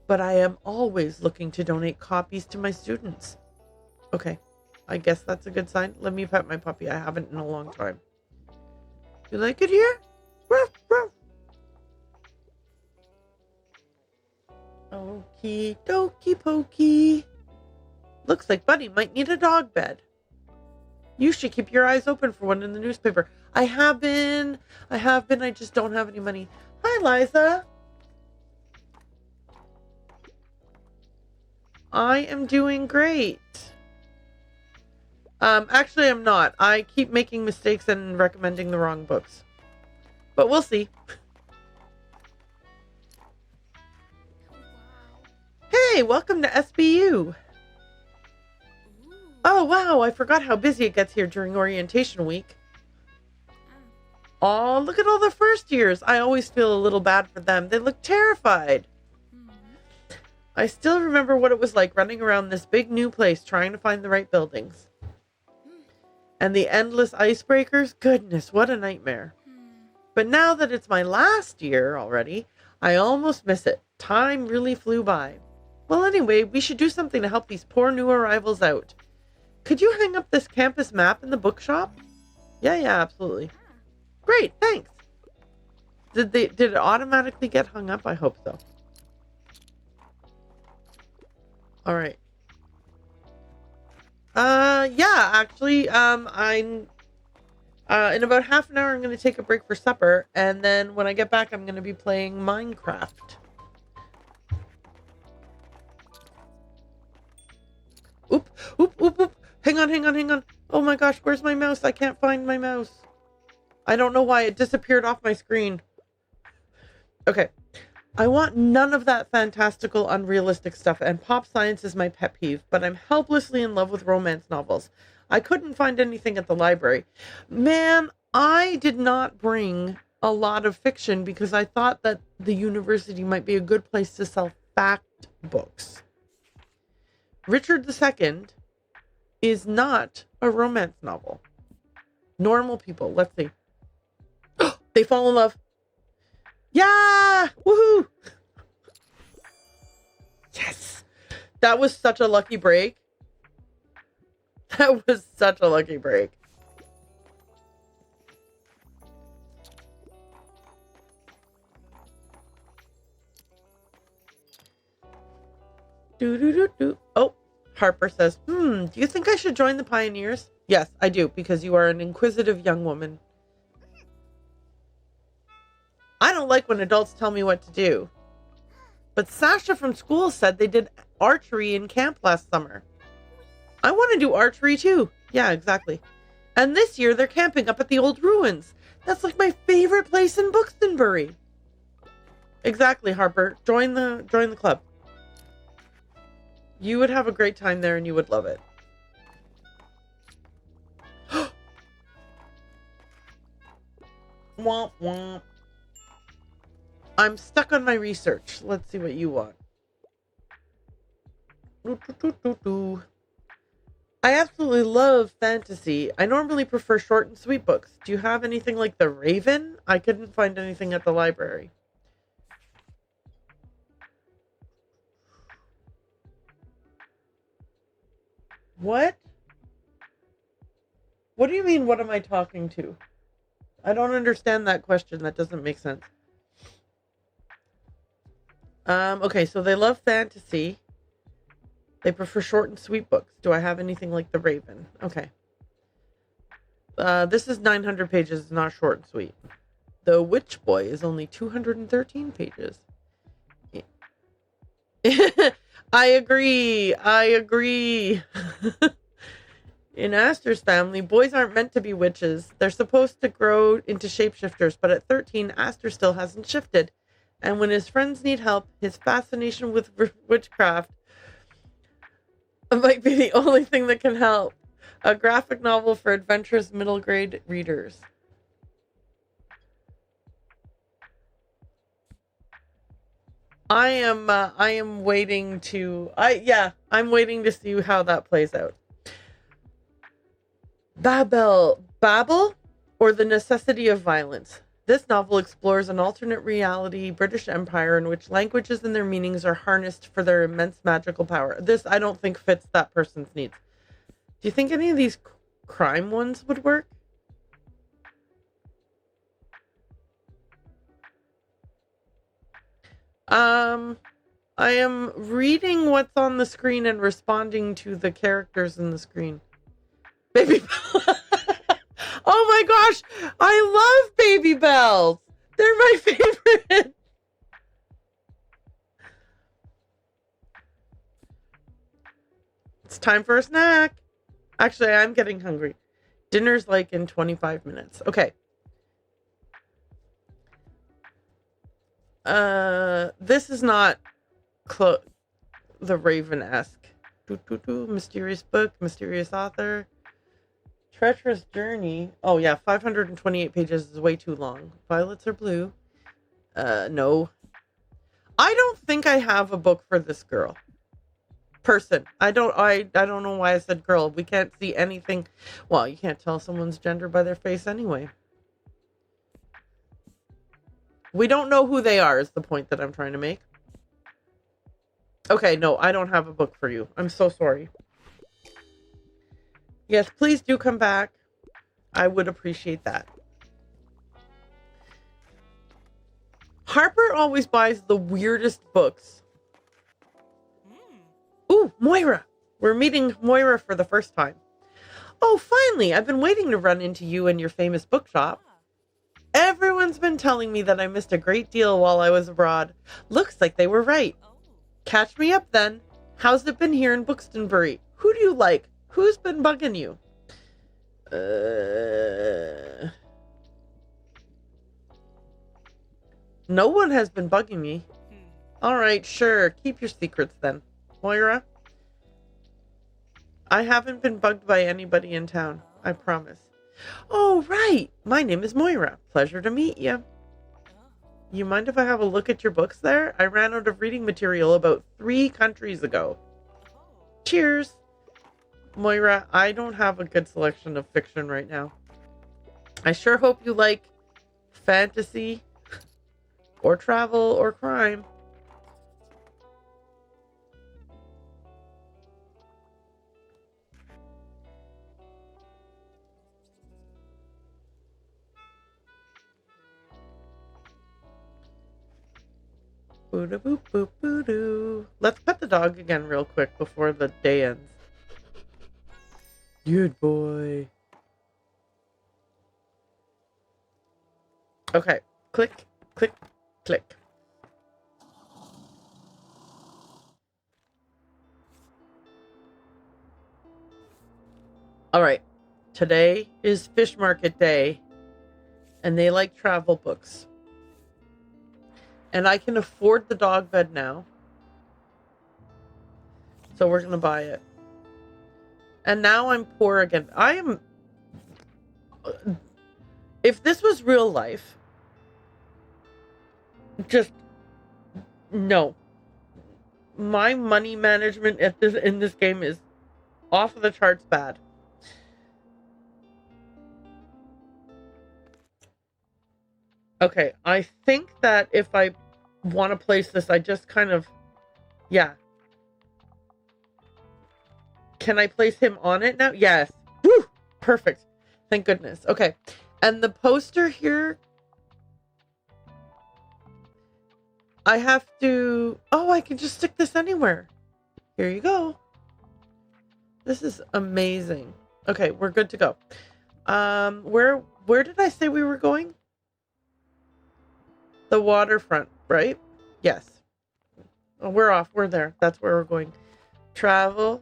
but I am always looking to donate copies to my students. Okay, I guess that's a good sign. Let me pet my puppy. I haven't in a long time. You like it here? Ruff, ruff. Okie dokie pokey. Looks like Buddy might need a dog bed. You should keep your eyes open for one in the newspaper. I have been. I just don't have any money. Hi, Liza. I am doing great. Actually, I'm not. I keep making mistakes and recommending the wrong books. But we'll see. Hey, welcome to SBU. Oh, wow, I forgot how busy it gets here during orientation week. Oh, look at all the first years. I always feel a little bad for them. They look terrified. I still remember what it was like running around this big new place trying to find the right buildings. And the endless icebreakers, goodness, what a nightmare. But now that it's my last year already, I almost miss it. Time really flew by. Well, anyway, we should do something to help these poor new arrivals out. Could you hang up this campus map in the bookshop? Yeah, absolutely. Great, thanks. Did it automatically get hung up? I hope so. All right. Yeah, actually, I'm in about half an hour I'm going to take a break for supper, and then when I get back I'm going to be playing Minecraft. Oop. Hang on. Oh my gosh, where's my mouse? I can't find my mouse. I don't know why it disappeared off my screen. Okay. I want none of that fantastical, unrealistic stuff, and pop science is my pet peeve, but I'm helplessly in love with romance novels. I couldn't find anything at the library. Man, I did not bring a lot of fiction because I thought that the university might be a good place to sell fact books. Richard II is not a romance novel. Normal people, let's see. They fall in love. Yeah! Woohoo! Yes! That was such a lucky break. That was such a lucky break. Oh, Harper says, do you think I should join the Pioneers? Yes, I do, because you are an inquisitive young woman. I don't like when adults tell me what to do. But Sasha from school said they did archery in camp last summer. I want to do archery too. Yeah, exactly. And this year they're camping up at the old ruins. That's like my favorite place in Bookstonbury. Exactly, Harper. Join the club. You would have a great time there and you would love it. Womp womp. I'm stuck on my research. Let's see what you want. I absolutely love fantasy. I normally prefer short and sweet books. Do you have anything like The Raven? I couldn't find anything at the library. What? What do you mean, what am I talking to? I don't understand that question. That doesn't make sense. Okay, so they love fantasy. They prefer short and sweet books. Do I have anything like The Raven? Okay. This is 900 pages, not short and sweet. The Witch Boy is only 213 pages. I agree. In Aster's family, boys aren't meant to be witches. They're supposed to grow into shapeshifters, but at 13, Aster still hasn't shifted. And when his friends need help, his fascination with witchcraft might be the only thing that can help. A graphic novel for adventurous middle grade readers. I am waiting to I'm waiting to see how that plays out. Babel or the Necessity of Violence. This novel explores an alternate reality British Empire in which languages and their meanings are harnessed for their immense magical power. This, I don't think, fits that person's needs. Do you think any of these crime ones would work? I am reading what's on the screen and responding to the characters in the screen. Baby Oh my gosh, I love Baby Bells. They're my favorite. It's time for a snack. Actually, I'm getting hungry. Dinner's like in 25 minutes. Okay. This is not the Raven-esque. Mysterious book, mysterious author. Treacherous Journey. Oh yeah, 528 pages is way too long. Violets are blue. No. I don't think I have a book for this girl. Person. I don't know why I said girl. We can't see anything. Well, you can't tell someone's gender by their face anyway. We don't know who they are is the point that I'm trying to make. Okay, no, I don't have a book for you. I'm so sorry. Yes, please do come back. I would appreciate that. Harper always buys the weirdest books. Ooh, Moira. We're meeting Moira for the first time. Oh, finally. I've been waiting to run into you in your famous bookshop. Everyone's been telling me that I missed a great deal while I was abroad. Looks like they were right. Catch me up then. How's it been here in Bookstonbury? Who do you like? Who's been bugging you? No one has been bugging me. All right, sure. Keep your secrets then. Moira? I haven't been bugged by anybody in town. I promise. Oh, right. My name is Moira. Pleasure to meet you. You mind if I have a look at your books there? I ran out of reading material about 3 countries ago. Cheers. Moira, I don't have a good selection of fiction right now. I sure hope you like fantasy or travel or crime. Boo-da-boop, boop, boo-doo. Let's pet the dog again real quick before the day ends. Good boy. Okay. Click, click, click. All right. Today is fish market day, and they like travel books. And I can afford the dog bed now. So we're going to buy it. And now I'm poor again. I am... If this was real life, just... No. My money management in this game is off of the charts bad. Okay, I think that if I want to place this, I just kind of... Yeah. Can I place him on it now? Yes. Woo! Perfect. Thank goodness. Okay. And the poster here... I have to... Oh, I can just stick this anywhere. Here you go. This is amazing. Okay, we're good to go. Where did I say we were going? The waterfront, right? Yes. Oh, we're off. We're there. That's where we're going. Travel.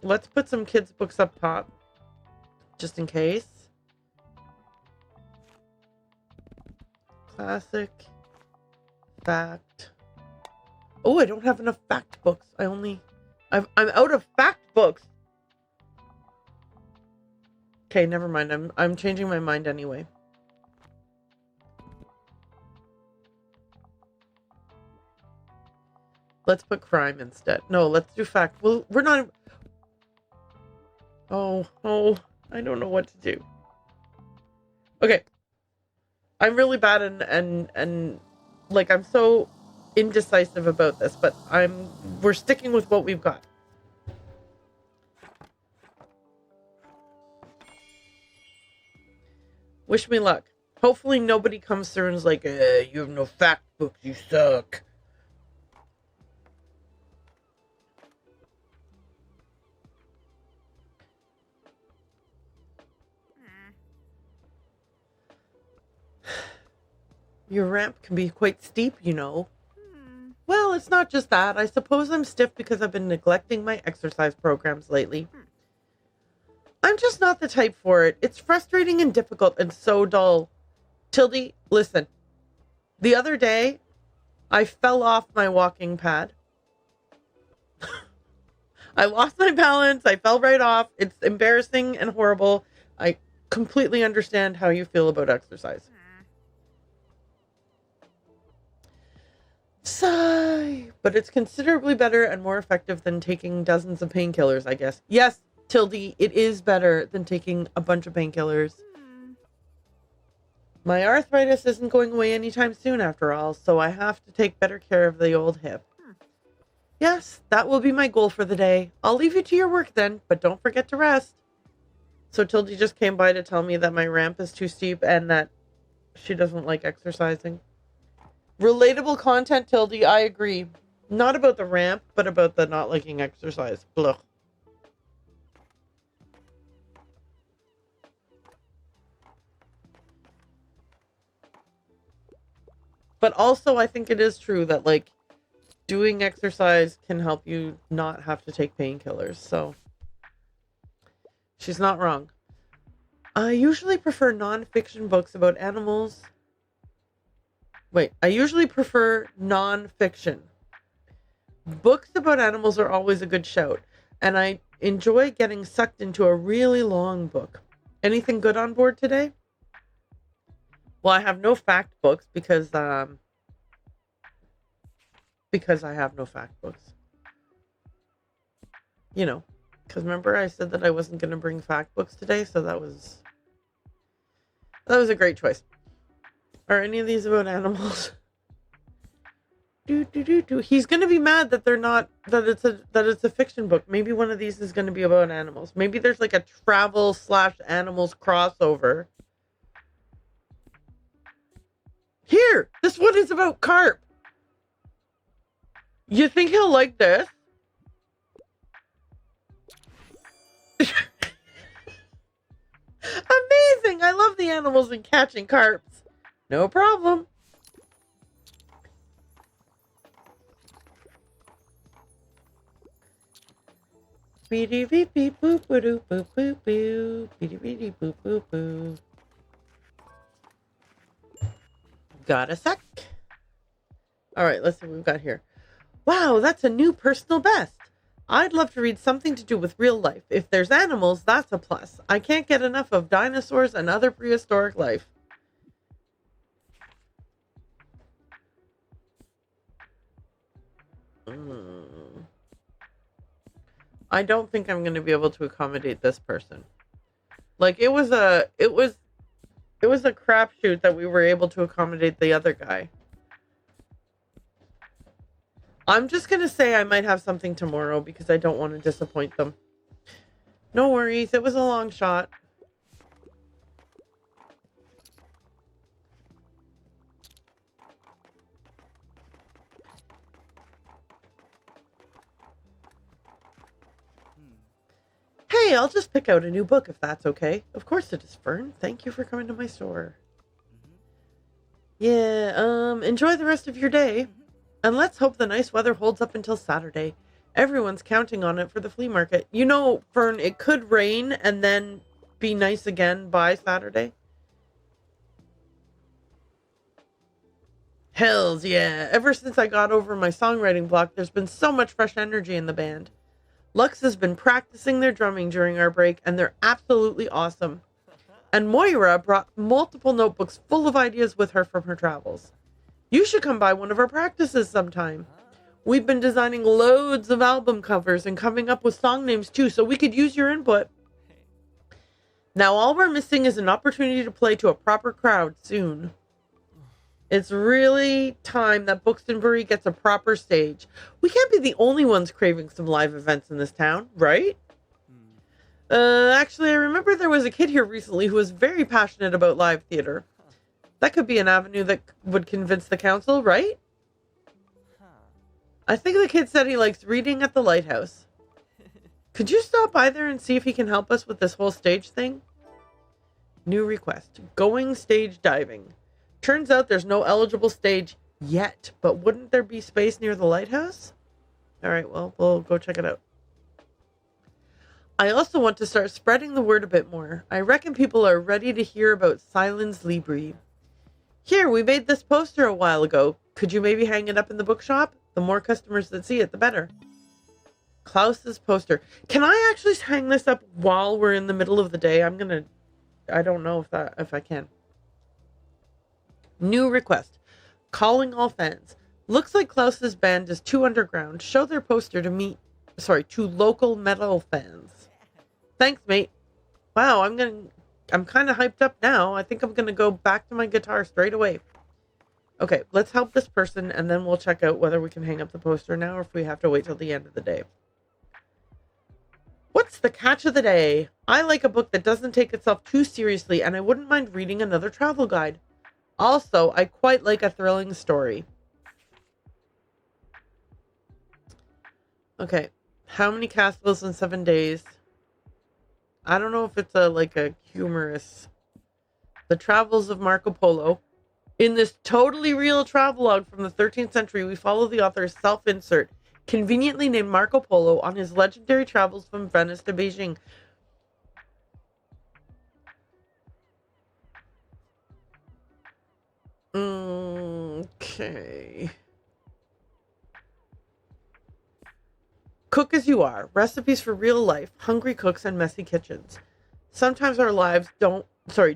Let's put some kids' books up top. Just in case. Classic. Fact. Oh, I don't have enough fact books. I'm out of fact books. Okay, never mind. I'm changing my mind anyway. Let's put crime instead. No, let's do fact. Well, we're not... Oh, I don't know what to do. Okay. I'm really bad and like I'm so indecisive about this, but we're sticking with what we've got. Wish me luck. Hopefully nobody comes through and is like, you have no fact books, you suck. Your ramp can be quite steep, you know. Well, it's not just that. I suppose I'm stiff because I've been neglecting my exercise programs lately. I'm just not the type for it. It's frustrating and difficult and so dull. Tildy, listen. The other day, I fell off my walking pad. I lost my balance. I fell right off. It's embarrassing and horrible. I completely understand how you feel about exercise. Sigh. But it's considerably better and more effective than taking dozens of painkillers, I guess. Yes, Tildy, it is better than taking a bunch of painkillers. My arthritis isn't going away anytime soon, after all, so I have to take better care of the old hip. Yes, that will be my goal for the day. I'll leave you to your work then, but don't forget to rest. So Tildy just came by to tell me that my ramp is too steep and that she doesn't like exercising. Relatable content, Tildy, I agree. Not about the ramp, but about the not liking exercise. Blah. But also, I think it is true that, like, doing exercise can help you not have to take painkillers. So, she's not wrong. I usually prefer non-fiction books about animals. Wait, I usually prefer non-fiction. Books about animals are always a good shout, and I enjoy getting sucked into a really long book. Anything good on board today? Well, I have no fact books because I have no fact books. You know, because remember I said that I wasn't going to bring fact books today, so that was a great choice. Are any of these about animals? He's going to be mad that they're not, that it's a fiction book. Maybe one of these is going to be about animals. Maybe there's like a travel/animals crossover. Here, this one is about carp. You think he'll like this? Amazing! I love the animals and catching carps. No problem. Beady beep beep boop boop boop boop boop. Beady beady boop boop boop. Got a sec. All right, let's see what we've got here. Wow, that's a new personal best. I'd love to read something to do with real life. If there's animals, that's a plus. I can't get enough of dinosaurs and other prehistoric life. I don't think I'm going to be able to accommodate this person. Like, it was a crapshoot that we were able to accommodate the other guy. I'm just going to say I might have something tomorrow because I don't want to disappoint them. No worries. It was a long shot. Hey, I'll just pick out a new book if that's okay. Of course it is, Fern. Thank you for coming to my store. Yeah, enjoy the rest of your day. And let's hope the nice weather holds up until Saturday. Everyone's counting on it for the flea market. You know, Fern, it could rain and then be nice again by Saturday. Hells yeah. Ever since I got over my songwriting block, there's been so much fresh energy in the band. Lux has been practicing their drumming during our break, and they're absolutely awesome. And Moira brought multiple notebooks full of ideas with her from her travels. You should come by one of our practices sometime. We've been designing loads of album covers and coming up with song names too, so we could use your input. Now all we're missing is an opportunity to play to a proper crowd soon. It's really time that Bookstonbury gets a proper stage. We can't be the only ones craving some live events in this town, right? Actually, I remember there was a kid here recently who was very passionate about live theater. That could be an avenue that would convince the council, right? I think the kid said he likes reading at the lighthouse. Could you stop by there and see if he can help us with this whole stage thing? New request. Going stage diving. Turns out there's no eligible stage yet, but wouldn't there be space near the lighthouse? All right, well, we'll go check it out. I also want to start spreading the word a bit more. I reckon people are ready to hear about Silence Libri. Here, we made this poster a while ago. Could you maybe hang it up in the bookshop? The more customers that see it, the better. Klaus's poster. Can I actually hang this up while we're in the middle of the day? I don't know if I can. New request. Calling all fans. Looks like Klaus's band is too underground. Show their poster to local metal fans. Thanks, mate. Wow, I'm kind of hyped up now. I think I'm gonna go back to my guitar straight away. Okay, let's help this person, and then we'll check out whether we can hang up the poster now or if we have to wait till the end of the day. What's the catch of the day? I like a book that doesn't take itself too seriously, and I wouldn't mind reading another travel guide. Also, I quite like a thrilling story. Okay, how many castles in 7 days? I don't know if it's a humorous. The Travels of Marco Polo. In this totally real travelogue from the 13th century, we follow the author's self-insert, conveniently named Marco Polo, on his legendary travels from Venice to Beijing. Okay. Cook as you are. Recipes for real life, hungry cooks, and messy kitchens. Sometimes our lives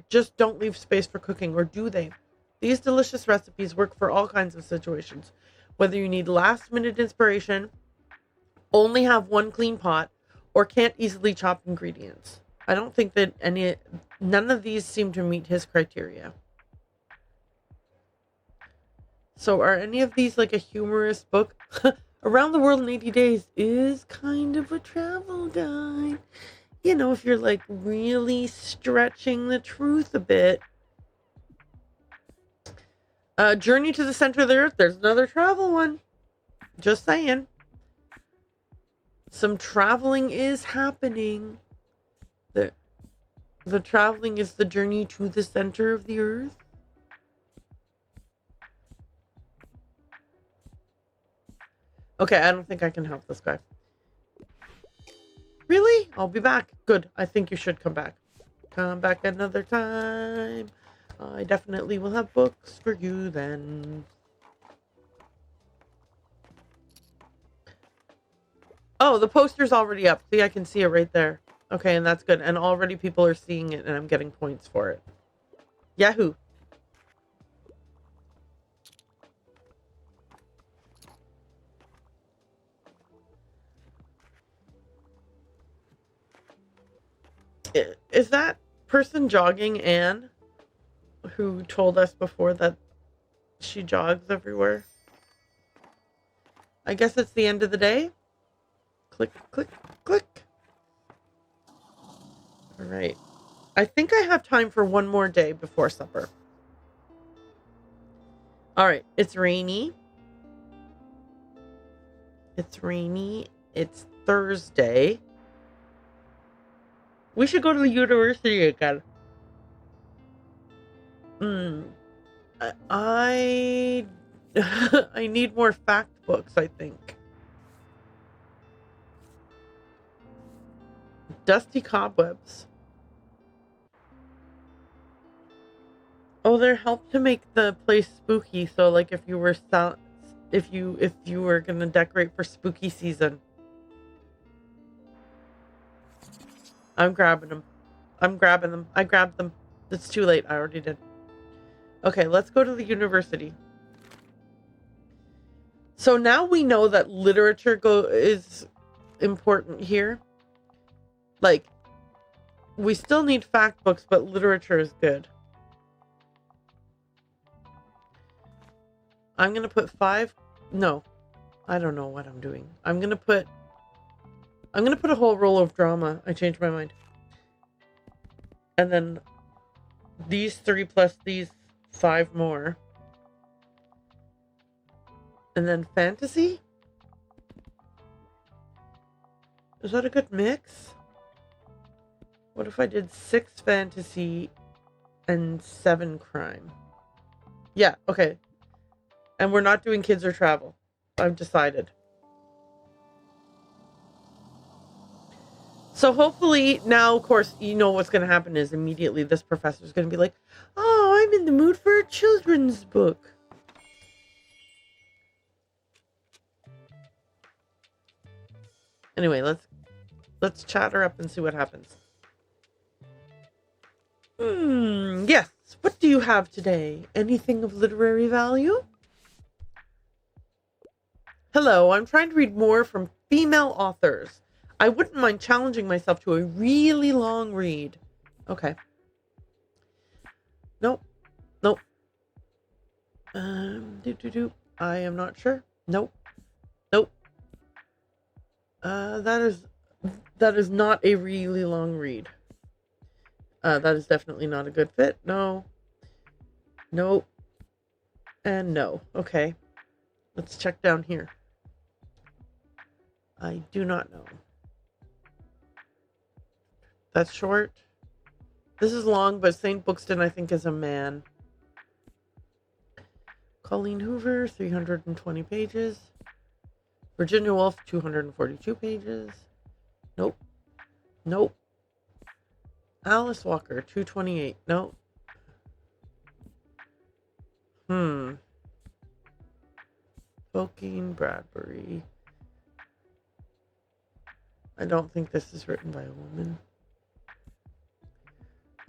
just don't leave space for cooking, or do they? These delicious recipes work for all kinds of situations. Whether you need last-minute inspiration, only have one clean pot, or can't easily chop ingredients. I don't think that none of these seem to meet his criteria. So are any of these like a humorous book? Around the World in 80 Days is kind of a travel guide. You know, if you're like really stretching the truth a bit. Journey to the Center of the Earth. There's another travel one. Just saying. Some traveling is happening. The traveling is the journey to the center of the earth. Okay, I don't think I can help this guy. Really? I'll be back. Good. I think you should come back. Come back another time. I definitely will have books for you then. Oh, the poster's already up. See, I can see it right there. Okay, and that's good. And already people are seeing it, and I'm getting points for it. Yahoo! Is that person jogging Anne, who told us before that she jogs everywhere? I guess it's the end of the day. Click, click, click. All right. I think I have time for one more day before supper. All right. It's rainy. It's rainy. It's Thursday. We should go to the university again. I I need more fact books, I think. Dusty cobwebs. Oh, they're helped to make the place spooky. So, like, if you were gonna decorate for spooky season. I'm grabbing them. I grabbed them. It's too late. I already did. Okay, let's go to the university. So now we know that literature is important here. Like, we still need fact books, but literature is good. I'm going to put 5. No, I don't know what I'm doing. I'm going to put a whole roll of drama. I changed my mind. And then these 3 plus these 5 more. And then fantasy? Is that a good mix? What if I did 6 fantasy and 7 crime? Yeah, okay. And we're not doing kids or travel. I've decided. So hopefully now, of course, you know what's going to happen is immediately this professor's going to be like, oh, I'm in the mood for a children's book. Anyway, let's chat her up and see what happens. Yes. What do you have today? Anything of literary value? Hello, I'm trying to read more from female authors. I wouldn't mind challenging myself to a really long read. Okay. Nope. Nope. I am not sure. Nope. Nope. That is not a really long read. That is definitely not a good fit. No. Nope. And no. Okay. Let's check down here. I do not know. That's short. This is long, but St. Bookston, I think, is a man. Colleen Hoover, 320 pages. Virginia Woolf, 242 pages. Nope. Nope. Alice Walker, 228. Nope. Tolkien, Bradbury. I don't think this is written by a woman.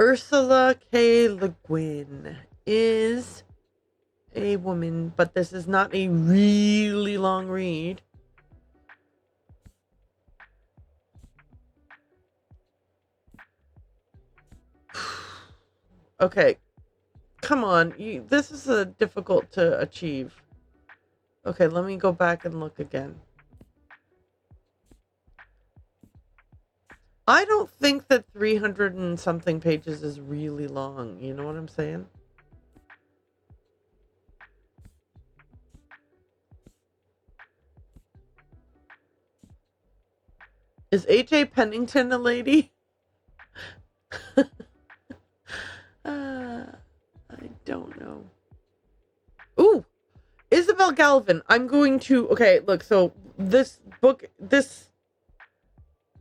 Ursula K. Le Guin is a woman, but this is not a really long read. Okay. Come on. This is difficult to achieve. Okay, let me go back and look again. I don't think that 300 and something pages is really long. You know what I'm saying? Is H.A. Pennington a lady? I don't know. Ooh! Isabel Galvin. I'm going to... Okay, look, so this book... This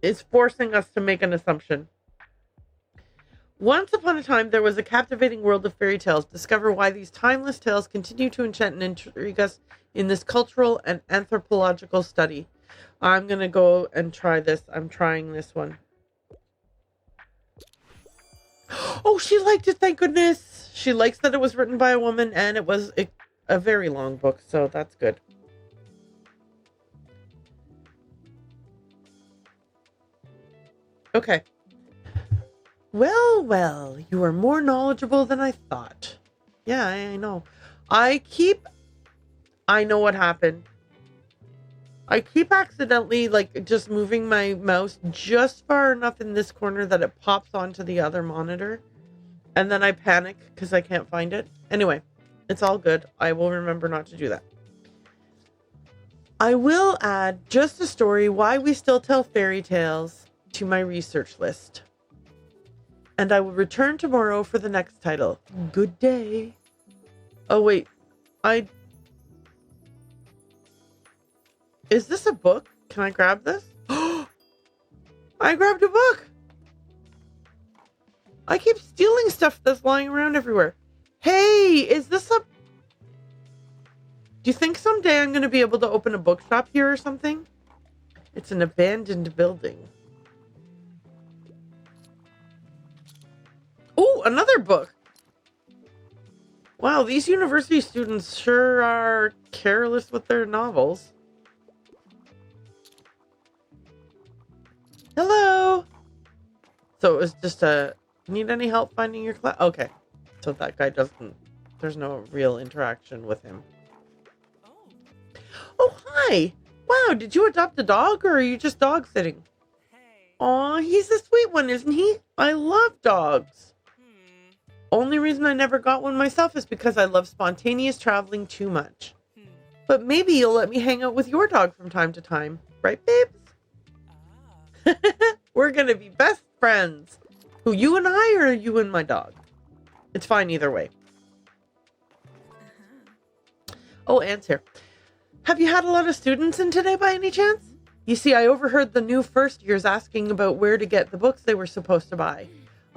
is forcing us to make an assumption. Once upon a time, there was a captivating world of fairy tales. Discover why these timeless tales continue to enchant and intrigue us in this cultural and anthropological study. I'm going to go and try this. I'm trying this one. Oh, she liked it, thank goodness. She likes that it was written by a woman, and it was a very long book, so that's good. Okay. Well, you are more knowledgeable than I thought. Yeah, I know. I know what happened. I keep accidentally, just moving my mouse just far enough in this corner that it pops onto the other monitor. And then I panic because I can't find it. Anyway, it's all good. I will remember not to do that. I will add just a story, Why We Still Tell Fairy Tales, to my research list. And I will return tomorrow for the next title. Good day. Oh, wait. Is this a book? Can I grab this? I grabbed a book. I keep stealing stuff that's lying around everywhere. Hey, is this a... Do you think someday I'm going to be able to open a bookshop here or something? It's an abandoned building. Oh, another book. Wow, these university students sure are careless with their novels. Hello. So it was just need any help finding your class? Okay. So that guy there's no real interaction with him. Oh, hi. Wow, did you adopt a dog or are you just dog sitting? Aw, he's a sweet one, isn't he? I love dogs. Only reason I never got one myself is because I love spontaneous traveling too much. But maybe you'll let me hang out with your dog from time to time. Right, babes? We're going to be best friends. Who, you and I or you and my dog? It's fine either way. Oh, Anne's here. Have you had a lot of students in today by any chance? You see, I overheard the new first years asking about where to get the books they were supposed to buy.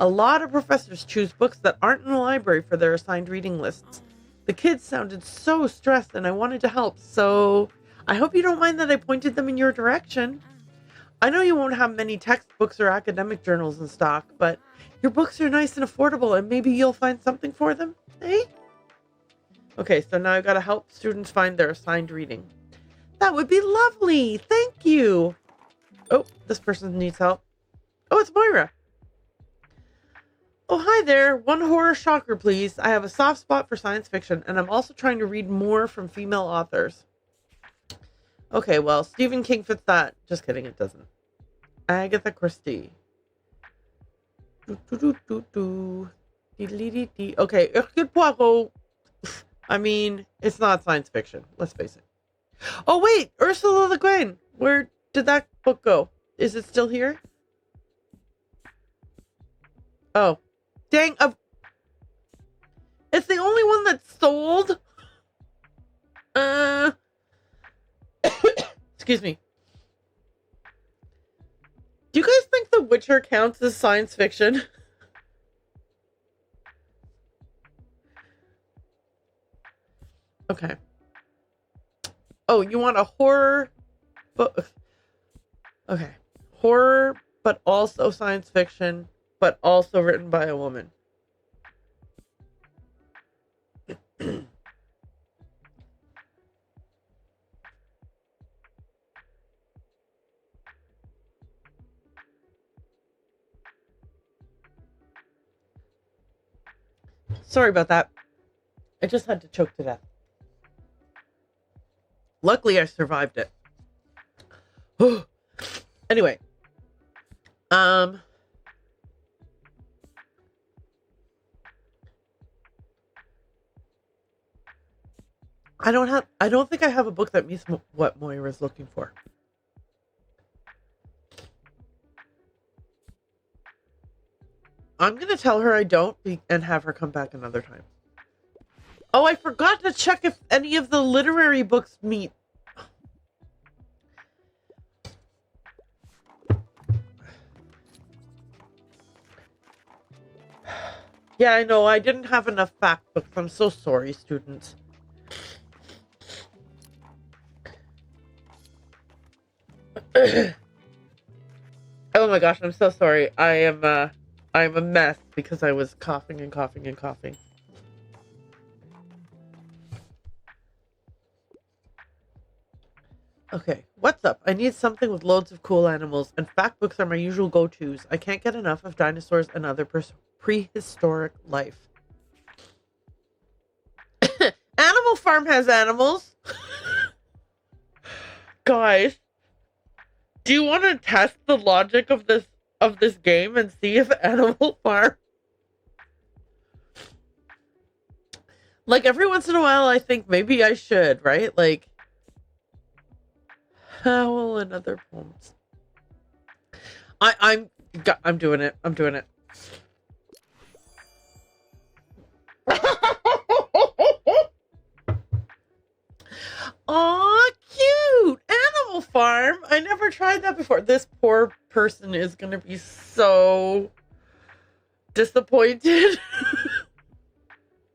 A lot of professors choose books that aren't in the library for their assigned reading lists. The kids sounded so stressed and I wanted to help, so I hope you don't mind that I pointed them in your direction. I know you won't have many textbooks or academic journals in stock, but your books are nice and affordable and maybe you'll find something for them, eh? Okay, so now I've got to help students find their assigned reading. That would be lovely. Thank you. Oh, this person needs help. Oh, it's Moira. Oh, hi there. One horror shocker, please. I have a soft spot for science fiction, and I'm also trying to read more from female authors. Okay, well, Stephen King fits that. Just kidding, it doesn't. Agatha Christie. Okay, Hercule Poirot. I mean, it's not science fiction. Let's face it. Oh, wait! Ursula Le Guin! Where did that book go? Is it still here? Oh. Dang, it's the only one that's sold? Excuse me. Do you guys think The Witcher counts as science fiction? Okay. Oh, you want a horror book? Okay. Horror, but also science fiction, but also written by a woman. Sorry about that. I just had to choke to death. Luckily, I survived it. Anyway. I don't think I have a book that meets what Moira's looking for. I'm going to tell her I don't and have her come back another time. Oh, I forgot to check if any of the literary books meet. Yeah, I know. I didn't have enough fact books. I'm so sorry, students. Oh my gosh, I'm so sorry. I'm a mess because I was coughing and coughing and coughing. Okay, what's up? I need something with loads of cool animals, and fact books are my usual go-tos. I can't get enough of dinosaurs and other prehistoric life. Animal Farm has animals. Guys, do you want to test the logic of this game and see if Animal Farm... Like, every once in a while, I think maybe I should, right? Like, Howl and other poems. I'm doing it. I'm doing it. Aw, cute! Animal Farm! I never tried that before. This poor person is gonna be so disappointed.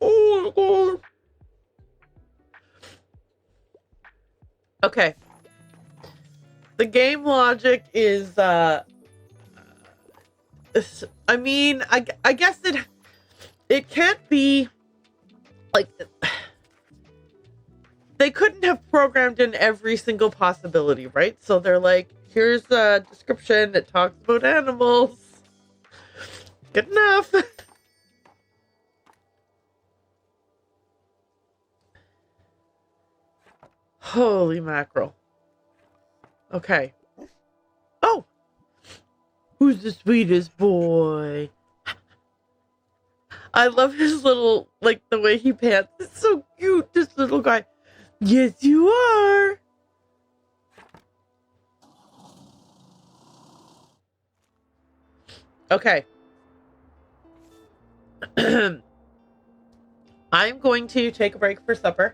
Oh my god. Okay. The game logic is, I mean, I guess it can't be, like, they couldn't have programmed in every single possibility, right? So they're like, here's a description that talks about animals. Good enough. Holy mackerel. Okay. Oh! Who's the sweetest boy? I love his little, like, the way he pants. It's so cute, this little guy. Yes, you are! Okay. I'm going to take a break for supper.